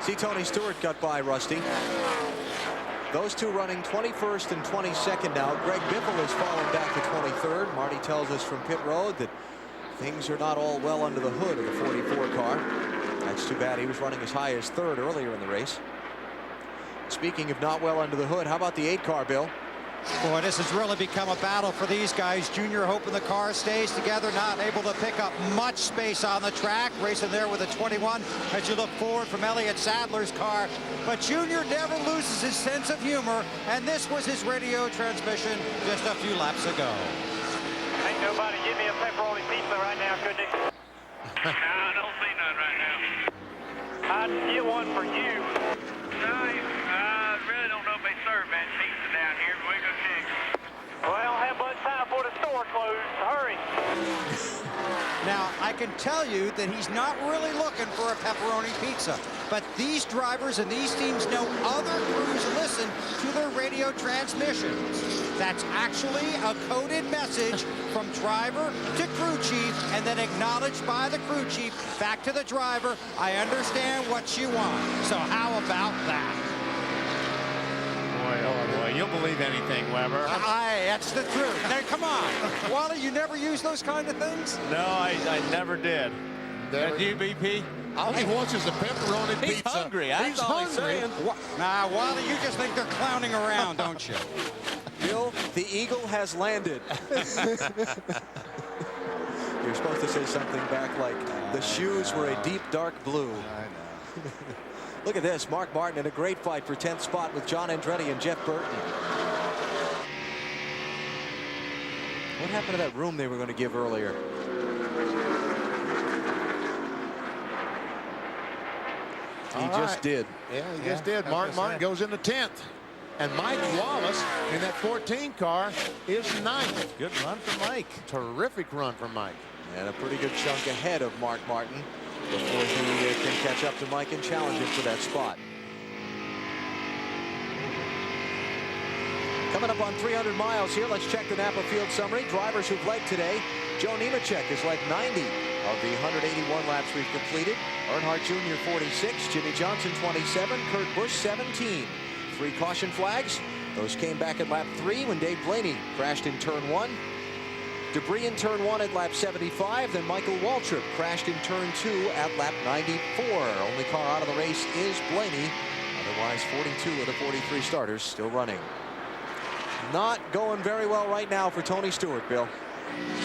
See, Tony Stewart got by Rusty. Those two running 21st and 22nd now. Greg Biffle has fallen back to 23rd. Marty tells us from pit road that things are not all well under the hood of the 44 car. That's too bad. He was running as high as 3rd earlier in the race. Speaking of not well under the hood, how about the 8 car, Bill? Boy, this has really become a battle for these guys. Junior hoping the car stays together, not able to pick up much space on the track. Racing there with a 21 as you look forward from Elliott Sadler's car. But Junior never loses his sense of humor, and this was his radio transmission just a few laps ago. Ain't nobody give me a pepperoni pizza right now, could they? No, I don't see none right now. I'd get one for you. No, I really don't know if they serve that pizza down here, but we go check. Well, I don't have much time for the store closed. Hurry. Now, I can tell you that he's not really looking for a pepperoni pizza, but these drivers and these teams know other crews listen to their radio transmissions. That's actually a coded message from driver to crew chief and then acknowledged by the crew chief back to the driver. I understand what you want. So how about that? Boy, oh boy, you'll believe anything, Weber. That's the truth. Now, come on. Wally, you never use those kind of things? No, I never did. Never. And you, BP? All he wants is a pepperoni pizza. He's hungry. That's all he's saying. Nah, Wally, you just think they're clowning around, don't you? Bill, the eagle has landed. You're supposed to say something back like, the shoes were a deep, dark blue. I know. Look at this. Mark Martin in a great fight for 10th spot with John Andretti and Jeff Burton. What happened to that room they were going to give earlier? He just did. Yeah, he just did. Mark Martin goes into 10th. And Mike Wallace in that 14 car is 9th. Good run for Mike. Terrific run for Mike. And a pretty good chunk ahead of Mark Martin before he can catch up to Mike and challenge him for that spot. Coming up on 300 miles here, let's check the Napa Field summary. Drivers who've led today. Joe Nemechek has led 90 of the 181 laps we've completed. Earnhardt Jr. 46, Jimmy Johnson 27, Kurt Busch 17. 3 caution flags. Those came back at lap 3 when Dave Blaney crashed in turn 1. Debris in turn 1 at lap 75. Then Michael Waltrip crashed in turn 2 at lap 94. Only car out of the race is Blaney. Otherwise, 42 of the 43 starters still running. Not going very well right now for Tony Stewart, Bill.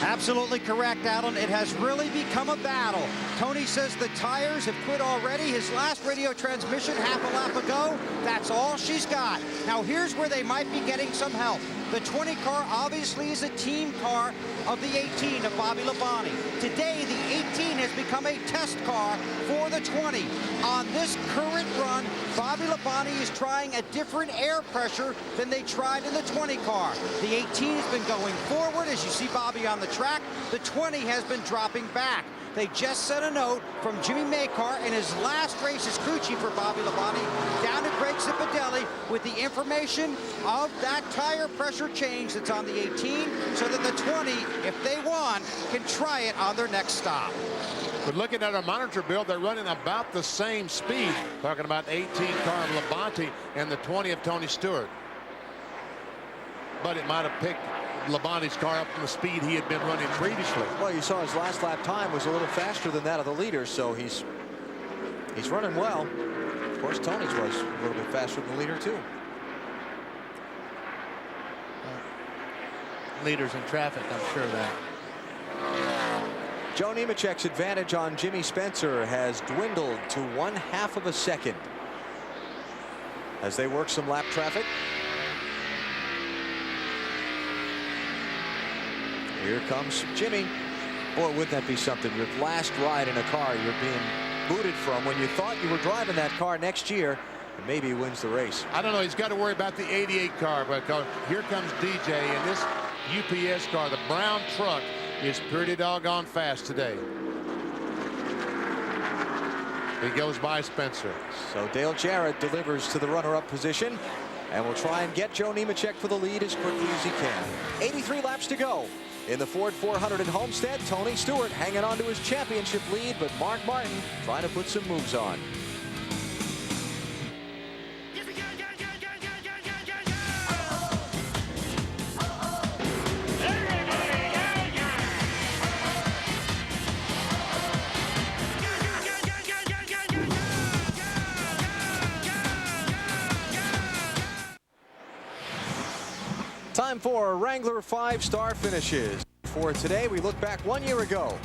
Absolutely correct, Alan. It has really become a battle. Tony says the tires have quit already. His last radio transmission half a lap ago, that's all she's got. Now here's where they might be getting some help. The 20 car obviously is a team car of the 18 of Bobby Labonte. Today, the 18 has become a test car for the 20. On this current run, Bobby Labonte is trying a different air pressure than they tried in the 20 car. The 18 has been going forward, as you see Bobby on the track. The 20 has been dropping back. They just sent a note from Jimmy Makar in his last race as crew chief for Bobby Labonte down to Greg Zipadelli with the information of that tire pressure change that's on the 18, so that the 20, if they want, can try it on their next stop. But looking at our monitor, Bill, they're running about the same speed. Talking about 18 car of Labonte and the 20 of Tony Stewart. But it might have picked Labonte's car up from the speed he had been running previously. Well, you saw his last lap time was a little faster than that of the leader, so he's running well. Of course, Tony's was a little bit faster than the leader too. Leaders in traffic, I'm sure of that. Joe Nemechek's advantage on Jimmy Spencer has dwindled to 1/2 of a second as they work some lap traffic. Here comes Jimmy. Boy, wouldn't that be something? Your last ride in a car you're being booted from when you thought you were driving that car next year, and maybe he wins the race. I don't know. He's got to worry about the 88 car, but here comes DJ, and this UPS car, the brown truck, is pretty doggone fast today. He goes by Spencer. So Dale Jarrett delivers to the runner-up position and will try and get Joe Nemechek for the lead as quickly as he can. 83 laps to go. In the Ford 400 at Homestead, Tony Stewart hanging on to his championship lead, but Mark Martin trying to put some moves on. Time for Wrangler 5-star finishes. For today, we look back 1 year ago.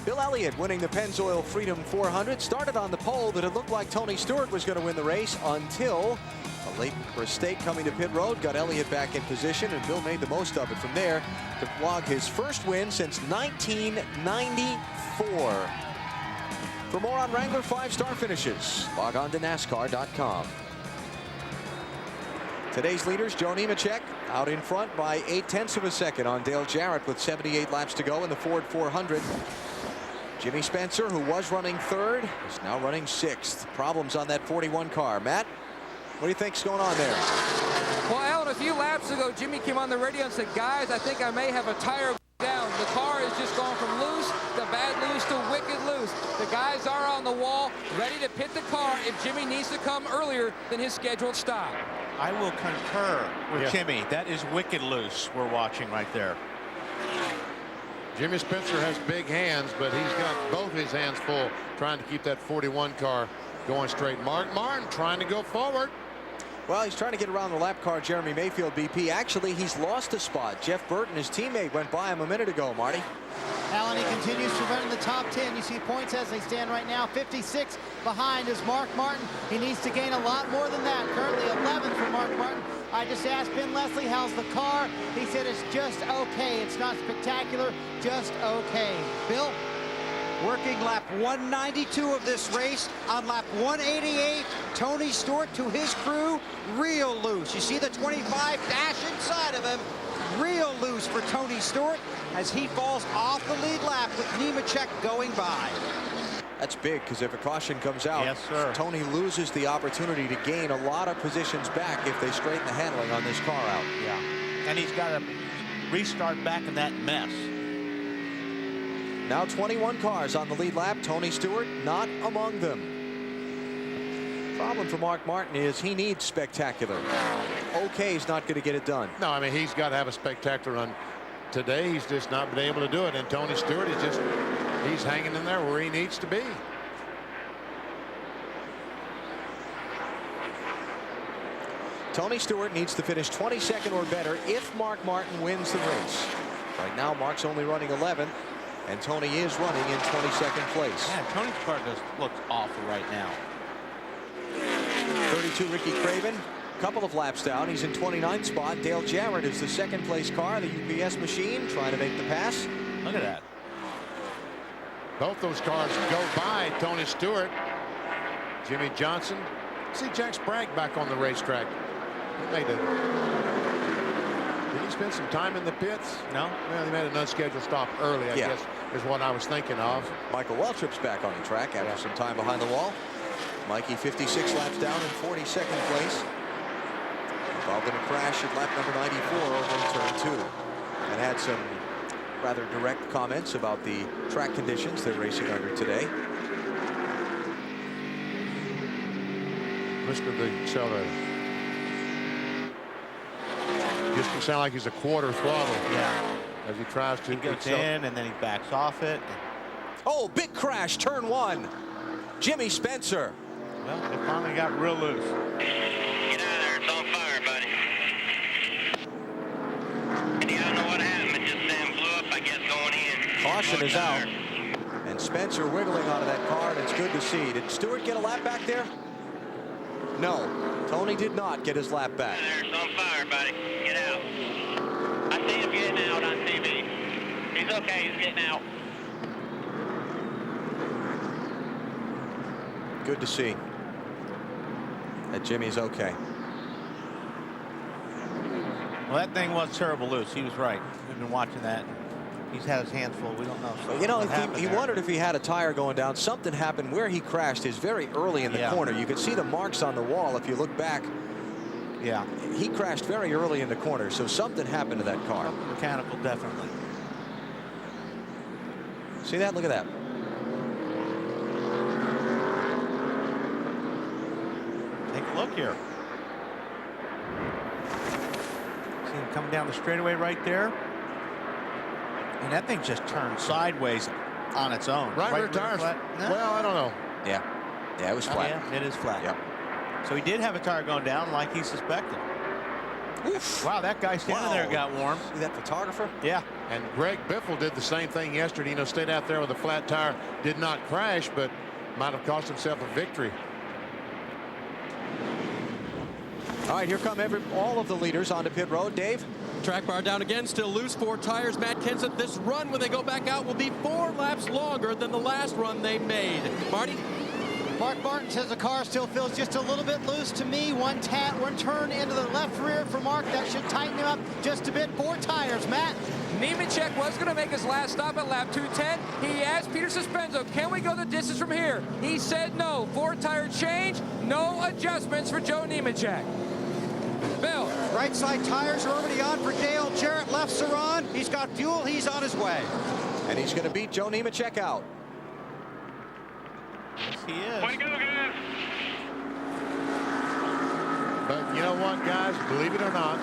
Bill Elliott winning the Pennzoil Freedom 400 started on the pole that it looked like Tony Stewart was going to win the race until a late mistake coming to pit road got Elliott back in position, and Bill made the most of it from there to log his first win since 1994. For more on Wrangler 5-star finishes, log on to NASCAR.com. Today's leaders, Joe Nemechek out in front by 0.8 of a second on Dale Jarrett with 78 laps to go in the Ford 400. Jimmy Spencer, who was running third, is now running 6th. Problems on that 41 car. Matt, what do you think's going on there? Well, Alan, a few laps ago, Jimmy came on the radio and said, guys, I think I may have a tire down. The car has just gone from loose to bad loose to wicked loose. The guys are on the wall, ready to pit the car if Jimmy needs to come earlier than his scheduled stop. I will concur with Jimmy. That is wicked loose we're watching right there. Jimmy Spencer has big hands, but he's got both his hands full trying to keep that 41 car going straight. Mark Martin trying to go forward. Well, he's trying to get around the lap car, Jeremy Mayfield, BP. Actually, he's lost a spot. Jeff Burton, his teammate, went by him a minute ago, Marty. Alan, he continues to run in the top 10. You see points as they stand right now. 56 behind is Mark Martin. He needs to gain a lot more than that. Currently 11th for Mark Martin. I just asked Ben Leslie, how's the car? He said it's just okay. It's not spectacular, just okay. Bill? Working lap 192 of this race. On lap 188, Tony Stewart to his crew, real loose. You see the 25 dash inside of him. Real loose for Tony Stewart as he falls off the lead lap with Nemechek going by. That's big, because if a caution comes out, Tony loses the opportunity to gain a lot of positions back if they straighten the handling on this car out. Yeah, and he's got to restart back in that mess. Now 21 cars on the lead lap. Tony Stewart not among them. Problem for Mark Martin is he needs spectacular. Okay, he's not going to get it done. No, I mean, he's got to have a spectacular run. Today, he's just not been able to do it. And Tony Stewart is just, he's hanging in there where he needs to be. Tony Stewart needs to finish 22nd or better if Mark Martin wins the race. Right now, Mark's only running 11th, and Tony is running in 22nd place. Yeah, Tony's car just looks awful right now. 32, Ricky Craven, couple of laps down. He's in 29th spot. Dale Jarrett is the second place car, the UPS machine, trying to make the pass. Look at that. Both those cars go by Tony Stewart. Jimmy Johnson. See Jack Sprague back on the racetrack. Did he spend some time in the pits? No. Well, he made an unscheduled stop early, I guess, is what I was thinking of. Michael Waltrip's back on the track after some time behind the wall. Mikey 56 laps down in 42nd place. Involved in a crash at lap number 94 over in turn 2. And had some rather direct comments about the track conditions they're racing under today. Listen to the accelerator. Just can sound like he's a quarter throttle. Yeah. As he tries to. He goes in and then he backs off it. Oh, big crash, turn 1. Jimmy Spencer. Well, it finally got real loose. Get out of there, it's on fire, buddy. I don't know what happened, it just blew up, I guess, going in. Caution is out. And Spencer wiggling out of that car, and it's good to see. Did Stewart get a lap back there? No. Tony did not get his lap back. It's on fire, buddy. Get out. I see him getting out on TV. He's okay, he's getting out. Good to see that Jimmy's okay. Well, that thing was terrible loose. He was right. We've been watching that. He's had his hands full. We don't know. So you know, he wondered if he had a tire going down. Something happened where he crashed is very early in the corner. You can see the marks on the wall if you look back. Yeah. He crashed very early in the corner, so something happened to that car. Something mechanical, definitely. See that? Look at that. Take a look here. See him coming down the straightaway right there. And that thing just turned sideways on its own. Right rear tires. No. Well, I don't know. Yeah. Yeah, it was flat. Yeah, it is flat. Yep. So he did have a tire going down like he suspected. Oof. Wow, that guy standing there got warm. See that photographer? Yeah. And Greg Biffle did the same thing yesterday. You know, stayed out there with a flat tire, did not crash, but might have cost himself a victory. All right, here come all of the leaders onto pit road. Dave? Track bar down again, still loose, 4 tires. Matt Kenseth, this run when they go back out will be 4 laps longer than the last run they made. Marty? Mark Martin says the car still feels just a little bit loose to me. One turn into the left rear for Mark. That should tighten him up just a bit. 4 tires, Matt. Nemechek was going to make his last stop at lap 210. He asked Peter Suspenzo, can we go the distance from here? He said no. 4-tire change, no adjustments for Joe Nemechek. Bill. Right side tires are already on for Dale Jarrett. Lefts are on. He's got fuel. He's on his way. And he's going to beat Joe Nemechek out. Yes, he is. Way to go, guys. But you know what, guys? Believe it or not,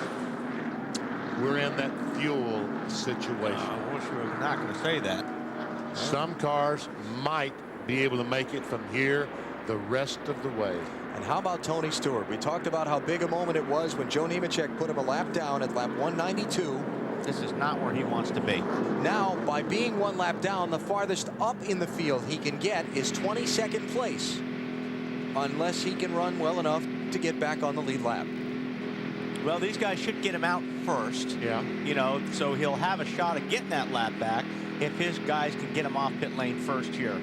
we're in that fuel situation. I wish we were not going to say that. Some cars might be able to make it from here the rest of the way. And how about Tony Stewart? We talked about how big a moment it was when Joe Nemechek put him a lap down at lap 192. This is not where he wants to be. Now, by being 1 lap down, the farthest up in the field he can get is 22nd place, unless he can run well enough to get back on the lead lap. Well, these guys should get him out first. Yeah. You know, so he'll have a shot at getting that lap back if his guys can get him off pit lane first here.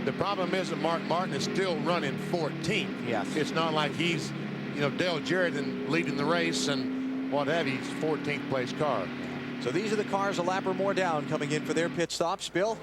The problem is that Mark Martin is still running 14th. Yes. It's not like he's, you know, Dale Jarrett and leading the race and what have you. He's 14th place car. So these are the cars a lap or more down coming in for their pit stops. Bill?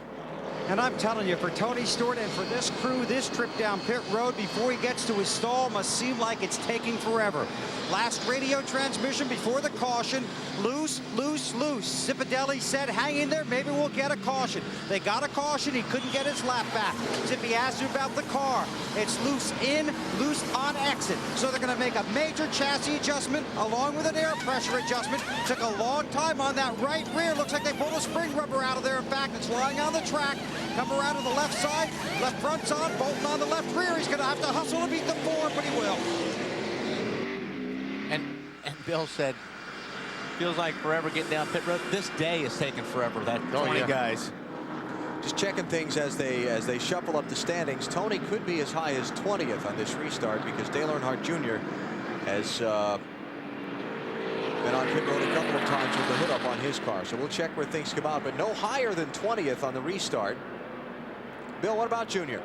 And I'm telling you, for Tony Stewart and for this crew, this trip down pit road before he gets to his stall must seem like it's taking forever. Last radio transmission before the caution, loose, loose, loose. Zipadelli said, hang in there, maybe we'll get a caution. They got a caution, he couldn't get his lap back. Zippy asked him about the car. It's loose in, loose on exit. So they're gonna make a major chassis adjustment along with an air pressure adjustment. Took a long time on that right rear. Looks like they pulled a spring rubber out of there. In fact, it's lying on the track. Come around to the left side, left front's on, bolting on the left rear. He's gonna have to hustle to beat the form, but he will. And Bill said, feels like forever getting down pit road. This day is taking forever. That 20 guys. Just checking things as they shuffle up the standings. Tony could be as high as 20th on this restart because Dale Earnhardt Jr. has been on pit road a couple of times with the hood up on his car. So we'll check where things come out, but no higher than 20th on the restart. Bill, what about Junior?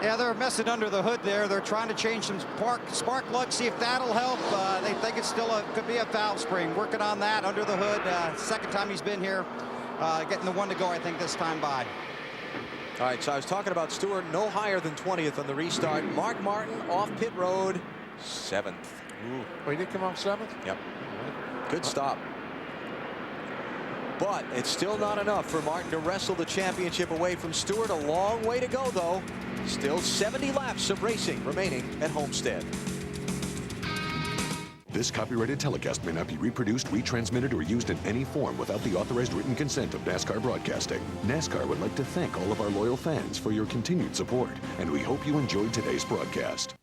Yeah, they're messing under the hood there. They're trying to change some spark plug, see if that'll help. They think it's still could be a valve spring. Working on that under the hood. Second time he's been here, getting the one to go, I think, this time by. All right, so I was talking about Stewart, no higher than 20th on the restart. Mark Martin off pit road, 7th. Ooh. Oh, he did come off 7th? Yep. Good stop. But it's still not enough for Martin to wrestle the championship away from Stewart. A long way to go, though. Still 70 laps of racing remaining at Homestead. This copyrighted telecast may not be reproduced, retransmitted, or used in any form without the authorized written consent of NASCAR Broadcasting. NASCAR would like to thank all of our loyal fans for your continued support, and we hope you enjoyed today's broadcast.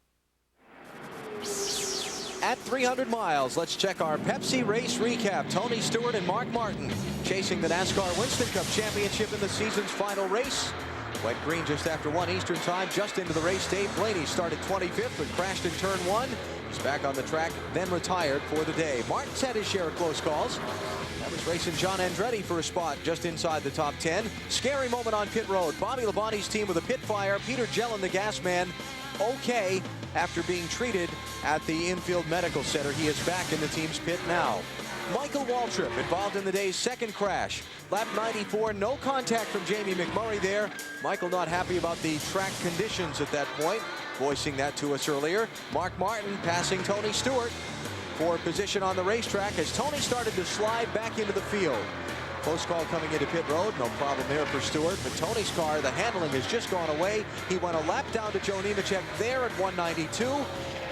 At 300 miles, let's check our Pepsi race recap. Tony Stewart and Mark Martin chasing the NASCAR Winston Cup Championship in the season's final race. Went green just after 1 Eastern time, just into the race. Dave Blaney started 25th, but crashed in turn 1. He's back on the track, then retired for the day. Martin's had his share of close calls. That was racing John Andretti for a spot just inside the top 10. Scary moment on pit road. Bobby Labonte's team with a pit fire. Peter Gellin, the gas man, okay after being treated at the infield medical center. He is back in the team's pit now. Michael Waltrip involved in the day's second crash. Lap 94, no contact from Jamie McMurray there. Michael not happy about the track conditions at that point, voicing that to us earlier. Mark Martin passing Tony Stewart for position on the racetrack as Tony started to slide back into the field. Close call coming into pit road, no problem there for Stewart, but Tony's car, the handling has just gone away. He went a lap down to Joe Nemechek there at 192.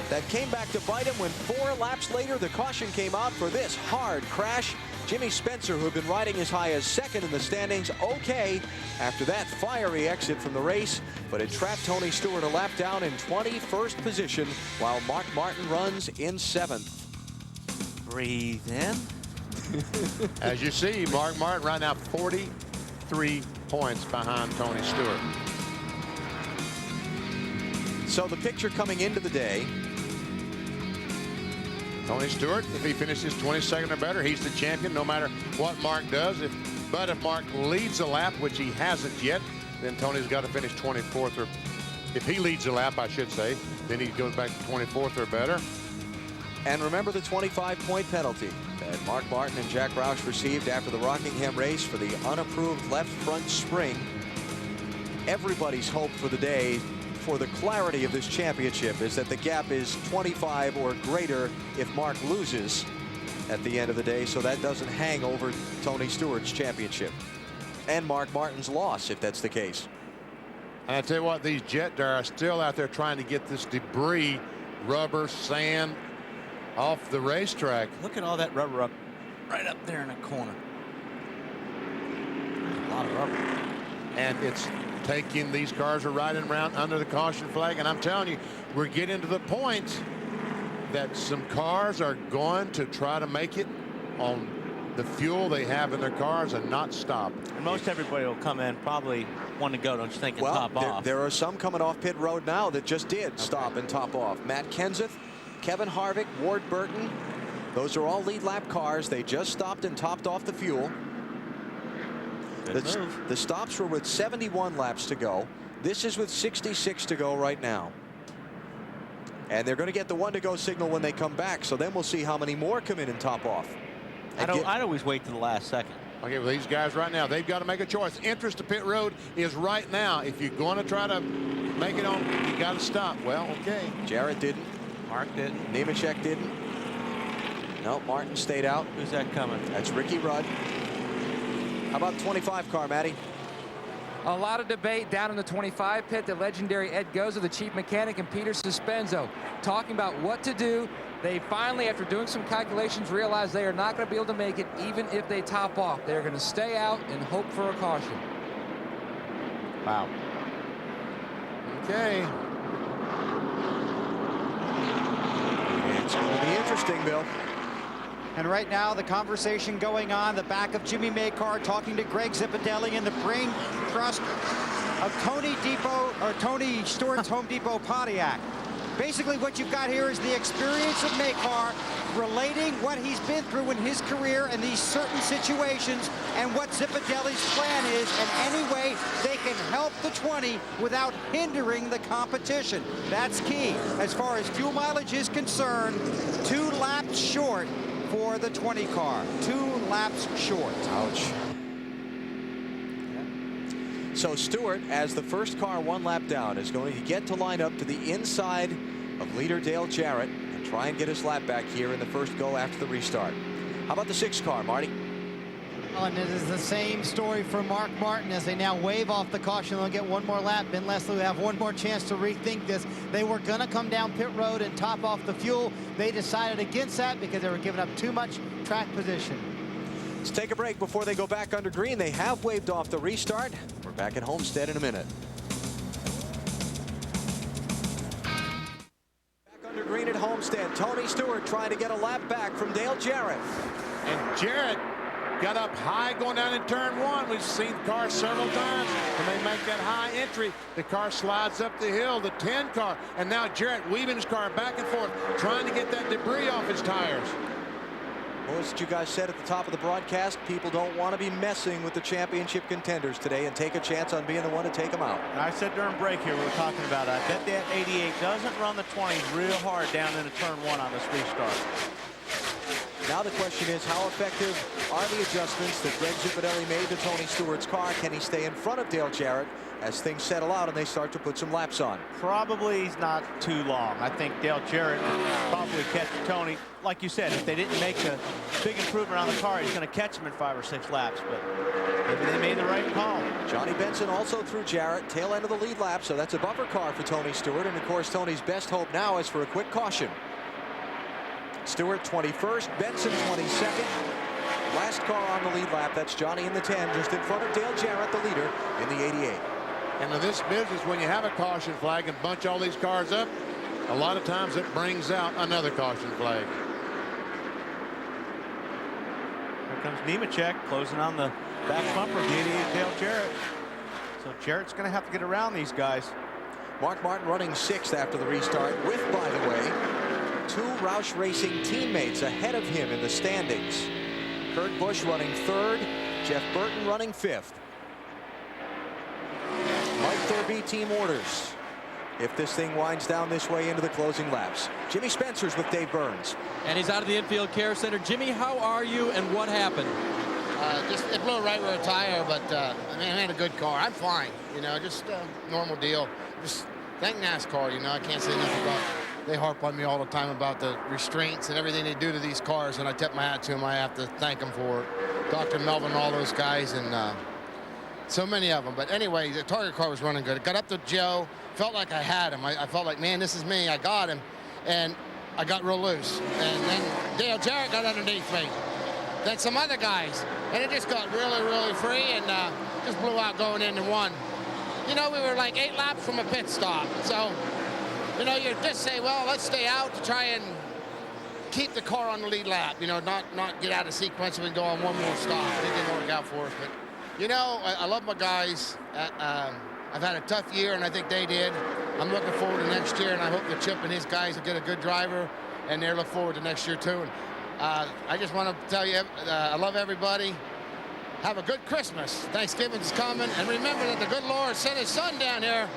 That came back to bite him when 4 laps later the caution came out for this hard crash. Jimmy Spencer, who had been riding as high as 2nd in the standings, okay after that fiery exit from the race, but it trapped Tony Stewart a lap down in 21st position while Mark Martin runs in 7th. Breathe in. As you see, Mark Martin right now 43 points behind Tony Stewart. So the picture coming into the day, Tony Stewart, if he finishes 22nd or better, he's the champion no matter what Mark does. But if Mark leads a lap, which he hasn't yet, then Tony's got to finish 24th, or if he leads a lap, I should say, then he goes back to 24th or better. And remember the 25-point penalty that Mark Martin and Jack Roush received after the Rockingham race for the unapproved left front spring. Everybody's hope for the day, for the clarity of this championship, is that the gap is 25 or greater if Mark loses at the end of the day, so that doesn't hang over Tony Stewart's championship and Mark Martin's loss if that's the case. And I tell you what, these jet are still out there trying to get this debris, rubber, sand off the racetrack. Look at all that rubber up right up there in the corner. A lot of rubber. And it's taking, these cars are riding around under the caution flag, and I'm telling you, we're getting to the point that some cars are going to try to make it on the fuel they have in their cars and not stop. And most everybody will come in probably want to go, don't you think, and top off. There are some coming off pit road now that just did stop and top off. Matt Kenseth, Kevin Harvick, Ward Burton, those are all lead lap cars. They just stopped and topped off the fuel. The stops were with 71 laps to go. This is with 66 to go right now. And they're going to get the 1 to go signal when they come back. So then we'll see how many more come in and top off. I'd always wait to the last second. Okay, well, these guys right now, they've got to make a choice. Entrance to pit road is right now. If you're going to try to make it on, you got to stop. Well, okay. Jarrett didn't. Mark didn't. Nemechek didn't. No, Martin stayed out. Who's that coming? That's Ricky Rudd. How about 25 car, Matty? A lot of debate down in the 25 pit. The legendary Ed Goza, the chief mechanic, and Peter Suspenzo talking about what to do. They finally, after doing some calculations, realized they are not going to be able to make it even if they top off. They're going to stay out and hope for a caution. Wow. Okay. It's going to be interesting, Bill. And right now, the conversation going on, the back of Jimmy Maycar talking to Greg Zipadelli in the brain trust of Tony Stewart's Home Depot Pontiac. Basically, what you've got here is the experience of Maycar relating what he's been through in his career in these certain situations and what Zipadelli's plan is and any way they can help the 20 without hindering the competition. That's key. As far as fuel mileage is concerned, 2 laps short for the 20 car. 2 laps short. Ouch. So Stewart, as the first car 1 lap down, is going to get to line up to the inside of leader Dale Jarrett and try and get his lap back here in the first go after the restart. How about the 6 car, Marty? Oh, and it is the same story for Mark Martin as they now wave off the caution. They'll get 1 more lap. Ben Leslie will have 1 more chance to rethink this. They were going to come down pit road and top off the fuel. They decided against that because they were giving up too much track position. Let's take a break before they go back under green. They have waved off the restart. We're back at Homestead in a minute. Back under green at Homestead. Tony Stewart trying to get a lap back from Dale Jarrett. And Jarrett got up high going down in turn 1. We've seen cars several times. When they make that high entry, the car slides up the hill, the 10 car. And now Jarrett weaving his car back and forth, trying to get that debris off his tires. Well, as you guys said at the top of the broadcast, people don't want to be messing with the championship contenders today and take a chance on being the one to take them out. And I said during break here, we were talking about, I bet that 88 doesn't run the 20s real hard down into turn 1 on this restart. Now the question is, how effective are the adjustments that Greg Zipadelli made to Tony Stewart's car? Can he stay in front of Dale Jarrett as things settle out and they start to put some laps on? Probably he's not too long. I think Dale Jarrett will probably catch Tony. Like you said, if they didn't make a big improvement on the car, he's going to catch him in 5 or 6 laps. But maybe they made the right call. Johnny Benson also through Jarrett, tail end of the lead lap, so that's a bumper car for Tony Stewart. And of course, Tony's best hope now is for a quick caution. Stewart 21st, Benson 22nd. Last car on the lead lap, that's Johnny in the 10, just in front of Dale Jarrett, the leader, in the 88. And in this business, when you have a caution flag and bunch all these cars up, a lot of times it brings out another caution flag. Here comes Nemechek closing on the back bumper of the 88 Dale Jarrett. So Jarrett's going to have to get around these guys. Mark Martin running 6th after the restart with, by the way, 2 Roush Racing teammates ahead of him in the standings. Kurt Busch running 3rd, Jeff Burton running 5th. Might there be team orders if this thing winds down this way into the closing laps? Jimmy Spencer's with Dave Burns. And he's out of the infield care center. Jimmy, how are you and what happened? Just it blew right with a tire, but I mean, I had a good car. I'm fine, you know, just normal deal. Just thank NASCAR, you know, I can't say enough about it. They harp on me all the time about the restraints and everything they do to these cars, and I tip my hat to them. I have to thank them for it. Dr. Melvin and all those guys, and so many of them. But anyway, the target car was running good. It got up to Joe, felt like I had him. I felt like, man, this is me. I got him, and I got real loose. And then Dale Jarrett got underneath me. Then some other guys, and it just got really, really free, and just blew out going into 1. You know, we were like 8 laps from a pit stop, so. You know, you just say, well, let's stay out to try and keep the car on the lead lap. You know, not get out of sequence and we go on 1 more stop. It didn't work out for us. But, you know, I love my guys. I've had a tough year, and I think they did. I'm looking forward to next year, and I hope that Chip and his guys will get a good driver, and they're looking forward to next year, too. And I just want to tell you, I love everybody. Have a good Christmas. Thanksgiving's coming. And remember that the good Lord sent his son down here.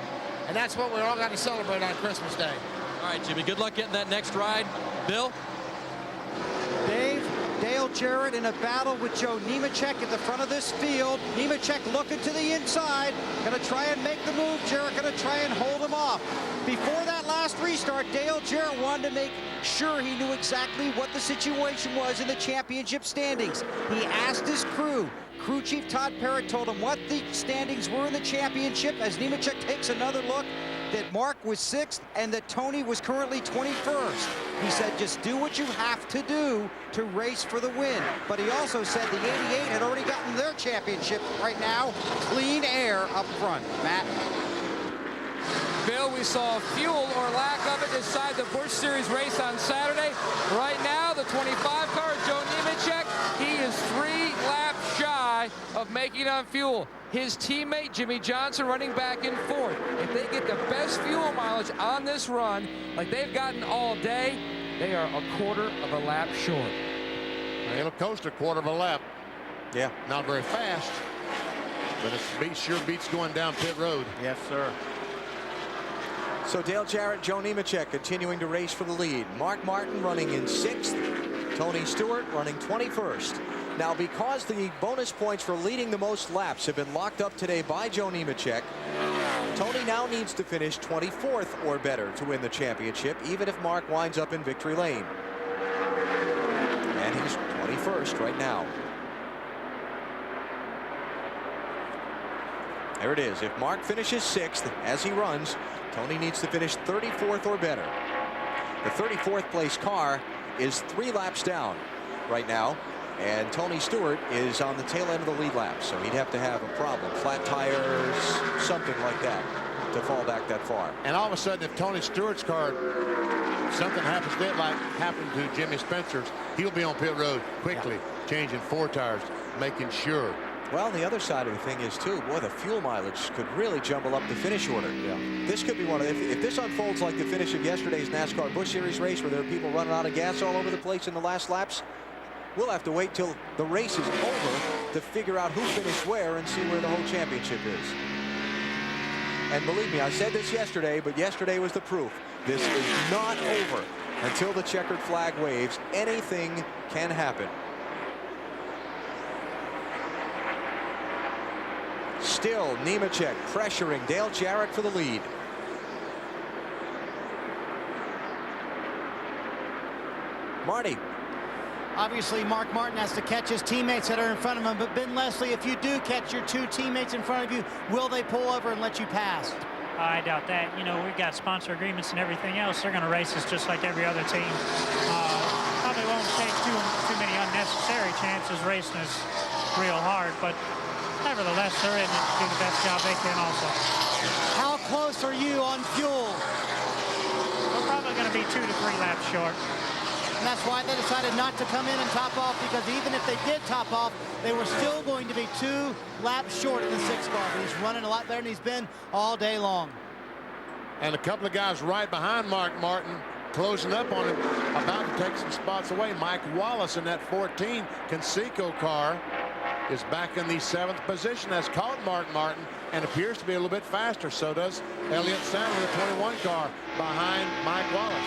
And that's what we're all got to celebrate on Christmas Day. All right, Jimmy, good luck getting that next ride. Bill? Dave, Dale Jarrett in a battle with Joe Nemechek at the front of this field. Nemechek looking to the inside. Going to try and make the move. Jarrett going to try and hold him off. Before that last restart, Dale Jarrett wanted to make sure he knew exactly what the situation was in the championship standings. He asked his crew. Crew Chief Todd Parrott told him what the standings were in the championship as Nemechek takes another look that Mark was 6th and that Tony was currently 21st. He said, just do what you have to do to race for the win. But he also said the 88 had already gotten their championship right now. Clean air up front. Matt? Bill, we saw fuel or lack of it decide the Busch Series race on Saturday. Right now, the 25 car, Joe Nemechek of making on fuel. His teammate, Jimmy Johnson, running back in fourth. If they get the best fuel mileage on this run, like they've gotten all day, they are a quarter of a lap short. It'll coast a quarter of a lap. Yeah. Not very fast, but it sure beats going down pit road. Yes, sir. So Dale Jarrett, Joe Nemechek continuing to race for the lead. Mark Martin running in 6th. Tony Stewart running 21st. Now, because the bonus points for leading the most laps have been locked up today by Joe Nemechek, Tony now needs to finish 24th or better to win the championship, even if Mark winds up in victory lane. And he's 21st right now. There it is. If Mark finishes 6th as he runs, Tony needs to finish 34th or better. The 34th place car is 3 laps down right now, and Tony Stewart is on the tail end of the lead lap, so he'd have to have a problem. Flat tires, something like that, to fall back that far. And all of a sudden, if Tony Stewart's car, something happens to it like happened to Jimmy Spencer's, he'll be on pit road quickly, changing 4 tires, making sure. Well, the other side of the thing is, too, boy, the fuel mileage could really jumble up the finish order. Yeah. This could be one of, if this unfolds like the finish of yesterday's NASCAR Busch Series race, where there are people running out of gas all over the place in the last laps, we'll have to wait till the race is over to figure out who finished where and see where the whole championship is. And believe me, I said this yesterday, but yesterday was the proof. This is not over until the checkered flag waves. Anything can happen. Still, Nemechek pressuring Dale Jarrett for the lead. Marty. Obviously, Mark Martin has to catch his teammates that are in front of him. But Ben Leslie, if you do catch your 2 teammates in front of you, will they pull over and let you pass? I doubt that. You know, we've got sponsor agreements and everything else. They're going to race us just like every other team. Probably won't take too many unnecessary chances racing us real hard, but nevertheless, they're in it to do the best job they can also. How close are you on fuel? We're probably going to be 2 to 3 laps short. And that's why they decided not to come in and top off, because even if they did top off, they were still going to be 2 laps short in the 6th car. But he's running a lot better than he's been all day long. And a couple of guys right behind Mark Martin closing up on him, about to take some spots away. Mike Wallace in that 14 Conseco car is back in the 7th position. Has caught Mark Martin and appears to be a little bit faster. So does Elliott Sadler, the 21 car, behind Mike Wallace.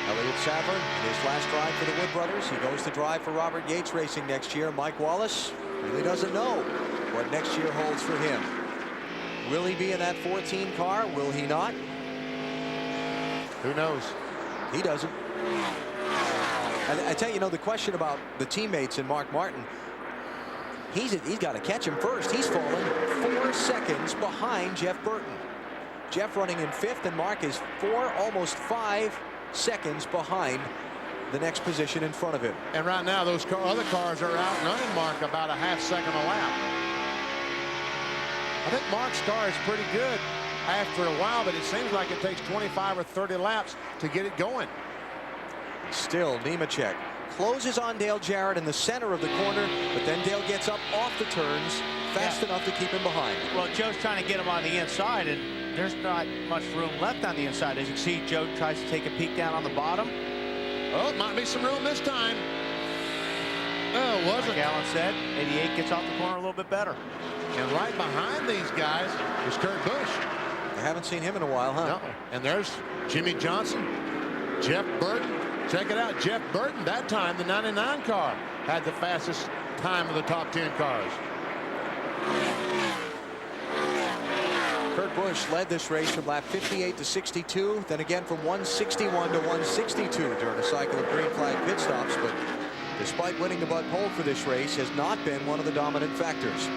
Elliott Sadler, his last drive for the Wood brothers. He goes to drive for Robert Yates Racing next year. Mike Wallace really doesn't know what next year holds for him. Will he be in that 14 car? Will he not? Who knows? He doesn't. I tell you, the question about the teammates and Mark Martin, he's got to catch him first. He's fallen 4 seconds behind Jeff Burton. Jeff running in 5th, and Mark is 4, almost 5 seconds behind the next position in front of him. And right now, those other cars are outrunning Mark about a ½ second a lap. I think Mark's car is pretty good after a while, but it seems like it takes 25 or 30 laps to get it going. Still, Nemechek closes on Dale Jarrett in the center of the corner, but then Dale gets up off the turns fast enough to keep him behind. Well, Joe's trying to get him on the inside, and there's not much room left on the inside. As you can see, Joe tries to take a peek down on the bottom. Oh, it might be some room this time. Oh, it wasn't. Like Alan said, 88 gets off the corner a little bit better. And right behind these guys is Kurt Busch. I haven't seen him in a while, huh? No. And there's Jimmy Johnson, Jeff Burton. Check it out, Jeff Burton, that time the 99 car had the fastest time of the top 10 cars. Kurt Busch led this race from lap 58 to 62, then again from 161 to 162 during a cycle of green flag pit stops, but despite winning the Bud pole for this race, has not been one of the dominant factors.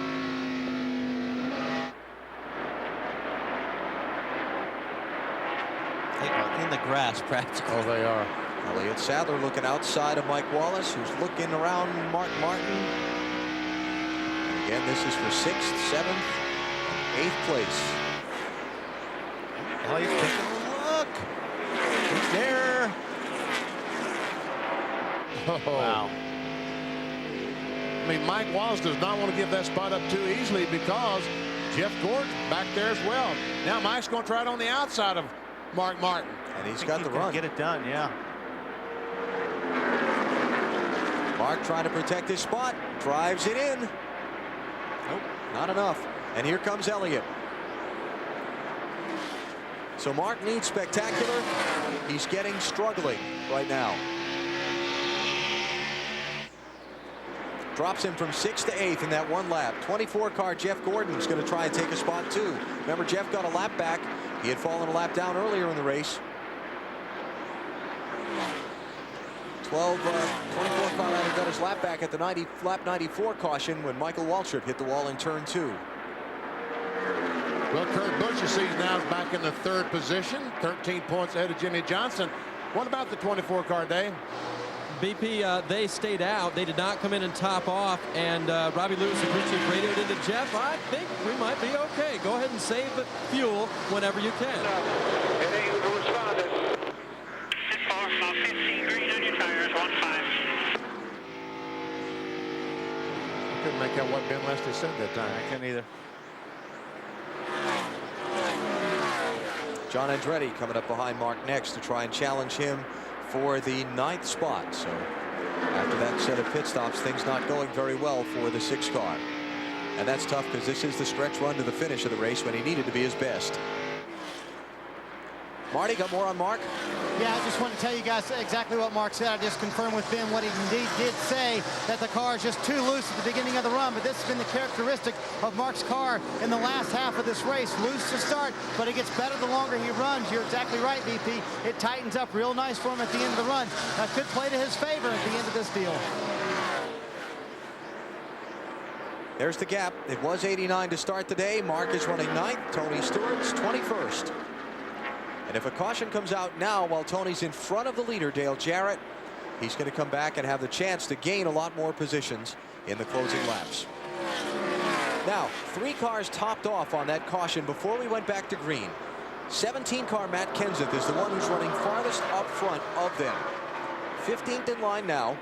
They are in the grass practically. Oh, they are. Elliott Sadler looking outside of Mike Wallace, who's looking around Mark Martin. And again, this is for 6th, 7th, and 8th place. Elliott's taking a look. He's there. Oh. Wow. mean, Mike Wallace does not want to give that spot up too easily because Jeff Gordon's back there as well. Now Mike's going to try it on the outside of Mark Martin. And he's got the run. Get it done, yeah. Mark trying to protect his spot. Drives it in. Nope, not enough. And here comes Elliott. So Mark needs spectacular. He's getting struggling right now. Drops him from 6th to 8th in that one lap. 24 car Jeff Gordon's going to try and take a spot too. Remember, Jeff got a lap back. He had fallen a lap down earlier in the race. 24 car rider got his lap back at the lap 94 caution when Michael Waltrip hit the wall in turn 2. Well, Kurt Busch, you see, now is back in the 3rd position, 13 points ahead of Jimmy Johnson. What about the 24 car, Dave? BP, they stayed out. They did not come in and top off. And Robbie Lewis, the crew chief, radioed into Jeff. I think we might be okay. Go ahead and save the fuel whenever you can. About 15 green on your tires, 1-5. I couldn't make out what Ben Lester said that time. I can't either. John Andretti coming up behind Mark next to try and challenge him for the 9th spot. So after that set of pit stops, things not going very well for the 6 car. And that's tough because this is the stretch run to the finish of the race when he needed to be his best. Marty, got more on Mark? Yeah, I just want to tell you guys exactly what Mark said. I just confirmed with Ben what he indeed did say, that the car is just too loose at the beginning of the run. But this has been the characteristic of Mark's car in the last half of this race. Loose to start, but it gets better the longer he runs. You're exactly right, BP. It tightens up real nice for him at the end of the run. That could play to his favor at the end of this deal. There's the gap. It was 89 to start the day. Mark is running 9th. Tony Stewart's 21st. And if a caution comes out now while Tony's in front of the leader, Dale Jarrett, he's going to come back and have the chance to gain a lot more positions in the closing laps. Now, 3 cars topped off on that caution before we went back to green. 17 car Matt Kenseth is the one who's running farthest up front of them. 15th in line now.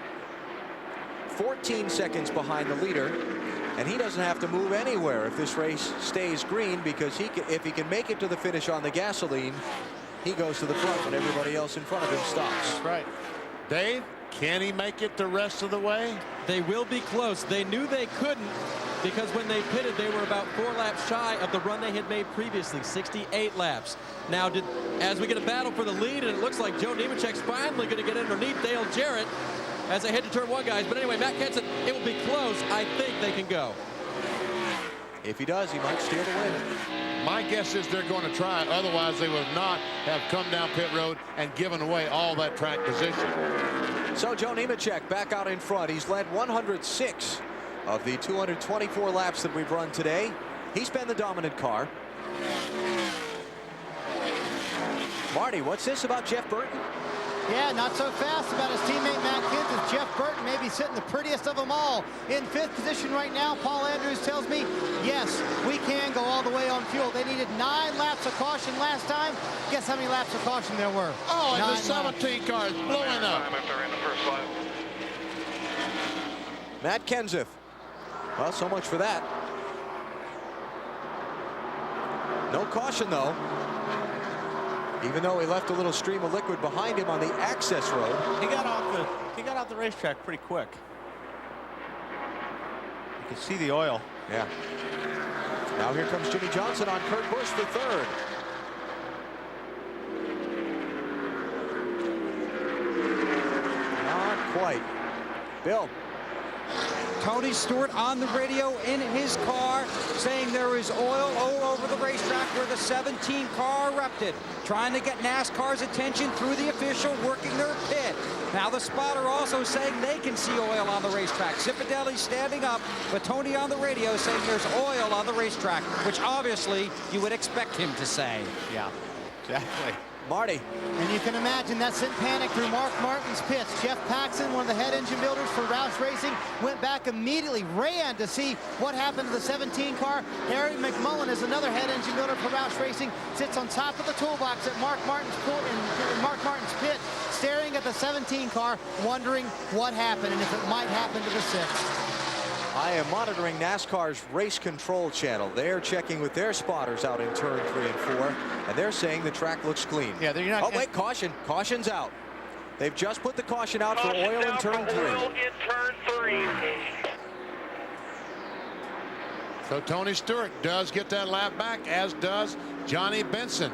14 seconds behind the leader. And he doesn't have to move anywhere if this race stays green, because if he can make it to the finish on the gasoline, he goes to the front when everybody else in front of him stops. That's right. Dave, can he make it the rest of the way? They will be close. They knew they couldn't, because when they pitted, they were about 4 laps shy of the run they had made previously, 68 laps. Now, as we get a battle for the lead, and it looks like Joe Nemechek's finally going to get underneath Dale Jarrett as they head to turn 1, guys. But anyway, Matt Kenseth, it will be close. I think they can go. If he does, he might steal the win. My guess is they're going to try. Otherwise, they would not have come down pit road and given away all that track position. So Joe Nemechek back out in front. He's led 106 of the 224 laps that we've run today. He's been the dominant car. Marty, what's this about Jeff Burton? Yeah, not so fast about his teammate Matt Kenseth. Jeff Burton may be sitting the prettiest of them all. In 5th position right now, Paul Andrews tells me, yes, we can go all the way on fuel. They needed 9 laps of caution last time. Guess how many laps of caution there were? Oh, and the 17 car is blowing up. Matt Kenseth. Well, so much for that. No caution, though. Even though he left a little stream of liquid behind him on the access road. He got off the racetrack pretty quick. You can see the oil. Yeah. Now here comes Jimmy Johnson on Kurt Busch for 3rd. Not quite. Bill. Tony Stewart on the radio in his car saying there is oil all over the racetrack where the 17 car erupted, trying to get NASCAR's attention through the official working their pit. Now the spotter also saying they can see oil on the racetrack. Zipadelli standing up, but Tony on the radio saying there's oil on the racetrack, which obviously you would expect him to say. Yeah, exactly. Marty. And you can imagine that sent panic through Mark Martin's pits. Jeff Paxson, one of the head engine builders for Roush Racing, went back immediately, ran to see what happened to the 17 car. Harry McMullen is another head engine builder for Roush Racing, sits on top of the toolbox at Mark Martin's pit, staring at the 17 car, wondering what happened and if it might happen to the 6th. I am monitoring NASCAR's race control channel. They're checking with their spotters out in turn 3 and 4, and they're saying the track looks clean. Yeah, they're not. Oh, wait, caution. Caution's out. They've just put the caution out for oil in turn 3. Oil in turn 3. So Tony Stewart does get that lap back, as does Johnny Benson.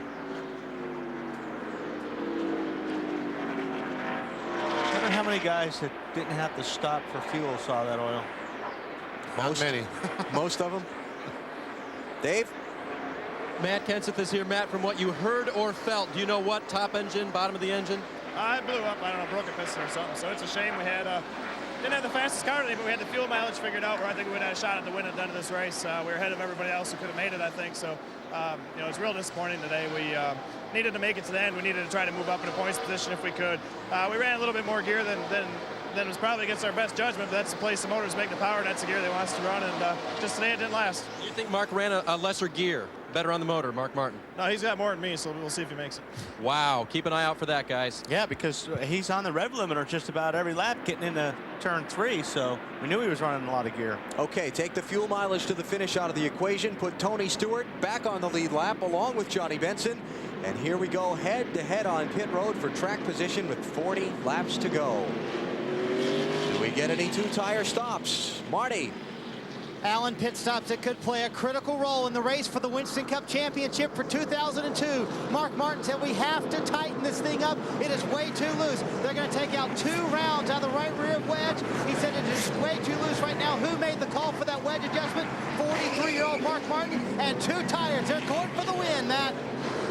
I wonder how many guys that didn't have to stop for fuel saw that oil. Not many. Most of them. Dave? Matt Kenseth is here. Matt, from what you heard or felt, do you know what top engine, bottom of the engine? It blew up. I don't know, broke a piston or something. So it's a shame. We had didn't have the fastest car today, but we had the fuel mileage figured out where I think we would have had a shot at the win at the end of this race. We were ahead of everybody else who could have made it, I think. So, you know, it's real disappointing today. We needed to make it to the end. We needed to try to move up in a points position if we could. We ran a little bit more gear than was probably against our best judgment, but that's the place the motors make the power, and that's the gear they want us to run, and just today it didn't last. Do you think Mark ran a lesser gear, better on the motor, Mark Martin? No, he's got more than me, so we'll see if he makes it. Wow, keep an eye out for that, guys. Yeah, because he's on the rev limiter just about every lap getting into turn 3, so we knew he was running a lot of gear. Okay, take the fuel mileage to the finish out of the equation. Put Tony Stewart back on the lead lap along with Johnny Benson. And here we go head-to-head on pit road for track position with 40 laps to go. Do we get any two-tire stops? Marty. Alan, pit stops that could play a critical role in the race for the Winston Cup Championship for 2002. Mark Martin said we have to tighten this thing up. It is way too loose. They're going to take out 2 rounds out of the right rear wedge. He said it is way too loose right now. Who made the call for that wedge adjustment? 43-year-old Mark Martin, and 2 tires. They're going for the win, Matt.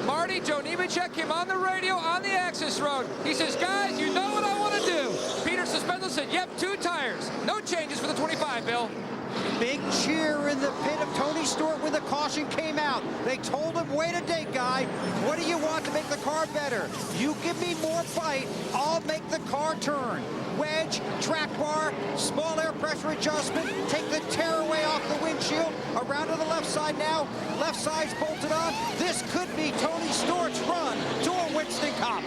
Marty, Joe Nemechek came on the radio on the access road. He says, guys, you know what I want to do. Peter Suspendel said, yep, 2 tires. No changes for the 25, Bill. Big cheer in the pit of Tony Stewart when the caution came out. They told him, wait a day, guy. What do you want to make the car better? You give me more fight, I'll make the car turn. Wedge, track bar, small air pressure adjustment, take the tearaway off the windshield, around to the left side now, left side's bolted on. This could be Tony Stewart's run to a Winston Cup.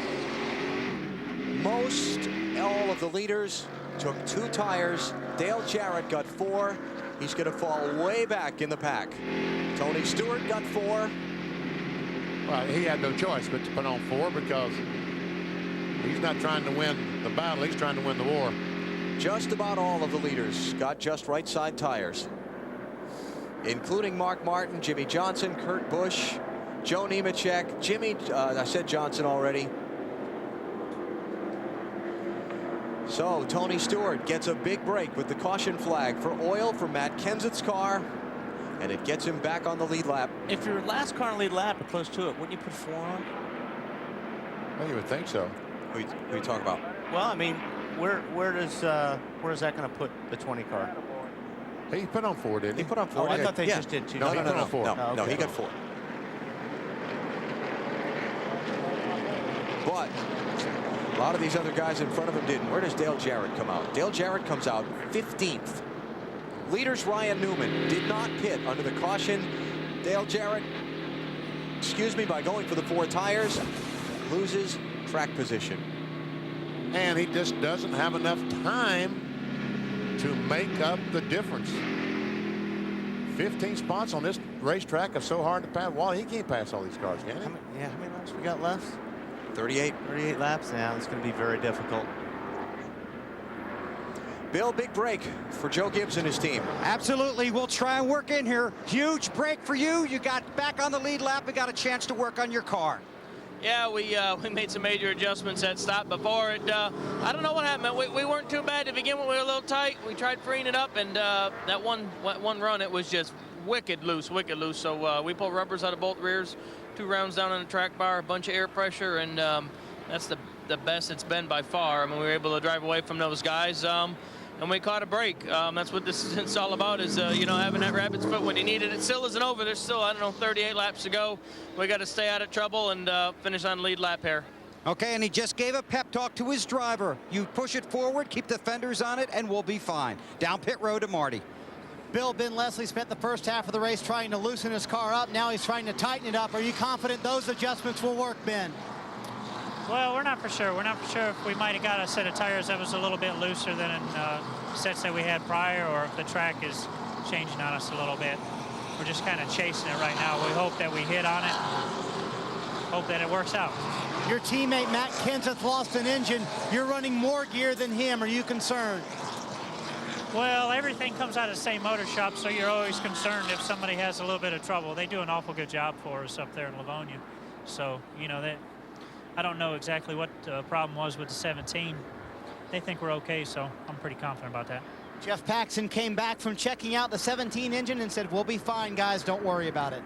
Most all of the leaders took 2 tires. Dale Jarrett got 4. He's going to fall way back in the pack. Tony Stewart got 4. Well, he had no choice but to put on 4 because he's not trying to win the battle. He's trying to win the war. Just about all of the leaders got just right side tires, including Mark Martin, Jimmy Johnson, Kurt Busch, Joe Nemechek, I said Johnson already. So Tony Stewart gets a big break with the caution flag for oil for Matt Kenseth's car, and it gets him back on the lead lap. If your last car on lead lap or close to it, wouldn't you put 4 on? Well, you would think so. Who you talk about? Well, I mean, where is that going to put the 20 car? He put on 4, didn't he? He put on 4. Oh, I thought they just did 2. No, he put on 4. No, he got 4. But a lot of these other guys in front of him didn't. Where does Dale Jarrett come out? Dale Jarrett comes out 15th. Leaders Ryan Newman did not pit under the caution. Dale Jarrett, by going for the 4 tires, loses track position. And he just doesn't have enough time to make up the difference. 15 spots on this racetrack is so hard to pass. Well, he can't pass all these cars, can he? How many laps we got left? 38. 38 laps now. It's going to be very difficult. Bill, big break for Joe Gibbs and his team. Absolutely. We'll try and work in here. Huge break for you. You got back on the lead lap and got a chance to work on your car. Yeah, we made some major adjustments at stop before it. I don't know what happened. We weren't too bad to begin with. We were a little tight. We tried freeing it up, and that one run, it was just wicked loose. So we pulled rubbers out of both rears, 2 rounds down on the track bar, a bunch of air pressure, and that's the best it's been by far. I mean, we were able to drive away from those guys, and we caught a break. That's what this is all about, is having that rabbit's foot when you need it. It still isn't over. There's still, 38 laps to go. We got to stay out of trouble and finish on lead lap here. Okay, and he just gave a pep talk to his driver. You push it forward, keep the fenders on it, and we'll be fine. Down pit road to Marty. Bill, Ben Leslie spent the first half of the race trying to loosen his car up. Now he's trying to tighten it up. Are you confident those adjustments will work, Ben? Well, we're not for sure. We're not for sure if we might have got a set of tires that was a little bit looser than sets that we had prior, or if the track is changing on us a little bit. We're just kind of chasing it right now. We hope that we hit on it. Hope that it works out. Your teammate Matt Kenseth lost an engine. You're running more gear than him. Are you concerned? Well, everything comes out of the same motor shop, so you're always concerned if somebody has a little bit of trouble. They do an awful good job for us up there in Livonia. So, you know, I don't know exactly what the problem was with the 17. They think we're okay, so I'm pretty confident about that. Jeff Paxton came back from checking out the 17 engine and said, we'll be fine, guys. Don't worry about it.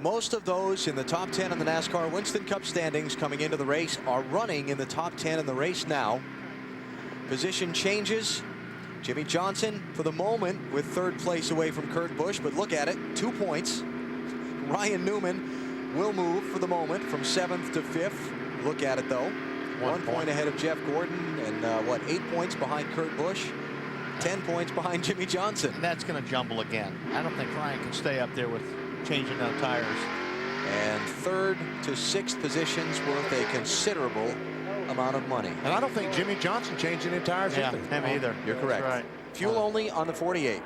Most of those in the top 10 in the NASCAR Winston Cup standings coming into the race are running in the top 10 in the race now. Position changes. Jimmy Johnson, for the moment, with third place away from Kurt Busch, but look at it, 2 points. Ryan Newman will move for the moment from 7th to 5th. Look at it, though. 1 point ahead of Jeff Gordon, and 8 points behind Kurt Busch. 10 points behind Jimmy Johnson. That's going to jumble again. I don't think Ryan can stay up there with changing no tires. And 3rd to 6th positions worth a considerable amount of money. And I don't think Jimmy Johnson changed any tires either. Him either. You're correct. Right. Fuel only on the 48.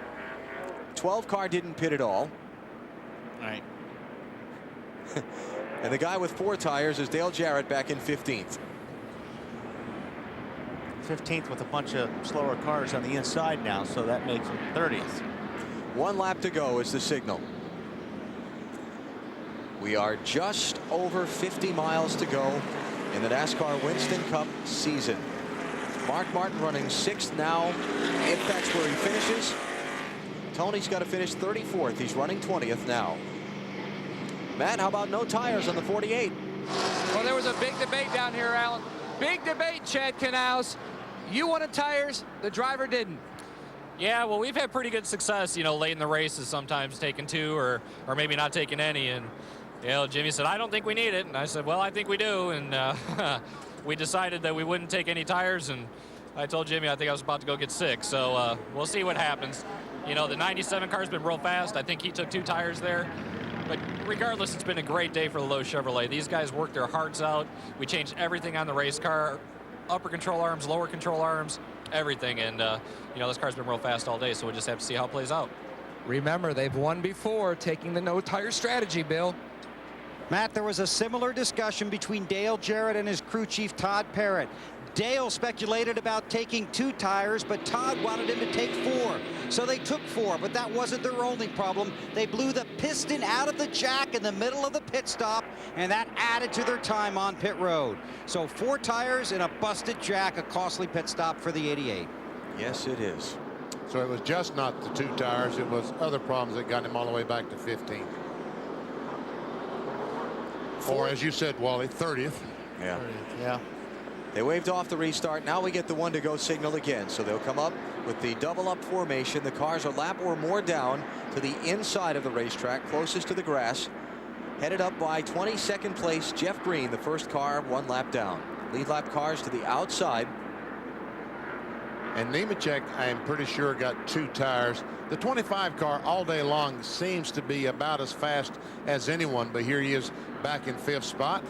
12 car didn't pit at all. Right. And the guy with 4 tires is Dale Jarrett back in 15th. 15th with a bunch of slower cars on the inside now, so that makes him 30th. 1 lap to go is the signal. We are just over 50 miles to go in the NASCAR Winston Cup season. Mark Martin running 6th now, if that's where he finishes. Tony's got to finish 34th. He's running 20th now. Matt, how about no tires on the 48? Well, there was a big debate down here, Alan. Big debate, Chad Canals. You wanted tires, the driver didn't. Yeah, well, we've had pretty good success, you know, late in the races, sometimes taking 2 or maybe not taking any. And, you know, Jimmy said, I don't think we need it. And I said, well, I think we do. And we decided that we wouldn't take any tires. And I told Jimmy I think I was about to go get sick. So we'll see what happens. You know, the 97 car's been real fast. I think he took 2 tires there. But regardless, it's been a great day for the Lowe's Chevrolet. These guys worked their hearts out. We changed everything on the race car. Upper control arms, lower control arms, everything. And, you know, this car's been real fast all day, so we'll just have to see how it plays out. Remember, they've won before taking the no-tire strategy, Bill. Matt, there was a similar discussion between Dale Jarrett and his crew chief, Todd Parrott. Dale speculated about taking 2 tires, but Todd wanted him to take 4. So they took 4, but that wasn't their only problem. They blew the piston out of the jack in the middle of the pit stop, and that added to their time on pit road. So 4 tires and a busted jack, a costly pit stop for the 88. Yes, it is. So it was just not the 2 tires. It was other problems that got him all the way back to 15th. Or, as you said, Wally, 30th. Yeah. 30th, yeah. They waved off the restart. Now we get the 1 to go signal again. So they'll come up with the double up formation. The cars are a lap or more down to the inside of the racetrack, closest to the grass. Headed up by 22nd place, Jeff Green, the first car, 1 lap down. Lead lap cars to the outside. And Nemechek, I am pretty sure, got 2 tires. The 25 car all day long seems to be about as fast as anyone, but here he is back in 5th spot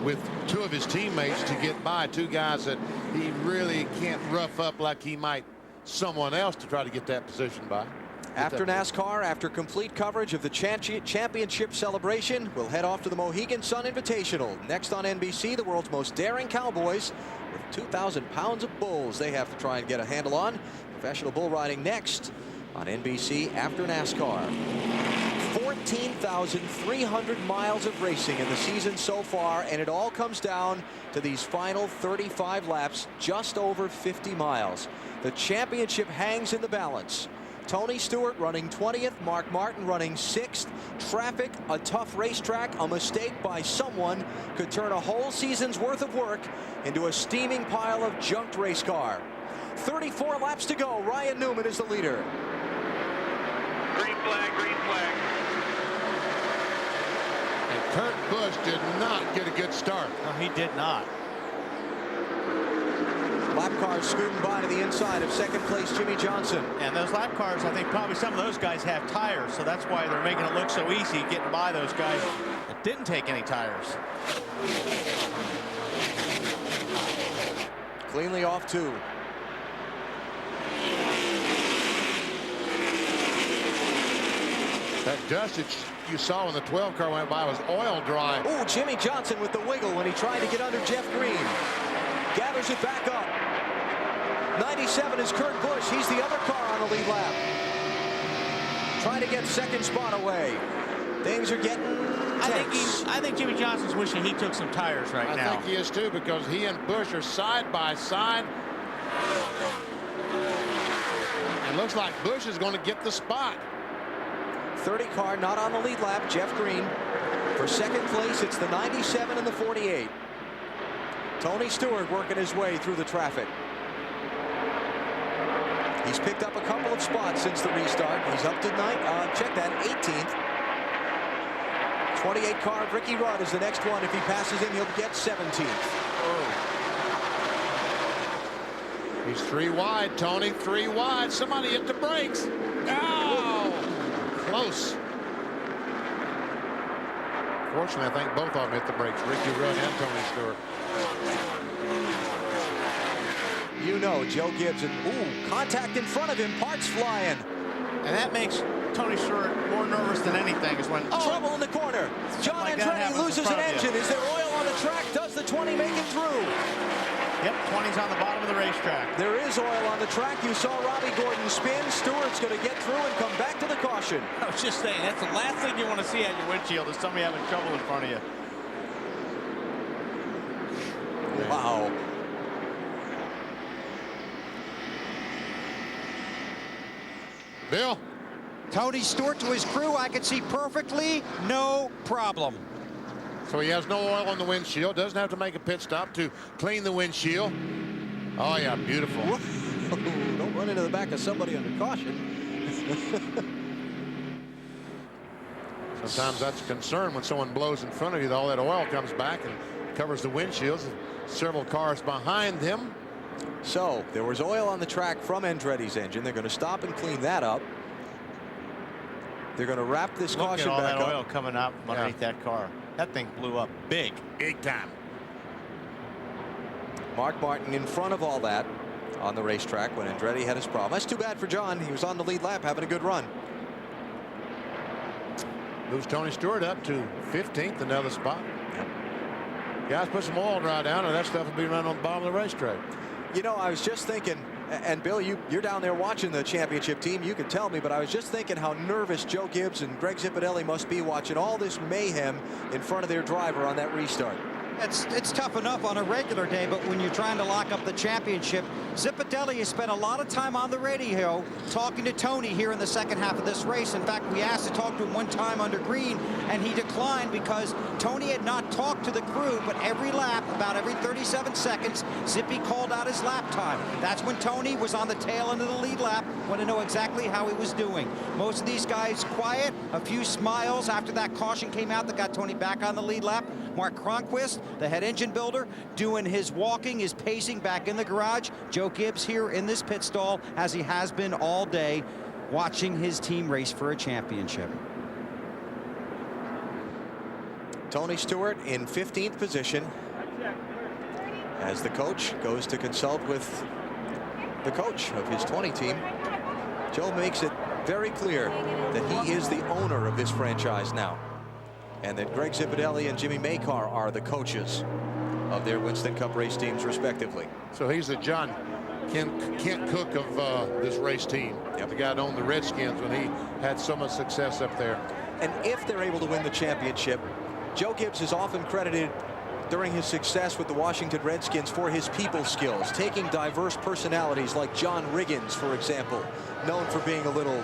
with 2 of his teammates to get by, 2 guys that he really can't rough up like he might someone else to try to get that position by. After NASCAR, after complete coverage of the championship celebration, we'll head off to the Mohegan Sun Invitational. Next on NBC, the world's most daring cowboys with 2,000 pounds of bulls they have to try and get a handle on. Professional bull riding next on NBC after NASCAR. 14,300 miles of racing in the season so far, and it all comes down to these final 35 laps, just over 50 miles. The championship hangs in the balance. Tony Stewart running 20th, Mark Martin running 6th. Traffic, a tough racetrack, a mistake by someone could turn a whole season's worth of work into a steaming pile of junked race car. 34 laps to go. Ryan Newman is the leader. Green flag, green flag. And Kurt Busch did not get a good start. No, he did not. Lap cars scooting by to the inside of 2nd place Jimmy Johnson. And those lap cars, I think probably some of those guys have tires, so that's why they're making it look so easy getting by those guys that didn't take any tires. Cleanly off 2. That dustage you saw when the 12 car went by was oil dry. Oh, Jimmy Johnson with the wiggle when he tried to get under Jeff Green. Gathers it back up. 97 is Kurt Busch. He's the other car on the lead lap. Trying to get second spot away. Things are getting tense. I think Jimmy Johnson's wishing he took some tires right now. I think he is too, because he and Busch are side by side. And looks like Busch is going to get the spot. 30 car not on the lead lap. Jeff Green. For second place, it's the 97 and the 48. Tony Stewart working his way through the traffic. He's picked up a couple of spots since the restart. He's up to 18th. 28 car of Ricky Rudd is the next one. If he passes him, he'll get 17th. He's 3 wide, Tony. 3 wide. Somebody hit the brakes. Oh! Close. Fortunately, I think both of them hit the brakes. Ricky Rudd and Tony Stewart. You know, Joe Gibbs, and contact in front of him, parts flying. And that makes Tony Stewart more nervous than anything is when... Trouble in the corner. John Andretti loses an engine. Is there oil on the track? Does the 20 make it through? Yep, 20's on the bottom of the racetrack. There is oil on the track. You saw Robbie Gordon spin. Stewart's going to get through and come back to the caution. I was just saying, that's the last thing you want to see at your windshield is somebody having trouble in front of you. Wow. Bill? Tony Stewart to his crew, I can see perfectly, no problem. So he has no oil on the windshield, doesn't have to make a pit stop to clean the windshield. Oh yeah, beautiful. Don't run into the back of somebody under caution. Sometimes that's a concern when someone blows in front of you, all that oil comes back and covers the windshields. Several cars behind him. So there was oil on the track from Andretti's engine. They're going to stop and clean that up. They're going to wrap this caution all back that up. oil coming out from underneath that car. That thing blew up big. Big time. Mark Martin in front of all that on the racetrack when Andretti had his problem. That's too bad for John. He was on the lead lap having a good run. Moves Tony Stewart up to 15th, another spot. Guys, put some oil dry down, and that stuff will be running on the bottom of the racetrack. You know, I was just thinking, and Bill, you're down there watching the championship team. You can tell me, but I was just thinking how nervous Joe Gibbs and Greg Zipadelli must be watching all this mayhem in front of their driver on that restart. It's tough enough on a regular day, but when you're trying to lock up the championship, Zipadelli has spent a lot of time on the radio talking to Tony here in the second half of this race. In fact, we asked to talk to him one time under green, and he declined because Tony had not talked to the crew, but every lap, about every 37 seconds, Zippy called out his lap time. That's when Tony was on the tail end of the lead lap, wanted to know exactly how he was doing. Most of these guys quiet, a few smiles after that caution came out that got Tony back on the lead lap. Mark Cronquist, the head engine builder, doing his walking, his pacing back in the garage. Joe Gibbs here in this pit stall, as he has been all day, watching his team race for a championship. Tony Stewart in 15th position as the coach goes to consult with the coach of his 20 team. Joe makes it very clear that he is the owner of this franchise now, and that Greg Zipadelli and Jimmy Maycar are the coaches of their Winston Cup race teams respectively. So he's the John Kent Cook of this race team. The guy that owned the Redskins when he had so much success up there. And if they're able to win the championship, Joe Gibbs is often credited during his success with the Washington Redskins for his people skills, taking diverse personalities like John Riggins, for example, known for being a little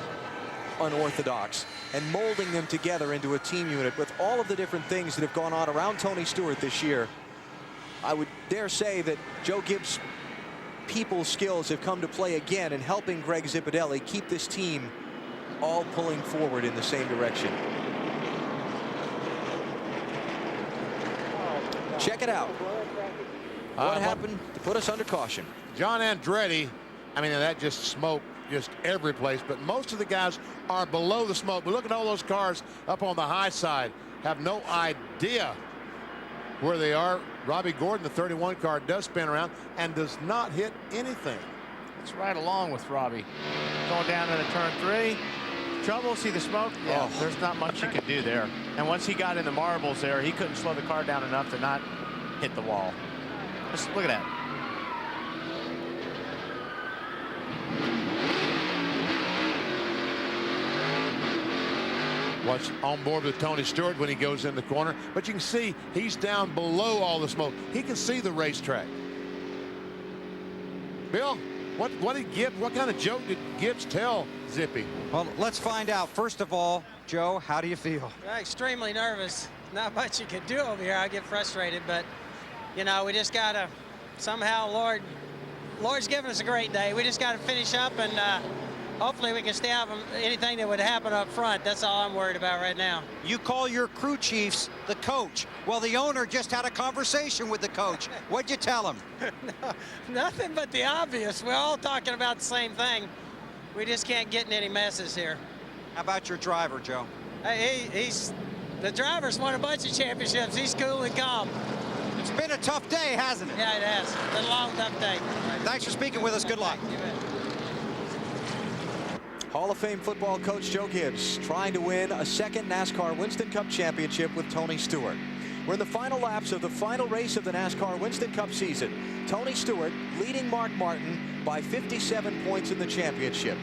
unorthodox, and molding them together into a team unit. With all of the different things that have gone on around Tony Stewart this year, I would dare say that Joe Gibbs' people skills have come to play again in helping Greg Zipadelli keep this team all pulling forward in the same direction. Check it out. What happened to put us under caution? John Andretti, I mean, that just smoke just every place, but most of the guys are below the smoke. But look at all those cars up on the high side, have no idea where they are. Robbie Gordon, the 31 car, does spin around and does not hit anything. It's right along with Robbie. Going down into turn 3. Trouble, see the smoke? Yeah, there's not much you can do there. And once he got in the marbles there, he couldn't slow the car down enough to not hit the wall. Just look at that. Watch on board with Tony Stewart when he goes in the corner, but you can see he's down below all the smoke. He can see the racetrack. Bill, what kind of joke did Gibbs tell Zippy? Well, let's find out. First of all, Joe, how do you feel? Extremely nervous. Not much you can do over here. I get frustrated, but you know, we just gotta somehow, Lord's given us a great day. We just gotta finish up, and hopefully we can stay out of anything that would happen up front. That's all I'm worried about right now. You call your crew chiefs the coach. Well, the owner just had a conversation with the coach. What'd you tell him? No, nothing but the obvious. We're all talking about the same thing. We just can't get in any messes here. How about your driver, Joe? The driver's won a bunch of championships. He's cool and calm. It's been a tough day, hasn't it? Yeah, it has. It's been a long, tough day. Thanks for speaking with us. Good luck. Hall of Fame football coach Joe Gibbs trying to win a second NASCAR Winston Cup championship with Tony Stewart. We're in the final laps of the final race of the NASCAR Winston Cup season. Tony Stewart leading Mark Martin by 57 points in the championship.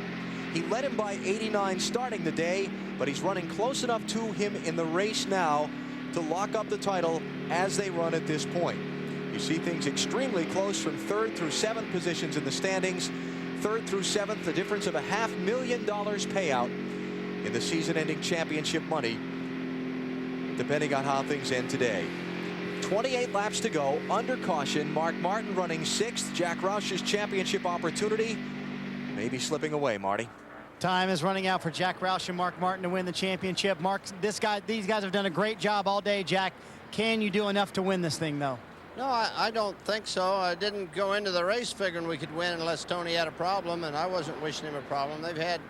He led him by 89 starting the day, but he's running close enough to him in the race now to lock up the title as they run at this point. You see things extremely close from 3rd through 7th positions in the standings. 3rd through 7th, the difference of a $500,000 payout in the season-ending championship money, depending on how things end today. 28 laps to go, under caution. Mark Martin running 6th. Jack Roush's championship opportunity maybe slipping away, Marty. Time is running out for Jack Roush and Mark Martin to win the championship. Mark, these guys have done a great job all day, Jack. Can you do enough to win this thing, though? No, I don't think so. I didn't go into the race figuring we could win unless Tony had a problem, and I wasn't wishing him a problem. They've had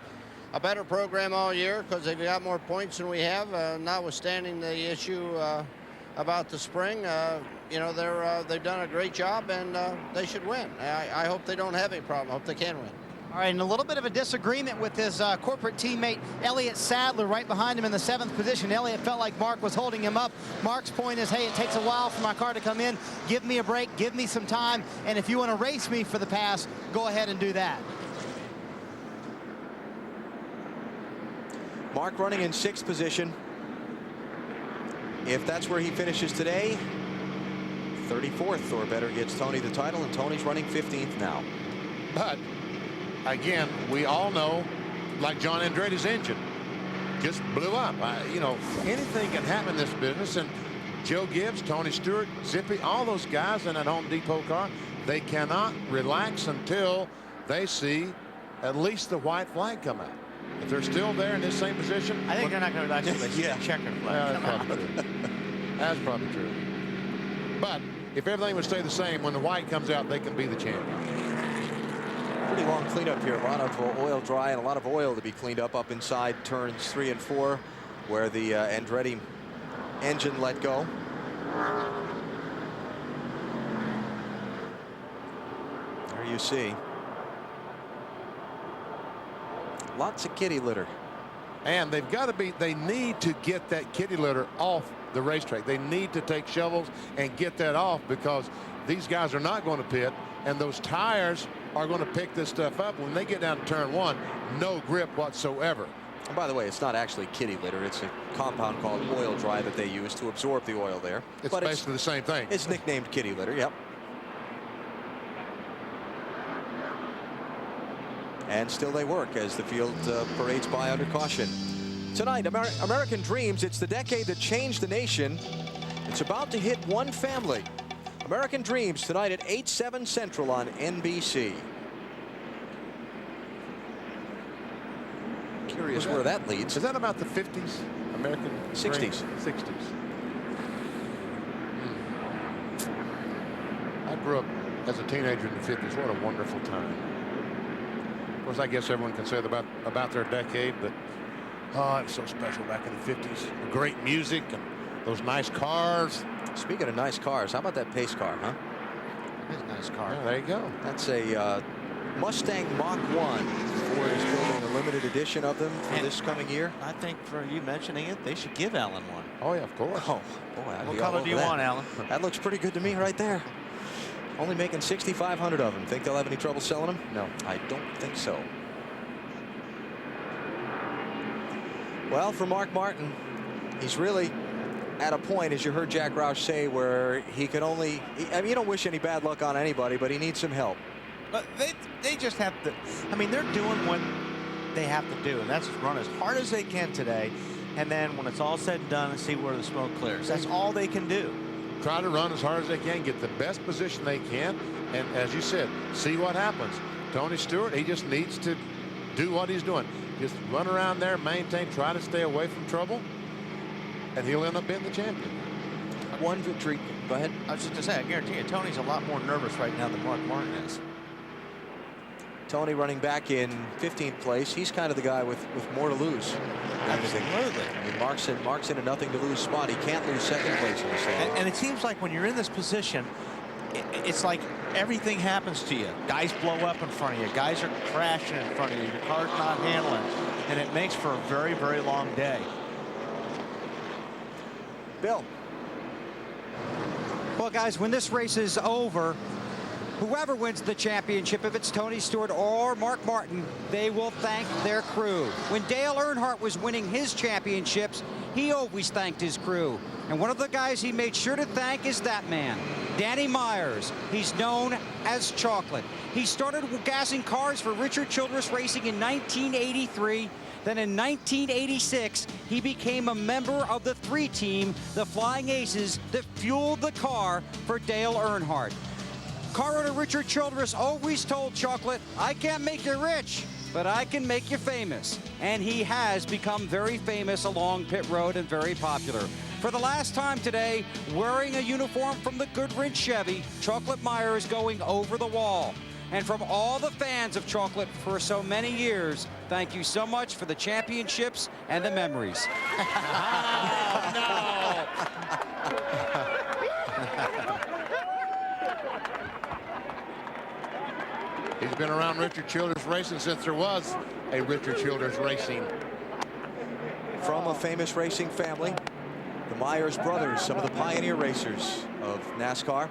a better program all year because they've got more points than we have, notwithstanding the issue about the spring. You know, they've done a great job, and they should win. I hope they don't have any problem. I hope they can win. All right, and a little bit of a disagreement with his corporate teammate, Elliott Sadler, right behind him in the 7th position. Elliott felt like Mark was holding him up. Mark's point is, hey, it takes a while for my car to come in. Give me a break, give me some time, and if you want to race me for the pass, go ahead and do that. Mark running in 6th position. If that's where he finishes today, 34th or better gets Tony the title, and Tony's running 15th now. But again, we all know, like John Andretti's engine just blew up. You know, anything can happen in this business, and Joe Gibbs, Tony Stewart, Zippy, all those guys in that Home Depot car, they cannot relax until they see at least the white flag come out. If they're still there in this same position, I think they're not going to relax until they see the checkered flag. That's probably true. But if everything would stay the same, when the white comes out, they can be the champion. Pretty long cleanup here. A lot of oil dry and a lot of oil to be cleaned up inside turns 3 and 4, where the Andretti engine let go. There you see. Lots of kitty litter. And they've got to be, they need to get that kitty litter off the racetrack. They need to take shovels and get that off, because these guys are not going to pit, and those tires are going to pick this stuff up. When they get down to turn 1, no grip whatsoever. And by the way, it's not actually kitty litter. It's a compound called oil dry that they use to absorb the oil there. It's basically the same thing. It's nicknamed kitty litter, yep. And still they work as the field parades by under caution. Tonight, American Dreams, it's the decade that changed the nation. It's about to hit one family. American Dreams tonight at 8/7 Central on NBC. Curious where that leads. Is that about the 50s? American 60s. 60s. I grew up as a teenager in the 50s. What a wonderful time. Of course, I guess everyone can say that about their decade, but oh, it was so special back in the 50s. Great music and those nice cars. Speaking of nice cars, how about that pace car, huh? That's a nice car. Yeah, there you go. That's a Mustang Mach 1. Ford is building a limited edition of them for this coming year. I think for you mentioning it, they should give Alan one. Oh, yeah, of course. Oh, boy. What color do you want, Alan? That looks pretty good to me right there. Only making 6,500 of them. Think they'll have any trouble selling them? No, I don't think so. Well, for Mark Martin, he's really at a point, as you heard Jack Roush say, where he can only, I mean, you don't wish any bad luck on anybody, but he needs some help. But they just have to, I mean, they're doing what they have to do, and that's just run as hard as they can today, and then when it's all said and done, and see where the smoke clears. That's all they can do. Try to run as hard as they can, get the best position they can, and as you said, see what happens. Tony Stewart, he just needs to do what he's doing. Just run around there, maintain, try to stay away from trouble, and he'll end up being the champion. One victory. Go ahead. I was just going to say, I guarantee you, Tony's a lot more nervous right now than Mark Martin is. Tony running back in 15th place. He's kind of the guy with more to lose. Absolutely. I mean, Mark's in a nothing to lose spot. He can't lose second place in the standing. And it seems like when you're in this position, it's like everything happens to you. Guys blow up in front of you. Guys are crashing in front of you. Your car's not handling. And it makes for a very, very long day. Bill. Well, guys, when this race is over, whoever wins the championship, if it's Tony Stewart or Mark Martin, they will thank their crew. When Dale Earnhardt was winning his championships, he always thanked his crew. And one of the guys he made sure to thank is that man, Danny Myers. He's known as Chocolate. He started gassing cars for Richard Childress Racing in 1983. Then in 1986, he became a member of the 3 team, the Flying Aces, that fueled the car for Dale Earnhardt. Car owner Richard Childress always told Chocolate, I can't make you rich, but I can make you famous. And he has become very famous along pit road and very popular. For the last time today, wearing a uniform from the Goodwrench Chevy, Chocolate Myers going over the wall. And from all the fans of Chocolate for so many years, thank you so much for the championships and the memories. He's been around Richard Childress Racing since there was a Richard Childress Racing. From a famous racing family, the Myers brothers, some of the pioneer racers of NASCAR.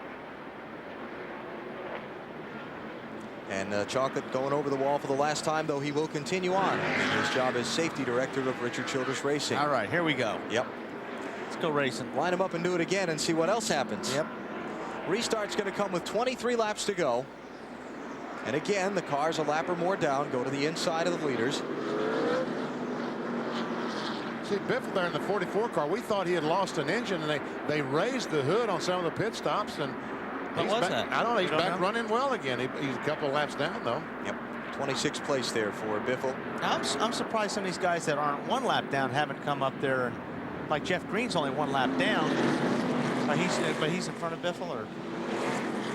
And Chocolate going over the wall for the last time, though he will continue on in his job as safety director of Richard Childress Racing. All right, here we go. Yep. Let's go racing. Line him up and do it again and see what else happens. Yep. Restart's going to come with 23 laps to go. And again, the cars a lap or more down go to the inside of the leaders. See, Biffle there in the 44 car, we thought he had lost an engine, and they raised the hood on some of the pit stops, and he's back, I don't know, he's back running well again. He's a couple of laps down, though. Yep. 26th place there for Biffle. I'm surprised some of these guys that aren't 1 lap down haven't come up there. And like Jeff Green's only 1 lap down, but he's in front of Biffle, or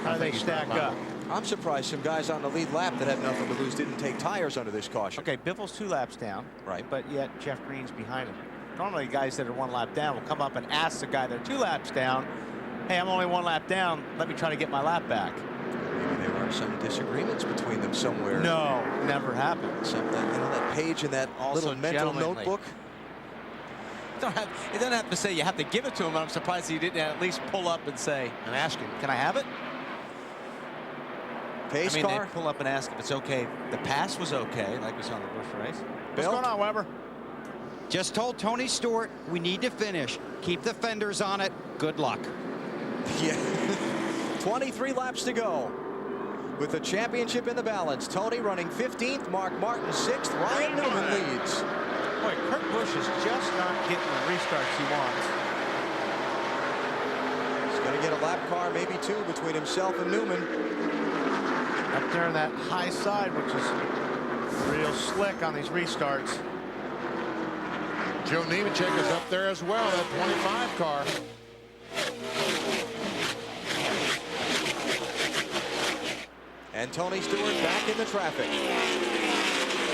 how do they stack up? I'm surprised some guys on the lead lap that had nothing to lose didn't take tires under this caution. Okay, Biffle's 2 laps down, right? But yet Jeff Green's behind him. Normally, guys that are 1 lap down will come up and ask the guy that 2 laps down, "Hey, I'm only 1 lap down. Let me try to get my lap back." Maybe there are some disagreements between them somewhere. No, never happened. Something, that page in that Also little mental notebook. It doesn't have to say you have to give it to him. I'm surprised he didn't at least pull up and say and ask him, "Can I have it?" Pace car. They pull up and ask if it's okay. The pass was okay, like we saw in the Busch race. Bill? What's going on, Weber? Just told Tony Stewart we need to finish. Keep the fenders on it. Good luck. Yeah. 23 laps to go. With the championship in the balance, Tony running 15th, Mark Martin 6th, Ryan Newman leads. Boy, Kurt Busch is just not getting the restarts he wants. He's going to get a lap car, maybe 2, between himself and Newman. Up there on that high side, which is real slick on these restarts. Joe Nemechek is up there as well, that 25 car. And Tony Stewart back in the traffic.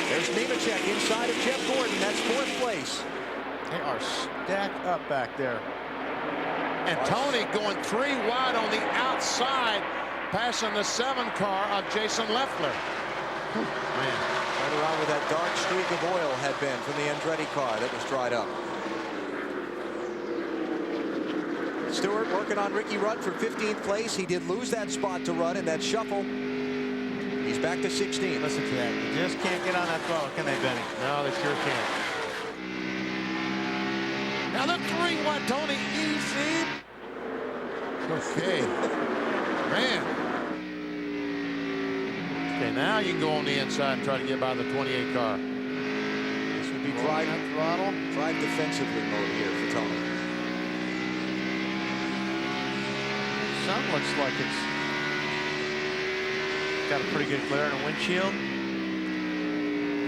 There's Nemechek inside of Jeff Gordon. That's 4th place. They are stacked up back there. And Tony going 3 wide on the outside, passing the 7 car of Jason Leffler. Man, right around where that dark streak of oil had been from the Andretti car that was dried up. Stewart working on Ricky Rudd for 15th place. He did lose that spot to Rudd in that shuffle. He's back to 16. Listen to that. You just can't get on that throttle, can they, Benny? No, they sure can't. Now the 3 wide, Tony, easy. Okay. Man. Okay, now you can go on the inside and try to get by the 28 car. This would be drive defensively mode here for Tony. Sun looks like it's got a pretty good glare in the windshield.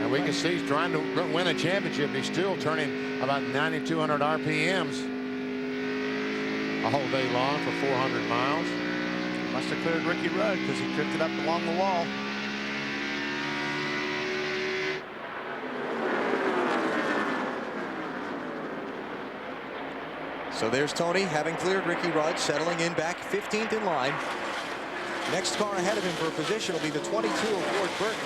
And we can see he's trying to win a championship. He's still turning about 9,200 RPMs all day long for 400 miles. Must have cleared Ricky Rudd because he drifted up along the wall. So there's Tony having cleared Ricky Rudd, settling in back 15th in line. Next car ahead of him for a position will be the 22 of Ward Burton.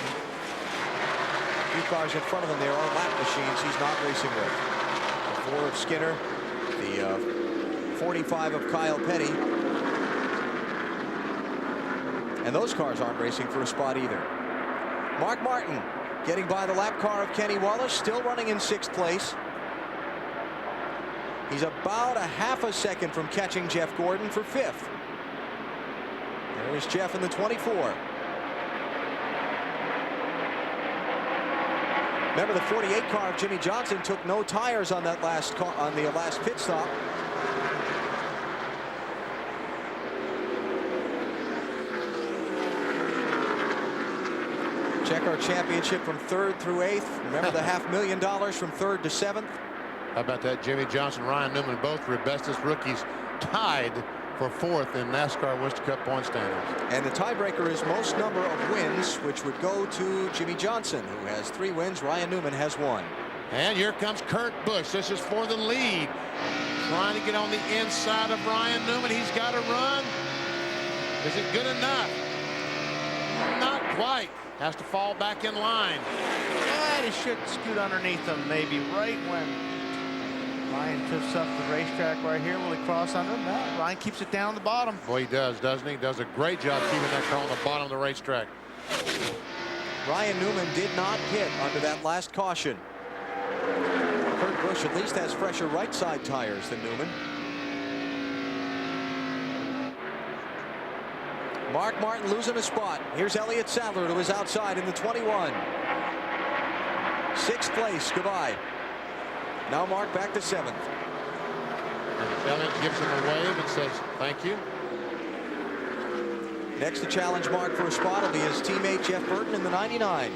2 cars in front of him there are lap machines he's not racing with. The 4 of Skinner, the 45 of Kyle Petty. And those cars aren't racing for a spot either. Mark Martin getting by the lap car of Kenny Wallace, still running in 6th place. He's about a half a second from catching Jeff Gordon for 5th. There's Jeff in the 24. Remember, the 48 car of Jimmy Johnson took no tires on that last car, on the last pit stop. Check our championship from 3rd through 8th. Remember the $500,000 from 3rd to 7th. How about that? Jimmy Johnson, Ryan Newman, both were bestest rookies, tied for 4th in NASCAR Winston Cup point standings. And the tiebreaker is most number of wins, which would go to Jimmy Johnson, who has 3 wins. Ryan Newman has 1. And here comes Kurt Busch. This is for the lead. Trying to get on the inside of Ryan Newman. He's got to run. Is it good enough? Not quite. Has to fall back in line. Yeah, he should scoot underneath him, maybe right when Ryan tips up the racetrack right here. Will he cross under him? No, Ryan keeps it down the bottom. Boy, he does, doesn't he? Does a great job keeping that car on the bottom of the racetrack. Ryan Newman did not hit under that last caution. Kurt Busch at least has fresher right side tires than Newman. Mark Martin losing a spot. Here's Elliott Sadler to his outside in the 21. 6th place. Goodbye. Now Mark back to 7th. And Elliott gives him a wave and says, thank you. Next to challenge Mark for a spot will be his teammate Jeff Burton in the 99.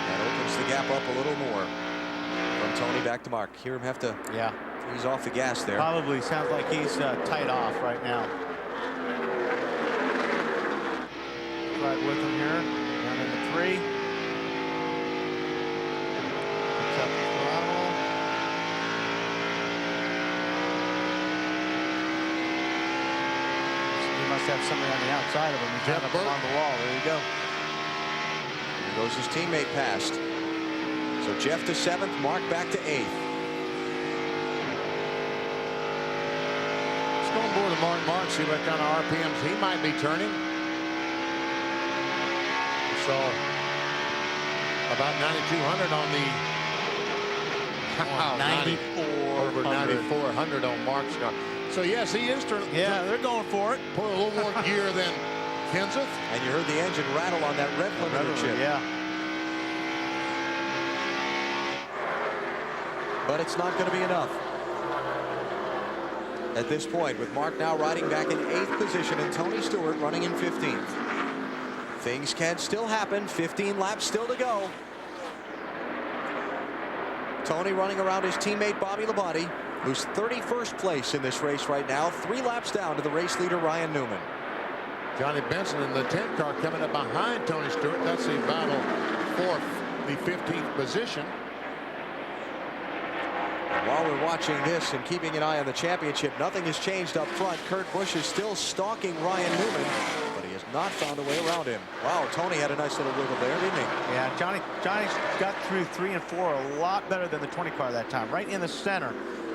That opens the gap up a little more. From Tony back to Mark. Hear him have to ease off the gas there. Probably sounds like he's tight off right now. Right with him here. Down in the 3. Picks up the throttle. He must have somebody on the outside of him. He's up along the wall. There you go. There goes his teammate past. So Jeff to 7th, Mark back to 8th. Let's go on board with Mark Martin, see what kind of RPMs he might be turning. We saw about 9,200 on the 94. Over 9,400 on Mark's car. So yes, he is turning. Yeah, they're going for it. Put a little more gear than Kenseth. And you heard the engine rattle on that red limited chip. Yeah. But it's not going to be enough. At this point, with Mark now riding back in 8th position and Tony Stewart running in 15th. Things can still happen. 15 laps still to go. Tony running around his teammate Bobby Labonte, who's 31st place in this race right now, 3 laps down to the race leader Ryan Newman. Johnny Benson in the 10 car coming up behind Tony Stewart. That's the battle for the 15th position. While we're watching this and keeping an eye on the championship, nothing has changed up front. Kurt Busch is still stalking Ryan Newman, but he has not found a way around him. Wow, Tony had a nice little wiggle there, didn't he? Yeah, Johnny got through 3 and 4 a lot better than the 20 car that time. Right in the center.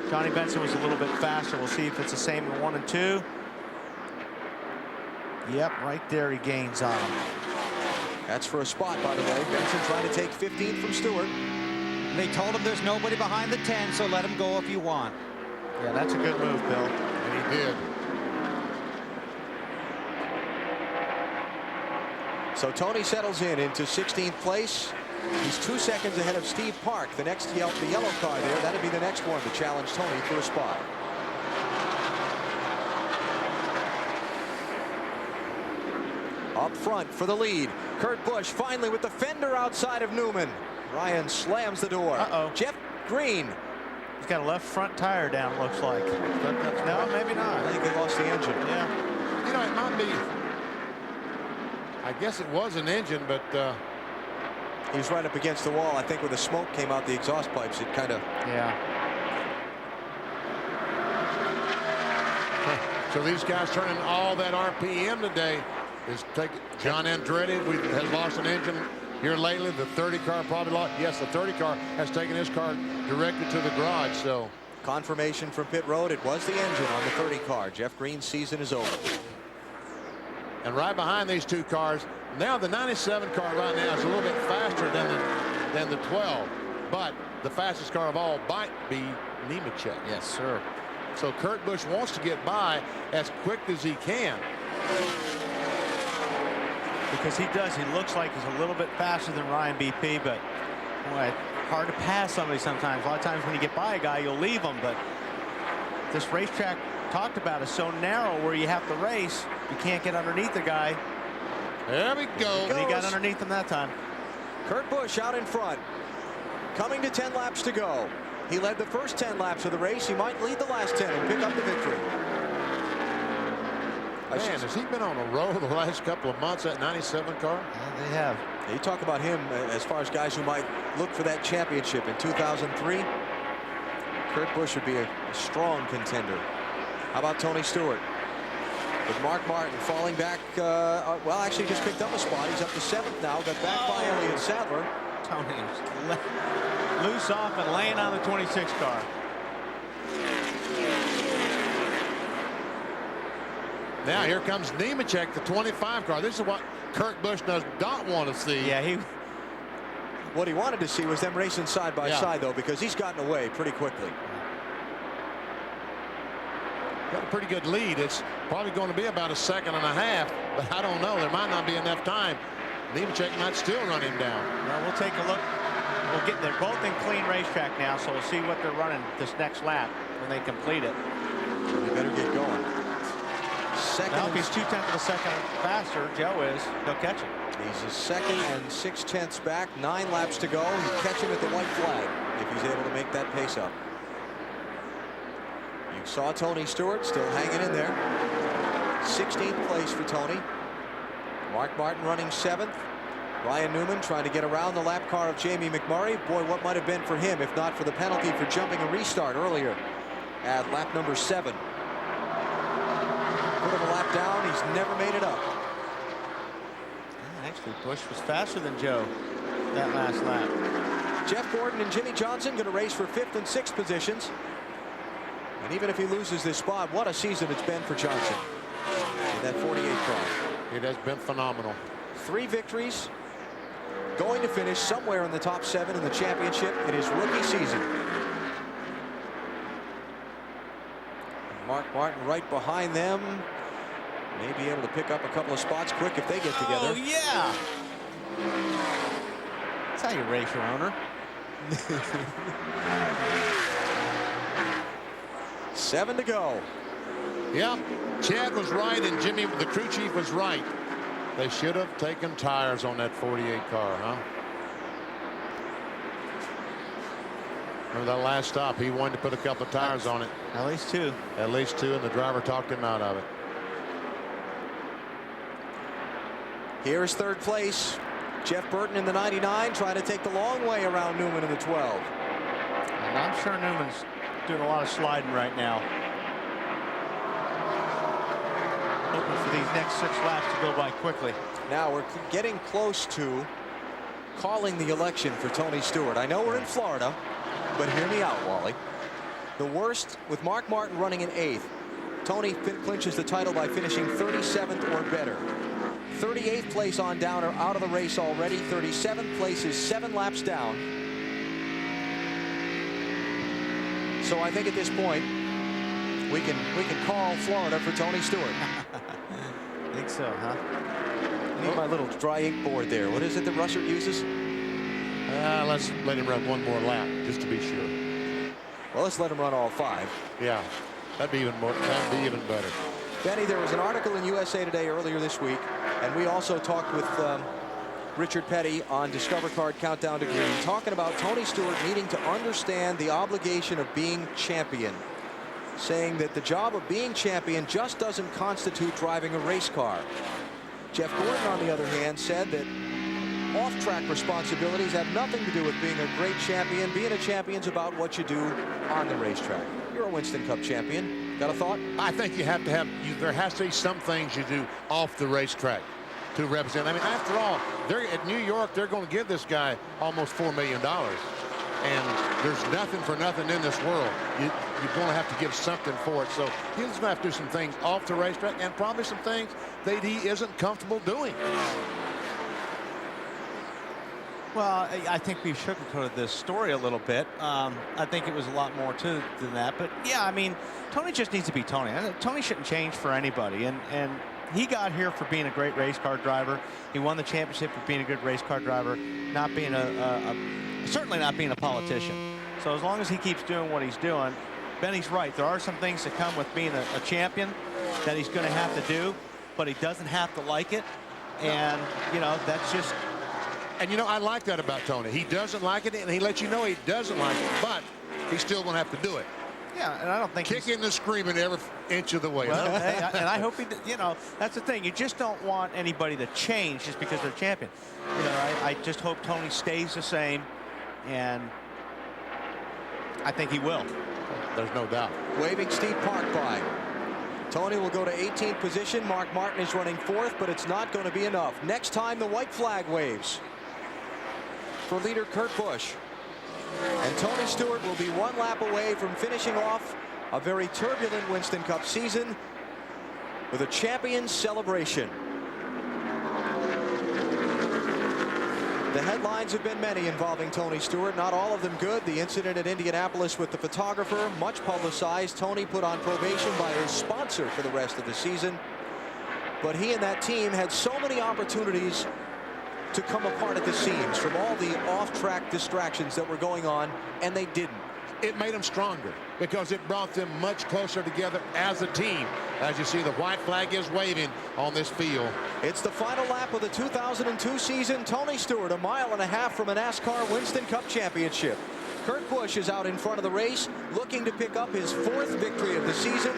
Johnny Benson was a little bit faster. We'll see if it's the same in 1 and 2. Yep, right there he gains on him. That's for a spot, by the way. Benson trying to take 15 from Stewart. They told him there's nobody behind the 10, so let him go if you want. Yeah, that's a good move, Bill. And he did. So Tony settles into 16th place. He's 2 seconds ahead of Steve Park. The yellow car there, that'd be the next one to challenge Tony for a spot. Up front for the lead, Kurt Busch finally with the fender outside of Newman. Ryan slams the door. Jeff Green. He's got a left front tire down, looks like. No, maybe not. I think they lost the engine. Yeah. You know, it might be. I guess it was an engine, but he was right up against the wall. I think when the smoke came out the exhaust pipes, it kind of. Yeah. So these guys turning all that RPM today is John Andretti has lost an engine here lately. The 30 car probably lost. Yes, the 30 car has taken his car directly to the garage. So confirmation from pit road. It was the engine on the 30 car. Jeff Green's season is over. And right behind these 2 cars, now the 97 car right now is a little bit faster than the 12. But the fastest car of all might be Nemechek. Yes, sir. So Kurt Busch wants to get by as quick as he can. Because he does. He looks like he's a little bit faster than Ryan BP, but boy, hard to pass somebody sometimes. A lot of times when you get by a guy, you'll leave him, but this racetrack talked about is so narrow where you have to race. You can't get underneath the guy. There we go. And he got underneath him that time. Kurt Busch out in front. Coming to 10 laps to go. He led the first 10 laps of the race. He might lead the last 10 and pick up the victory. Man, has he been on a roll the last couple of months, that 97 car? Yeah, they have. You talk about him as far as guys who might look for that championship in 2003. Kurt Busch would be a strong contender. How about Tony Stewart? With Mark Martin falling back, well, actually just picked up a spot. He's up to 7th now, got back by Elliott Sadler. Tony's loose off and laying on the 26 car. Now here comes Nemechek, the 25 car. This is what Kurt Busch does not want to see. Yeah, what he wanted to see was them racing side by side, though, because he's gotten away pretty quickly. Got a pretty good lead. It's probably going to be about a 1.5 seconds, but I don't know. There might not be enough time. Nemechek might still run him down. Well, we'll take a look. We'll get there. Both in clean racetrack now, so we'll see what they're running this next lap when they complete it. They better get going. Now, if he's 0.2 of a second faster, Joe is, he'll catch him. He's a 2nd and 6/10 back. 9 laps to go. He'll catch him at the white flag if he's able to make that pace up. You saw Tony Stewart still hanging in there. 16th place for Tony. Mark Martin running 7th. Ryan Newman trying to get around the lap car of Jamie McMurray. Boy, what might have been for him if not for the penalty for jumping a restart earlier at lap number 7. Put him a lap down. He's never made it up. Actually, Busch was faster than Joe that last lap. Jeff Gordon and Jimmy Johnson going to race for 5th and 6th positions. And even if he loses this spot, what a season it's been for Johnson in that 48 car. It has been phenomenal. 3 victories. Going to finish somewhere in the top 7 in the championship in his rookie season. Mark Martin right behind them. May be able to pick up a couple of spots quick if they get together. Oh, yeah. That's how you race your owner. 7 to go. Yeah, Chad was right and Jimmy, the crew chief, was right. They should have taken tires on that 48 car, huh? Remember that last stop, he wanted to put a couple of tires on it. At least 2. At least 2, and the driver talked him out of it. Here's 3rd place. Jeff Burton in the 99 trying to take the long way around Newman in the 12. And I'm sure Newman's doing a lot of sliding right now. Hoping for these next 6 laps to go by quickly. Now we're getting close to calling the election for Tony Stewart. I know we're in Florida, but hear me out, Wally. The worst, with Mark Martin running in 8th, Tony clinches the title by finishing 37th or better. 38th place on down or out of the race already. 37th place is 7 laps down. So I think at this point we can call Florida for Tony Stewart. I think so, huh? I need my little dry ink board there. What is it that Russert uses? Let's let him run one more lap just to be sure. Well, let's let him run all 5. Yeah, that'd be even better. Benny, there was an article in USA Today earlier this week, and we also talked with Richard Petty on Discover Card Countdown to Green, talking about Tony Stewart needing to understand the obligation of being champion, saying that the job of being champion just doesn't constitute driving a race car. Jeff Gordon, on the other hand, said that off-track responsibilities have nothing to do with being a great champion. Being a champion's about what you do on the racetrack. You're a Winston Cup champion. Got a thought? I think you have to have, there has to be some things you do off the racetrack to represent. I mean, after all, they're at New York, they're going to give this guy almost $4 million. And there's nothing for nothing in this world. You're going to have to give something for it. So he's going to have to do some things off the racetrack and probably some things that he isn't comfortable doing. Well, I think we've sugarcoated this story a little bit. I think it was a lot more than that. But yeah, I mean, Tony just needs to be Tony. Tony shouldn't change for anybody. And he got here for being a great race car driver. He won the championship for being a good race car driver, not being certainly not being a politician. So as long as he keeps doing what he's doing, Benny's right. There are some things that come with being a champion that he's going to have to do, but he doesn't have to like it. And, you know, that's just... And, you know, I like that about Tony. He doesn't like it, and he lets you know he doesn't like it, but he's still going to have to do it. Yeah, and I don't think kicking and screaming every inch of the way. Well, hey, and I hope he, you know, that's the thing. You just don't want anybody to change just because they're champion. You know, I just hope Tony stays the same, and I think he will. There's no doubt. Waving Steve Park by. Tony will go to 18th position. Mark Martin is running 4th, but it's not going to be enough. Next time, the white flag waves for leader Kurt Busch. And Tony Stewart will be 1 lap away from finishing off a very turbulent Winston Cup season with a champion's celebration. The headlines have been many involving Tony Stewart, not all of them good. The incident at Indianapolis with the photographer, much publicized. Tony put on probation by his sponsor for the rest of the season. But he and that team had so many opportunities to come apart at the seams from all the off-track distractions that were going on, and they didn't. It made them stronger because it brought them much closer together as a team. As you see, the white flag is waving on this field. It's the final lap of the 2002 season. Tony Stewart, 1.5 miles from a NASCAR Winston Cup championship. Kurt Busch is out in front of the race, looking to pick up his 4th victory of the season.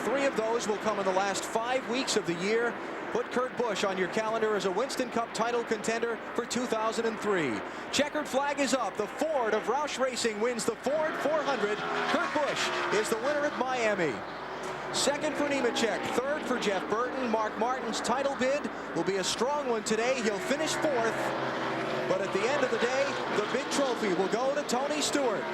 3 of those will come in the last 5 weeks of the year. Put Kurt Busch on your calendar as a Winston Cup title contender for 2003. Checkered flag is up. The Ford of Roush Racing wins the Ford 400. Kurt Busch is the winner at Miami. 2nd for Nemechek, 3rd for Jeff Burton. Mark Martin's title bid will be a strong one today. He'll finish 4th. But at the end of the day, the big trophy will go to Tony Stewart.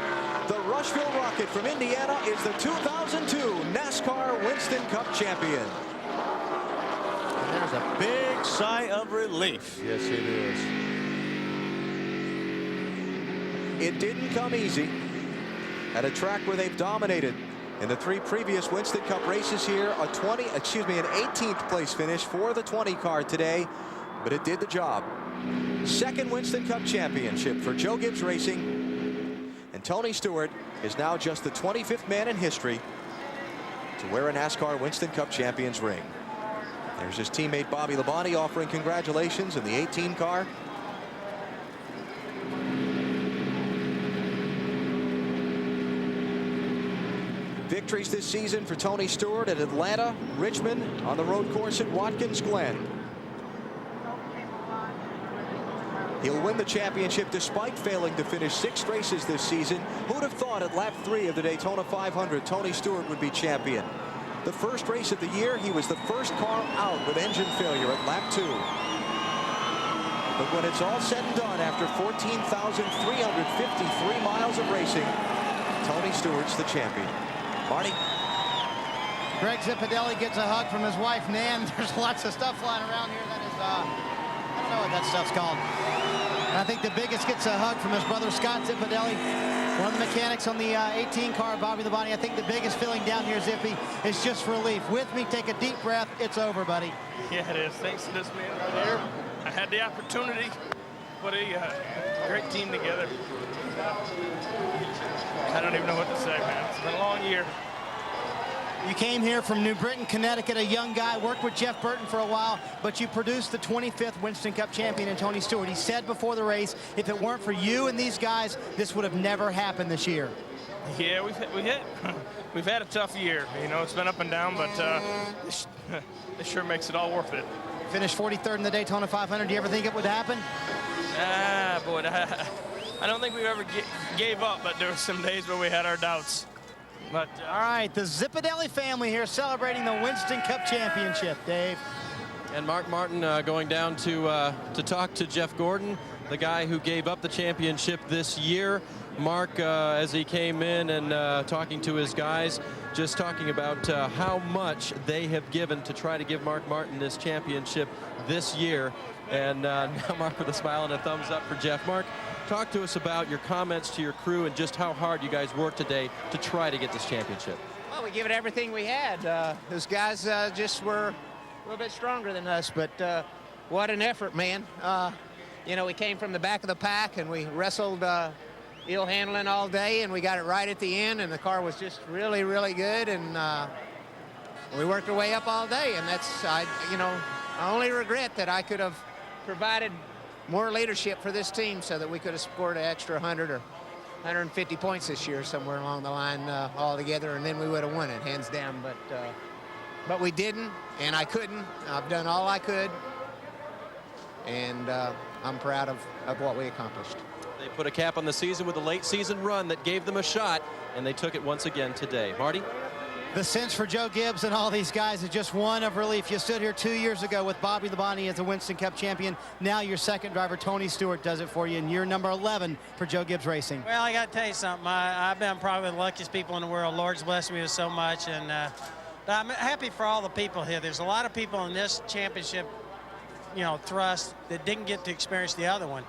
The Rushville Rocket from Indiana is the 2002 NASCAR Winston Cup champion. And there's a big sigh of relief. Yes, it is. It didn't come easy at a track where they've dominated. In the 3 previous Winston Cup races here, an 18th place finish for the 20 car today, but it did the job. 2nd Winston Cup championship for Joe Gibbs Racing, and Tony Stewart is now just the 25th man in history to wear a NASCAR Winston Cup champions ring. There's his teammate Bobby Labonte offering congratulations in the 18 car. Victories this season for Tony Stewart at Atlanta, Richmond, on the road course at Watkins Glen. He'll win the championship despite failing to finish 6 races this season. Who'd have thought at lap 3 of the Daytona 500, Tony Stewart would be champion? The first race of the year, he was the first car out with engine failure at lap 2. But when it's all said and done, after 14,353 miles of racing, Tony Stewart's the champion. Marty? Greg Zipadelli gets a hug from his wife, Nan. There's lots of stuff flying around here that is, I don't know what that stuff's called. I think the biggest gets a hug from his brother, Scott Zipadelli, one of the mechanics on the 18 car, Bobby Labonte. I think the biggest feeling down here, Zippy, is just relief. With me, take a deep breath. It's over, buddy. Yeah, it is. Thanks to this man right here. I had the opportunity to put a great team together. I don't even know what to say, man. It's been a long year. You came here from New Britain, Connecticut, a young guy, worked with Jeff Burton for a while, but you produced the 25th Winston Cup champion in Tony Stewart. He said before the race, if it weren't for you and these guys, this would have never happened this year. Yeah, we've had a tough year. You know, it's been up and down, but it sure makes it all worth it. Finished 43rd in the Daytona 500. Do you ever think it would happen? Boy, I don't think we ever gave up, but there were some days where we had our doubts. But all right, the Zipadelli family here celebrating the Winston Cup championship, Dave. And Mark Martin going down to talk to Jeff Gordon, the guy who gave up the championship this year. Mark, as he came in and talking to his guys, just talking about how much they have given to try to give Mark Martin this championship this year. And now Mark with a smile and a thumbs up for Jeff. Mark, talk to us about your comments to your crew and just how hard you guys worked today to try to get this championship. Well, we gave it everything we had. Those guys just were a little bit stronger than us, but what an effort, man. You know, we came from the back of the pack and we wrestled eel handling all day, and we got it right at the end, and the car was just really, really good, and we worked our way up all day, and that's, you know, I only regret that I could have provided more leadership for this team so that we could have scored an extra 100 or 150 points this year somewhere along the line all together, and then we would have won it, hands down. But we didn't, and I couldn't. I've done all I could, and I'm proud of what we accomplished. They put a cap on the season with a late season run that gave them a shot, and they took it once again today. Marty? The sense for Joe Gibbs and all these guys is just one of relief. You stood here 2 years ago with Bobby Labonte as a Winston Cup champion. Now your second driver, Tony Stewart, does it for you in year number 11 for Joe Gibbs Racing. Well, I got to tell you something. I've been probably the luckiest people in the world. Lord's blessed me with so much, and I'm happy for all the people here. There's a lot of people in this championship, you know, thrust that didn't get to experience the other one.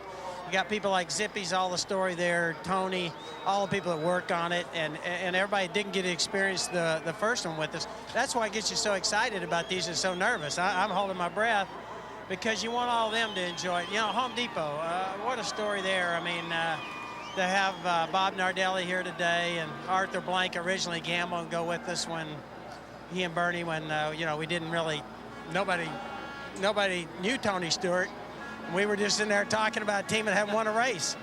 You got people like Zippy's, all the story there, Tony, all the people that work on it, and everybody didn't get to experience the first one with us. That's why it gets you so excited about these and so nervous. I'm holding my breath because you want all of them to enjoy it. You know, Home Depot, what a story there. I mean, to have Bob Nardelli here today and Arthur Blank originally gamble and go with us when he and Bernie, when, you know, we didn't really, nobody knew Tony Stewart. We were just in there talking about a team that hadn't won a race.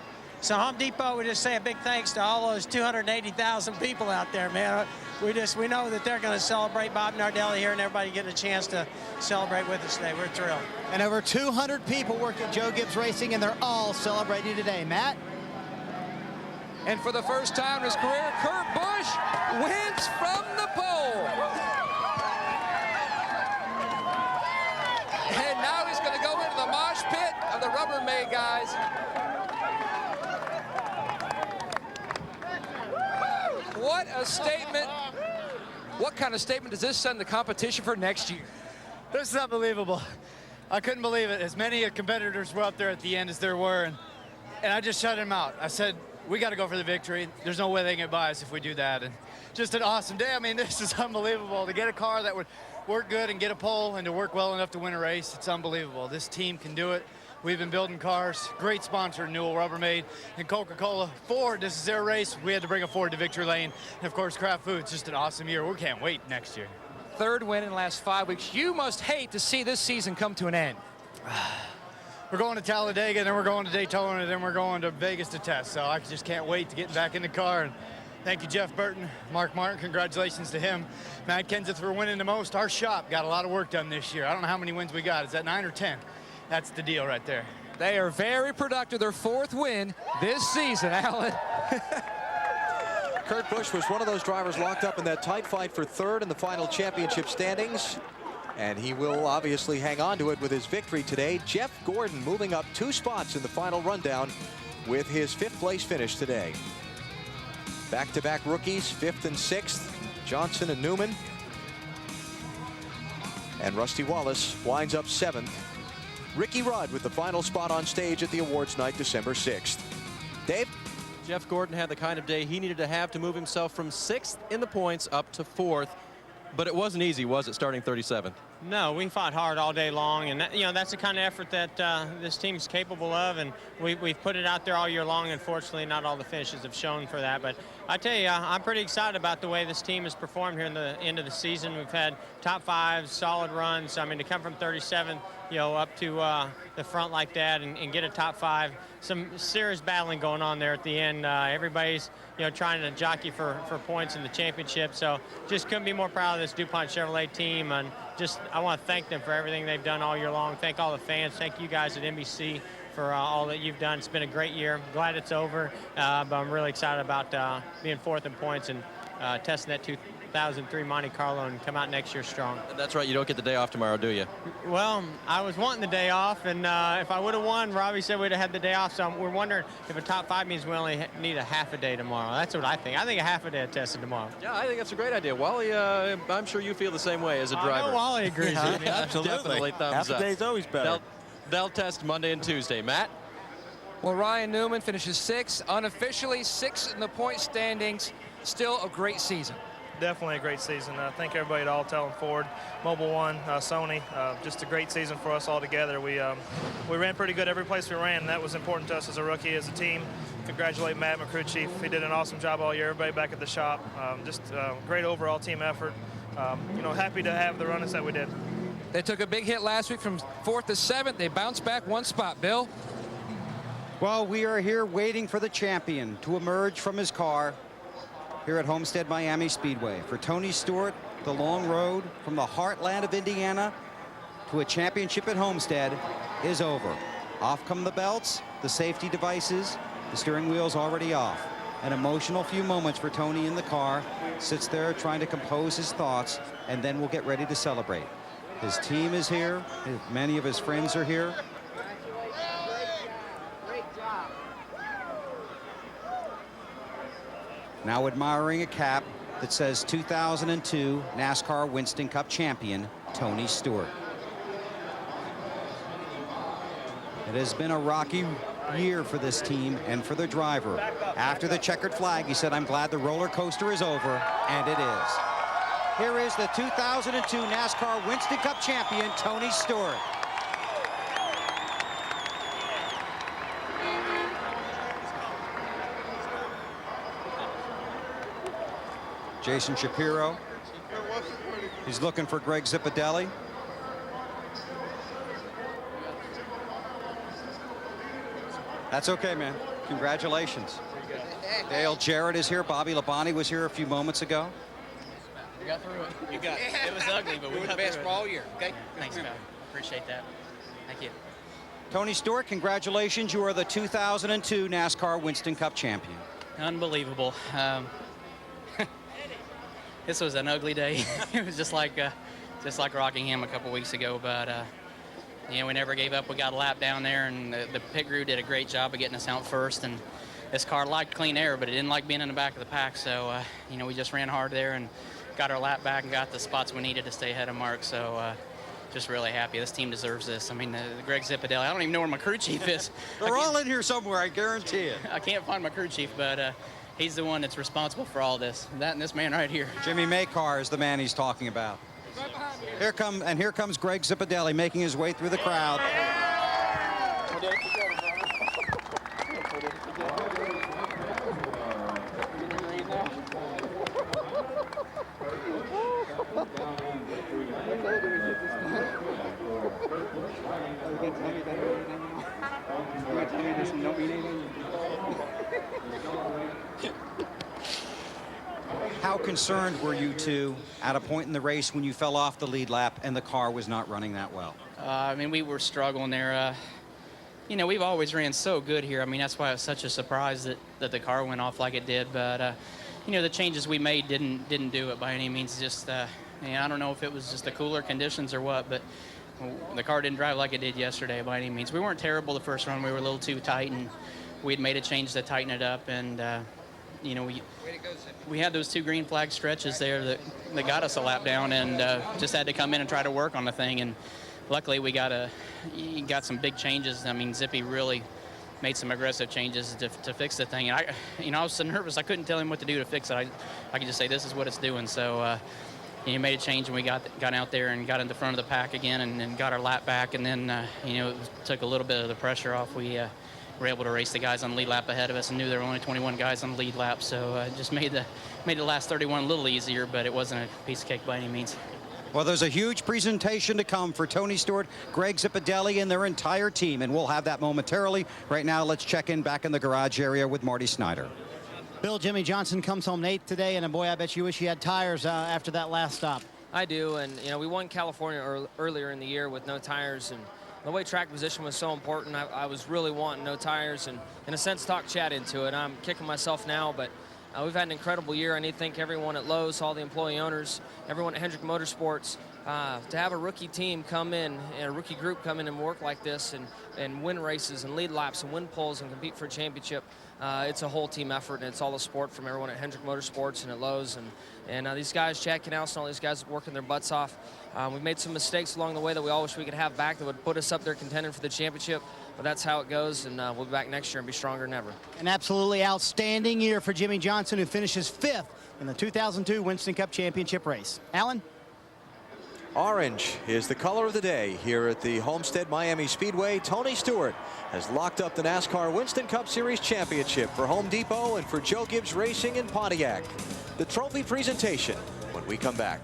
So Home Depot, we just say a big thanks to all those 280,000 people out there, man. We know that they're going to celebrate Bob Nardelli here, and everybody getting a chance to celebrate with us today. We're thrilled. And over 200 people work at Joe Gibbs Racing, and they're all celebrating today. Matt? And for the first time in his career, Kurt Busch wins from the pole. And now he's going to go into the mosh pit of the Rubbermaid guys. What a statement. What kind of statement does this send the competition for next year? This is unbelievable. I couldn't believe it. As many competitors were up there at the end as there were, and I just shut him out. I said, we got to go for the victory. There's no way they can get by us if we do that. And just an awesome day. I mean, this is unbelievable. To get a car that would work good and get a pole and to work well enough to win a race, it's unbelievable. This team can do it. We've been building cars. Great sponsor, Newell Rubbermaid and Coca-Cola. Ford, this is their race. We had to bring a Ford to victory lane. And of course, Kraft Foods, just an awesome year. We can't wait next year. Third win in the last 5 weeks. You must hate to see this season come to an end. We're going to Talladega, then we're going to Daytona, then we're going to Vegas to test. So I just can't wait to get back in the car. And thank you, Jeff Burton, Mark Martin. Congratulations to him. Matt Kenseth for winning the most. Our shop got a lot of work done this year. I don't know how many wins we got. Is that 9 or 10? That's the deal right there. They are very productive. Their 4th win this season, Alan. Kurt Busch was one of those drivers locked up in that tight fight for 3rd in the final championship standings. And he will obviously hang on to it with his victory today. Jeff Gordon moving up 2 spots in the final rundown with his 5th place finish today. Back-to-back rookies, 5th and 6th, Johnson and Newman. And Rusty Wallace winds up 7th. Ricky Rudd with the final spot on stage at the awards night, December 6th. Dave? Jeff Gordon had the kind of day he needed to have to move himself from 6th in the points up to 4th. But it wasn't easy, was it, starting 37th? No, we fought hard all day long, and that, that's the kind of effort that this team's capable of, and we've put it out there all year long. Unfortunately, not all the finishes have shown for that, but I tell you, I'm pretty excited about the way this team has performed here in the end of the season. We've had top 5, solid runs. I mean, to come from 37th, up to the front like that and get a top 5, some serious battling going on there at the end. Everybody's, trying to jockey for points in the championship, so just couldn't be more proud of this DuPont Chevrolet team, and just I want to thank them for everything they've done all year long. Thank all the fans. Thank you guys at NBC for all that you've done. It's been a great year. I'm glad it's over, but I'm really excited about being 4th in points and testing that 2003 Monte Carlo and come out next year strong. That's right. You don't get the day off tomorrow, do you? Well, I was wanting the day off, and if I would have won, Robbie said we'd have had the day off, so we're wondering if a top 5 means we only need a half a day tomorrow. That's what I think. I think a half a day of testing tomorrow. Yeah, I think that's a great idea. Wally, I'm sure you feel the same way as a driver. I know Wally agrees with me. Absolutely. Definitely thumbs half a up. day's always better. They'll test Monday and Tuesday. Matt? Well, Ryan Newman finishes 6th, unofficially 6th in the point standings. Still a great season. Definitely a great season. Thank everybody at Alltel and Ford, Mobile One, Sony. Just a great season for us all together. We ran pretty good every place we ran, and that was important to us as a rookie, as a team. Congratulate Matt, my crew chief. He did an awesome job all year. Everybody back at the shop. Just great overall team effort. Happy to have the runners that we did. They took a big hit last week from 4th to 7th. They bounced back 1 spot. Bill? Well, we are here waiting for the champion to emerge from his car here at Homestead-Miami Speedway. For Tony Stewart, the long road from the heartland of Indiana to a championship at Homestead is over. Off come the belts, the safety devices, the steering wheel's already off. An emotional few moments for Tony in the car, sits there trying to compose his thoughts, and then we'll get ready to celebrate. His team is here, many of his friends are here. Now admiring a cap that says 2002 NASCAR Winston Cup champion, Tony Stewart. It has been a rocky year for this team and for the driver. After the checkered flag, he said, "I'm glad the roller coaster is over," and it is. Here is the 2002 NASCAR Winston Cup champion, Tony Stewart. Jason Shapiro. He's looking for Greg Zipadelli. That's okay, man. Congratulations. Dale Jarrett is here. Bobby Labonte was here a few moments ago. We got through it. You got it. It was ugly, but we were the best for all year. Okay? Thanks, guys. Appreciate that. Thank you. Tony Stewart, congratulations. You are the 2002 NASCAR Winston Cup champion. Unbelievable. This was an ugly day. It was just like Rockingham a couple weeks ago, but we never gave up. We got a lap down there, and the pit crew did a great job of getting us out first. And this car liked clean air, but it didn't like being in the back of the pack. So we just ran hard there and got our lap back and got the spots we needed to stay ahead of Mark. So just really happy. This team deserves this. I mean, Greg Zipadelli, I don't even know where my crew chief is. They're all in here somewhere, I guarantee it. I can't find my crew chief, but he's the one that's responsible for all this. That and this man right here. Jimmy Maycar is the man he's talking about. Here comes Greg Zipadelli making his way through the crowd. How concerned were you two at a point in the race when you fell off the lead lap and the car was not running that well? I mean, we were struggling there. you know, we've always ran so good here. I mean, that's why it was such a surprise that the car went off like it did. But, you know, the changes we made didn't do it by any means. Just, I don't know if it was just the cooler conditions or what, but the car didn't drive like it did yesterday by any means. We weren't terrible the first run. We were a little too tight, and we'd made a change to tighten it up. And, you know, we had those 2 green flag stretches there that got us a lap down, and just had to come in and try to work on the thing. And luckily we got some big changes. I mean, Zippy really made some aggressive changes to fix the thing. And I was so nervous I couldn't tell him what to do to fix it. I could just say, this is what it's doing. So he made a change, and we got out there and got in the front of the pack again, and got our lap back. And then you know, it took a little bit of the pressure off. We were able to race the guys on the lead lap ahead of us, and knew there were only 21 guys on the lead lap. So it just made the last 31 a little easier, but it wasn't a piece of cake by any means. Well, there's a huge presentation to come for Tony Stewart, Greg Zipadelli, and their entire team, and we'll have that momentarily. Right now, let's check in back in the garage area with Marty Snyder. Bill, Jimmy Johnson comes home 8th today, and boy, I bet you wish you had tires after that last stop. I do, and you know, we won California earlier in the year with no tires, and the way track position was so important, I was really wanting no tires, and in a sense talk Chad into it. I'm kicking myself now, but we've had an incredible year. I need to thank everyone at Lowe's, all the employee owners, everyone at Hendrick Motorsports. To have a rookie team come in, and a rookie group come in and work like this, and win races and lead laps and win poles and compete for a championship, it's a whole team effort, and it's all the support from everyone at Hendrick Motorsports and at Lowe's. And these guys, Chad Knaus and all these guys, working their butts off. We've made some mistakes along the way that we all wish we could have back that would put us up there contending for the championship. But that's how it goes, and we'll be back next year and be stronger than ever. An absolutely outstanding year for Jimmy Johnson, who finishes 5th in the 2002 Winston Cup Championship race. Alan? Orange is the color of the day here at the Homestead-Miami Speedway. Tony Stewart has locked up the NASCAR Winston Cup Series Championship for Home Depot and for Joe Gibbs Racing in Pontiac. The trophy presentation when we come back.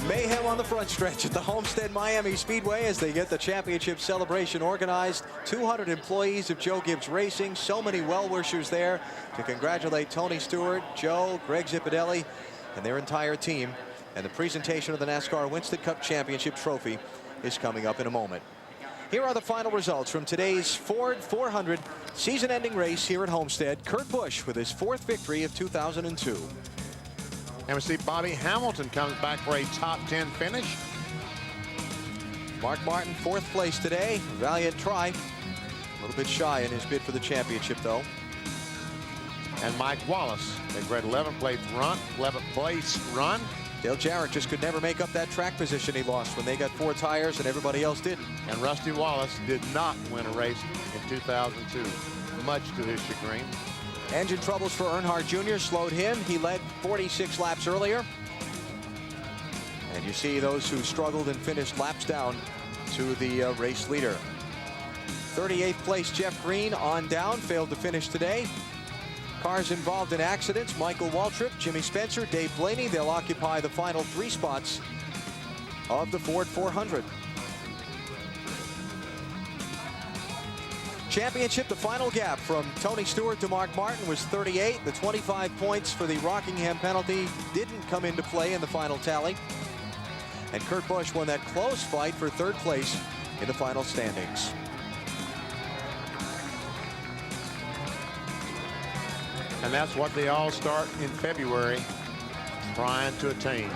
Mayhem on the front stretch at the Homestead-Miami Speedway as they get the championship celebration organized. 200 employees of Joe Gibbs Racing. So many well-wishers there to congratulate Tony Stewart, Joe, Greg Zipadelli, and their entire team. And the presentation of the NASCAR Winston Cup Championship trophy is coming up in a moment. Here are the final results from today's Ford 400 season-ending race here at Homestead. Kurt Busch with his 4th victory of 2002. And we see Bobby Hamilton comes back for a top 10 finish. Mark Martin, 4th place today. Valiant try. A little bit shy in his bid for the championship, though. And Mike Wallace, a great 11th place run. Dale Jarrett just could never make up that track position he lost when they got 4 tires and everybody else didn't. And Rusty Wallace did not win a race in 2002, much to his chagrin. Engine troubles for Earnhardt Jr. slowed him. He led 46 laps earlier. And you see those who struggled and finished laps down to the race leader. 38th place Jeff Green on down, failed to finish today. Cars involved in accidents: Michael Waltrip, Jimmy Spencer, Dave Blaney. They'll occupy the final 3 spots of the Ford 400. Championship, the final gap from Tony Stewart to Mark Martin was 38. The 25 points for the Rockingham penalty didn't come into play in the final tally. And Kurt Busch won that close fight for 3rd place in the final standings. And that's what they all start in February, trying to attain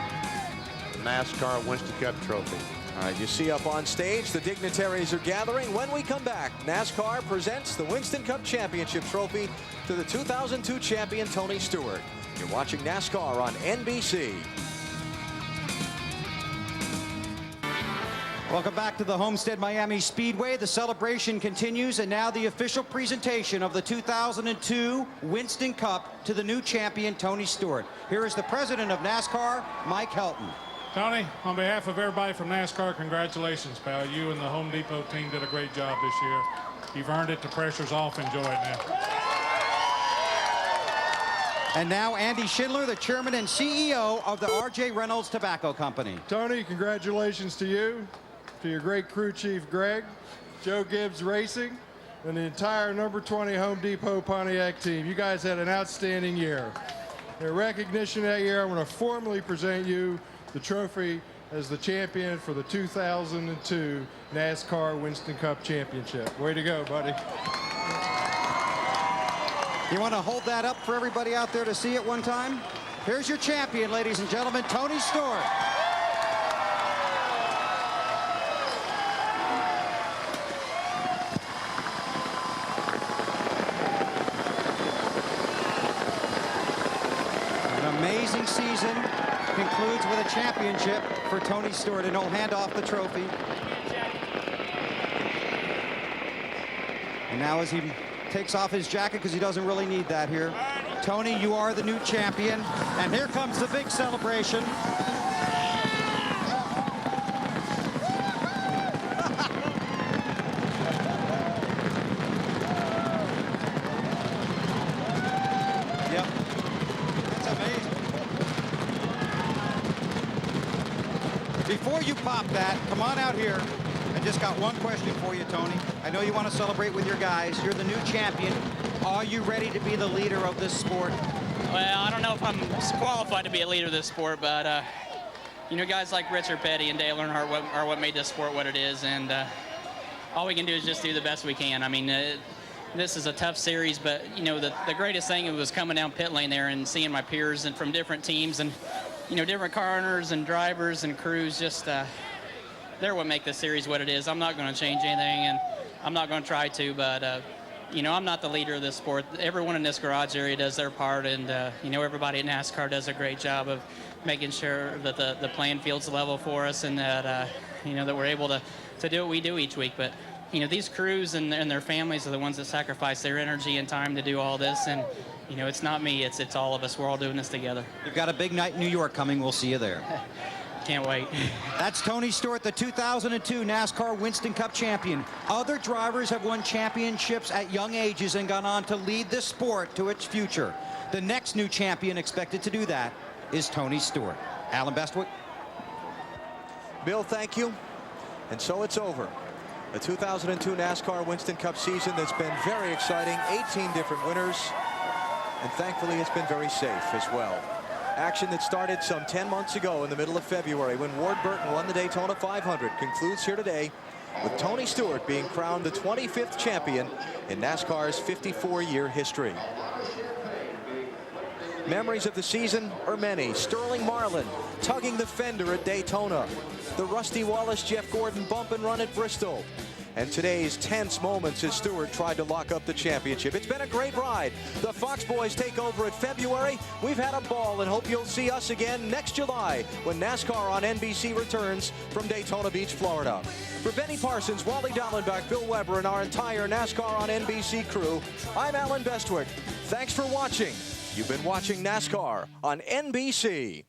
the NASCAR Winston Cup trophy. All right, you see up on stage, the dignitaries are gathering. When we come back, NASCAR presents the Winston Cup Championship trophy to the 2002 champion, Tony Stewart. You're watching NASCAR on NBC. Welcome back to the Homestead-Miami Speedway. The celebration continues, and now the official presentation of the 2002 Winston Cup to the new champion, Tony Stewart. Here is the president of NASCAR, Mike Helton. Tony, on behalf of everybody from NASCAR, congratulations, pal. You and the Home Depot team did a great job this year. You've earned it. The pressure's off. Enjoy it now. And now Andy Schindler, the chairman and CEO of the R.J. Reynolds Tobacco Company. Tony, congratulations to you, to your great crew chief, Greg, Joe Gibbs Racing, and the entire number 20 Home Depot Pontiac team. You guys had an outstanding year. In recognition of that year, I want to formally present you the trophy as the champion for the 2002 NASCAR Winston Cup Championship. Way to go, buddy. You want to hold that up for everybody out there to see it one time? Here's your champion, ladies and gentlemen, Tony Stewart. An amazing season concludes with a championship for Tony Stewart, and he'll hand off the trophy. And now as he takes off his jacket, because he doesn't really need that here. Tony, you are the new champion, and here comes the big celebration. Yep, that's amazing. Before you pop that, come on out here. I just got one question for you, Tony. I know you want to celebrate with your guys. You're the new champion. Are you ready to be the leader of this sport? Well, I don't know if I'm qualified to be a leader of this sport, but you know, guys like Richard Petty and Dale Earnhardt are what made this sport what it is, and all we can do is just do the best we can. I mean, this is a tough series, but you know, the greatest thing was coming down pit lane there and seeing my peers and from different teams and you know, different car owners and drivers and crews. Just they're what make this series what it is. I'm not going to change anything, and I'm not going to try to, but you know, I'm not the leader of this sport. Everyone in this garage area does their part, and you know, everybody at NASCAR does a great job of making sure that the playing field's level for us, and that you know, that we're able to do what we do each week. But you know, these crews and their families are the ones that sacrifice their energy and time to do all this, and you know, it's not me, it's all of us. We're all doing this together. You've got a big night in New York coming. We'll see you there. Can't wait. That's Tony Stewart, the 2002 NASCAR Winston Cup champion. Other drivers have won championships at young ages and gone on to lead the sport to its future. The next new champion expected to do that is Tony Stewart. Alan Bestwick. Bill, thank you. And so it's over. The 2002 NASCAR Winston Cup season that's been very exciting. 18 different winners. And thankfully, it's been very safe as well. Action that started some 10 months ago in the middle of February when Ward Burton won the Daytona 500 concludes here today with Tony Stewart being crowned the 25th champion in NASCAR's 54-year history. Memories of the season are many. Sterling Marlin tugging the fender at Daytona. The Rusty Wallace-Jeff Gordon bump and run at Bristol. And today's tense moments as Stewart tried to lock up the championship. It's been a great ride. The Fox Boys take over at February. We've had a ball and hope you'll see us again next July when NASCAR on NBC returns from Daytona Beach, Florida. For Benny Parsons, Wally Dallenbach, Bill Weber, and our entire NASCAR on NBC crew, I'm Alan Bestwick. Thanks for watching. You've been watching NASCAR on NBC.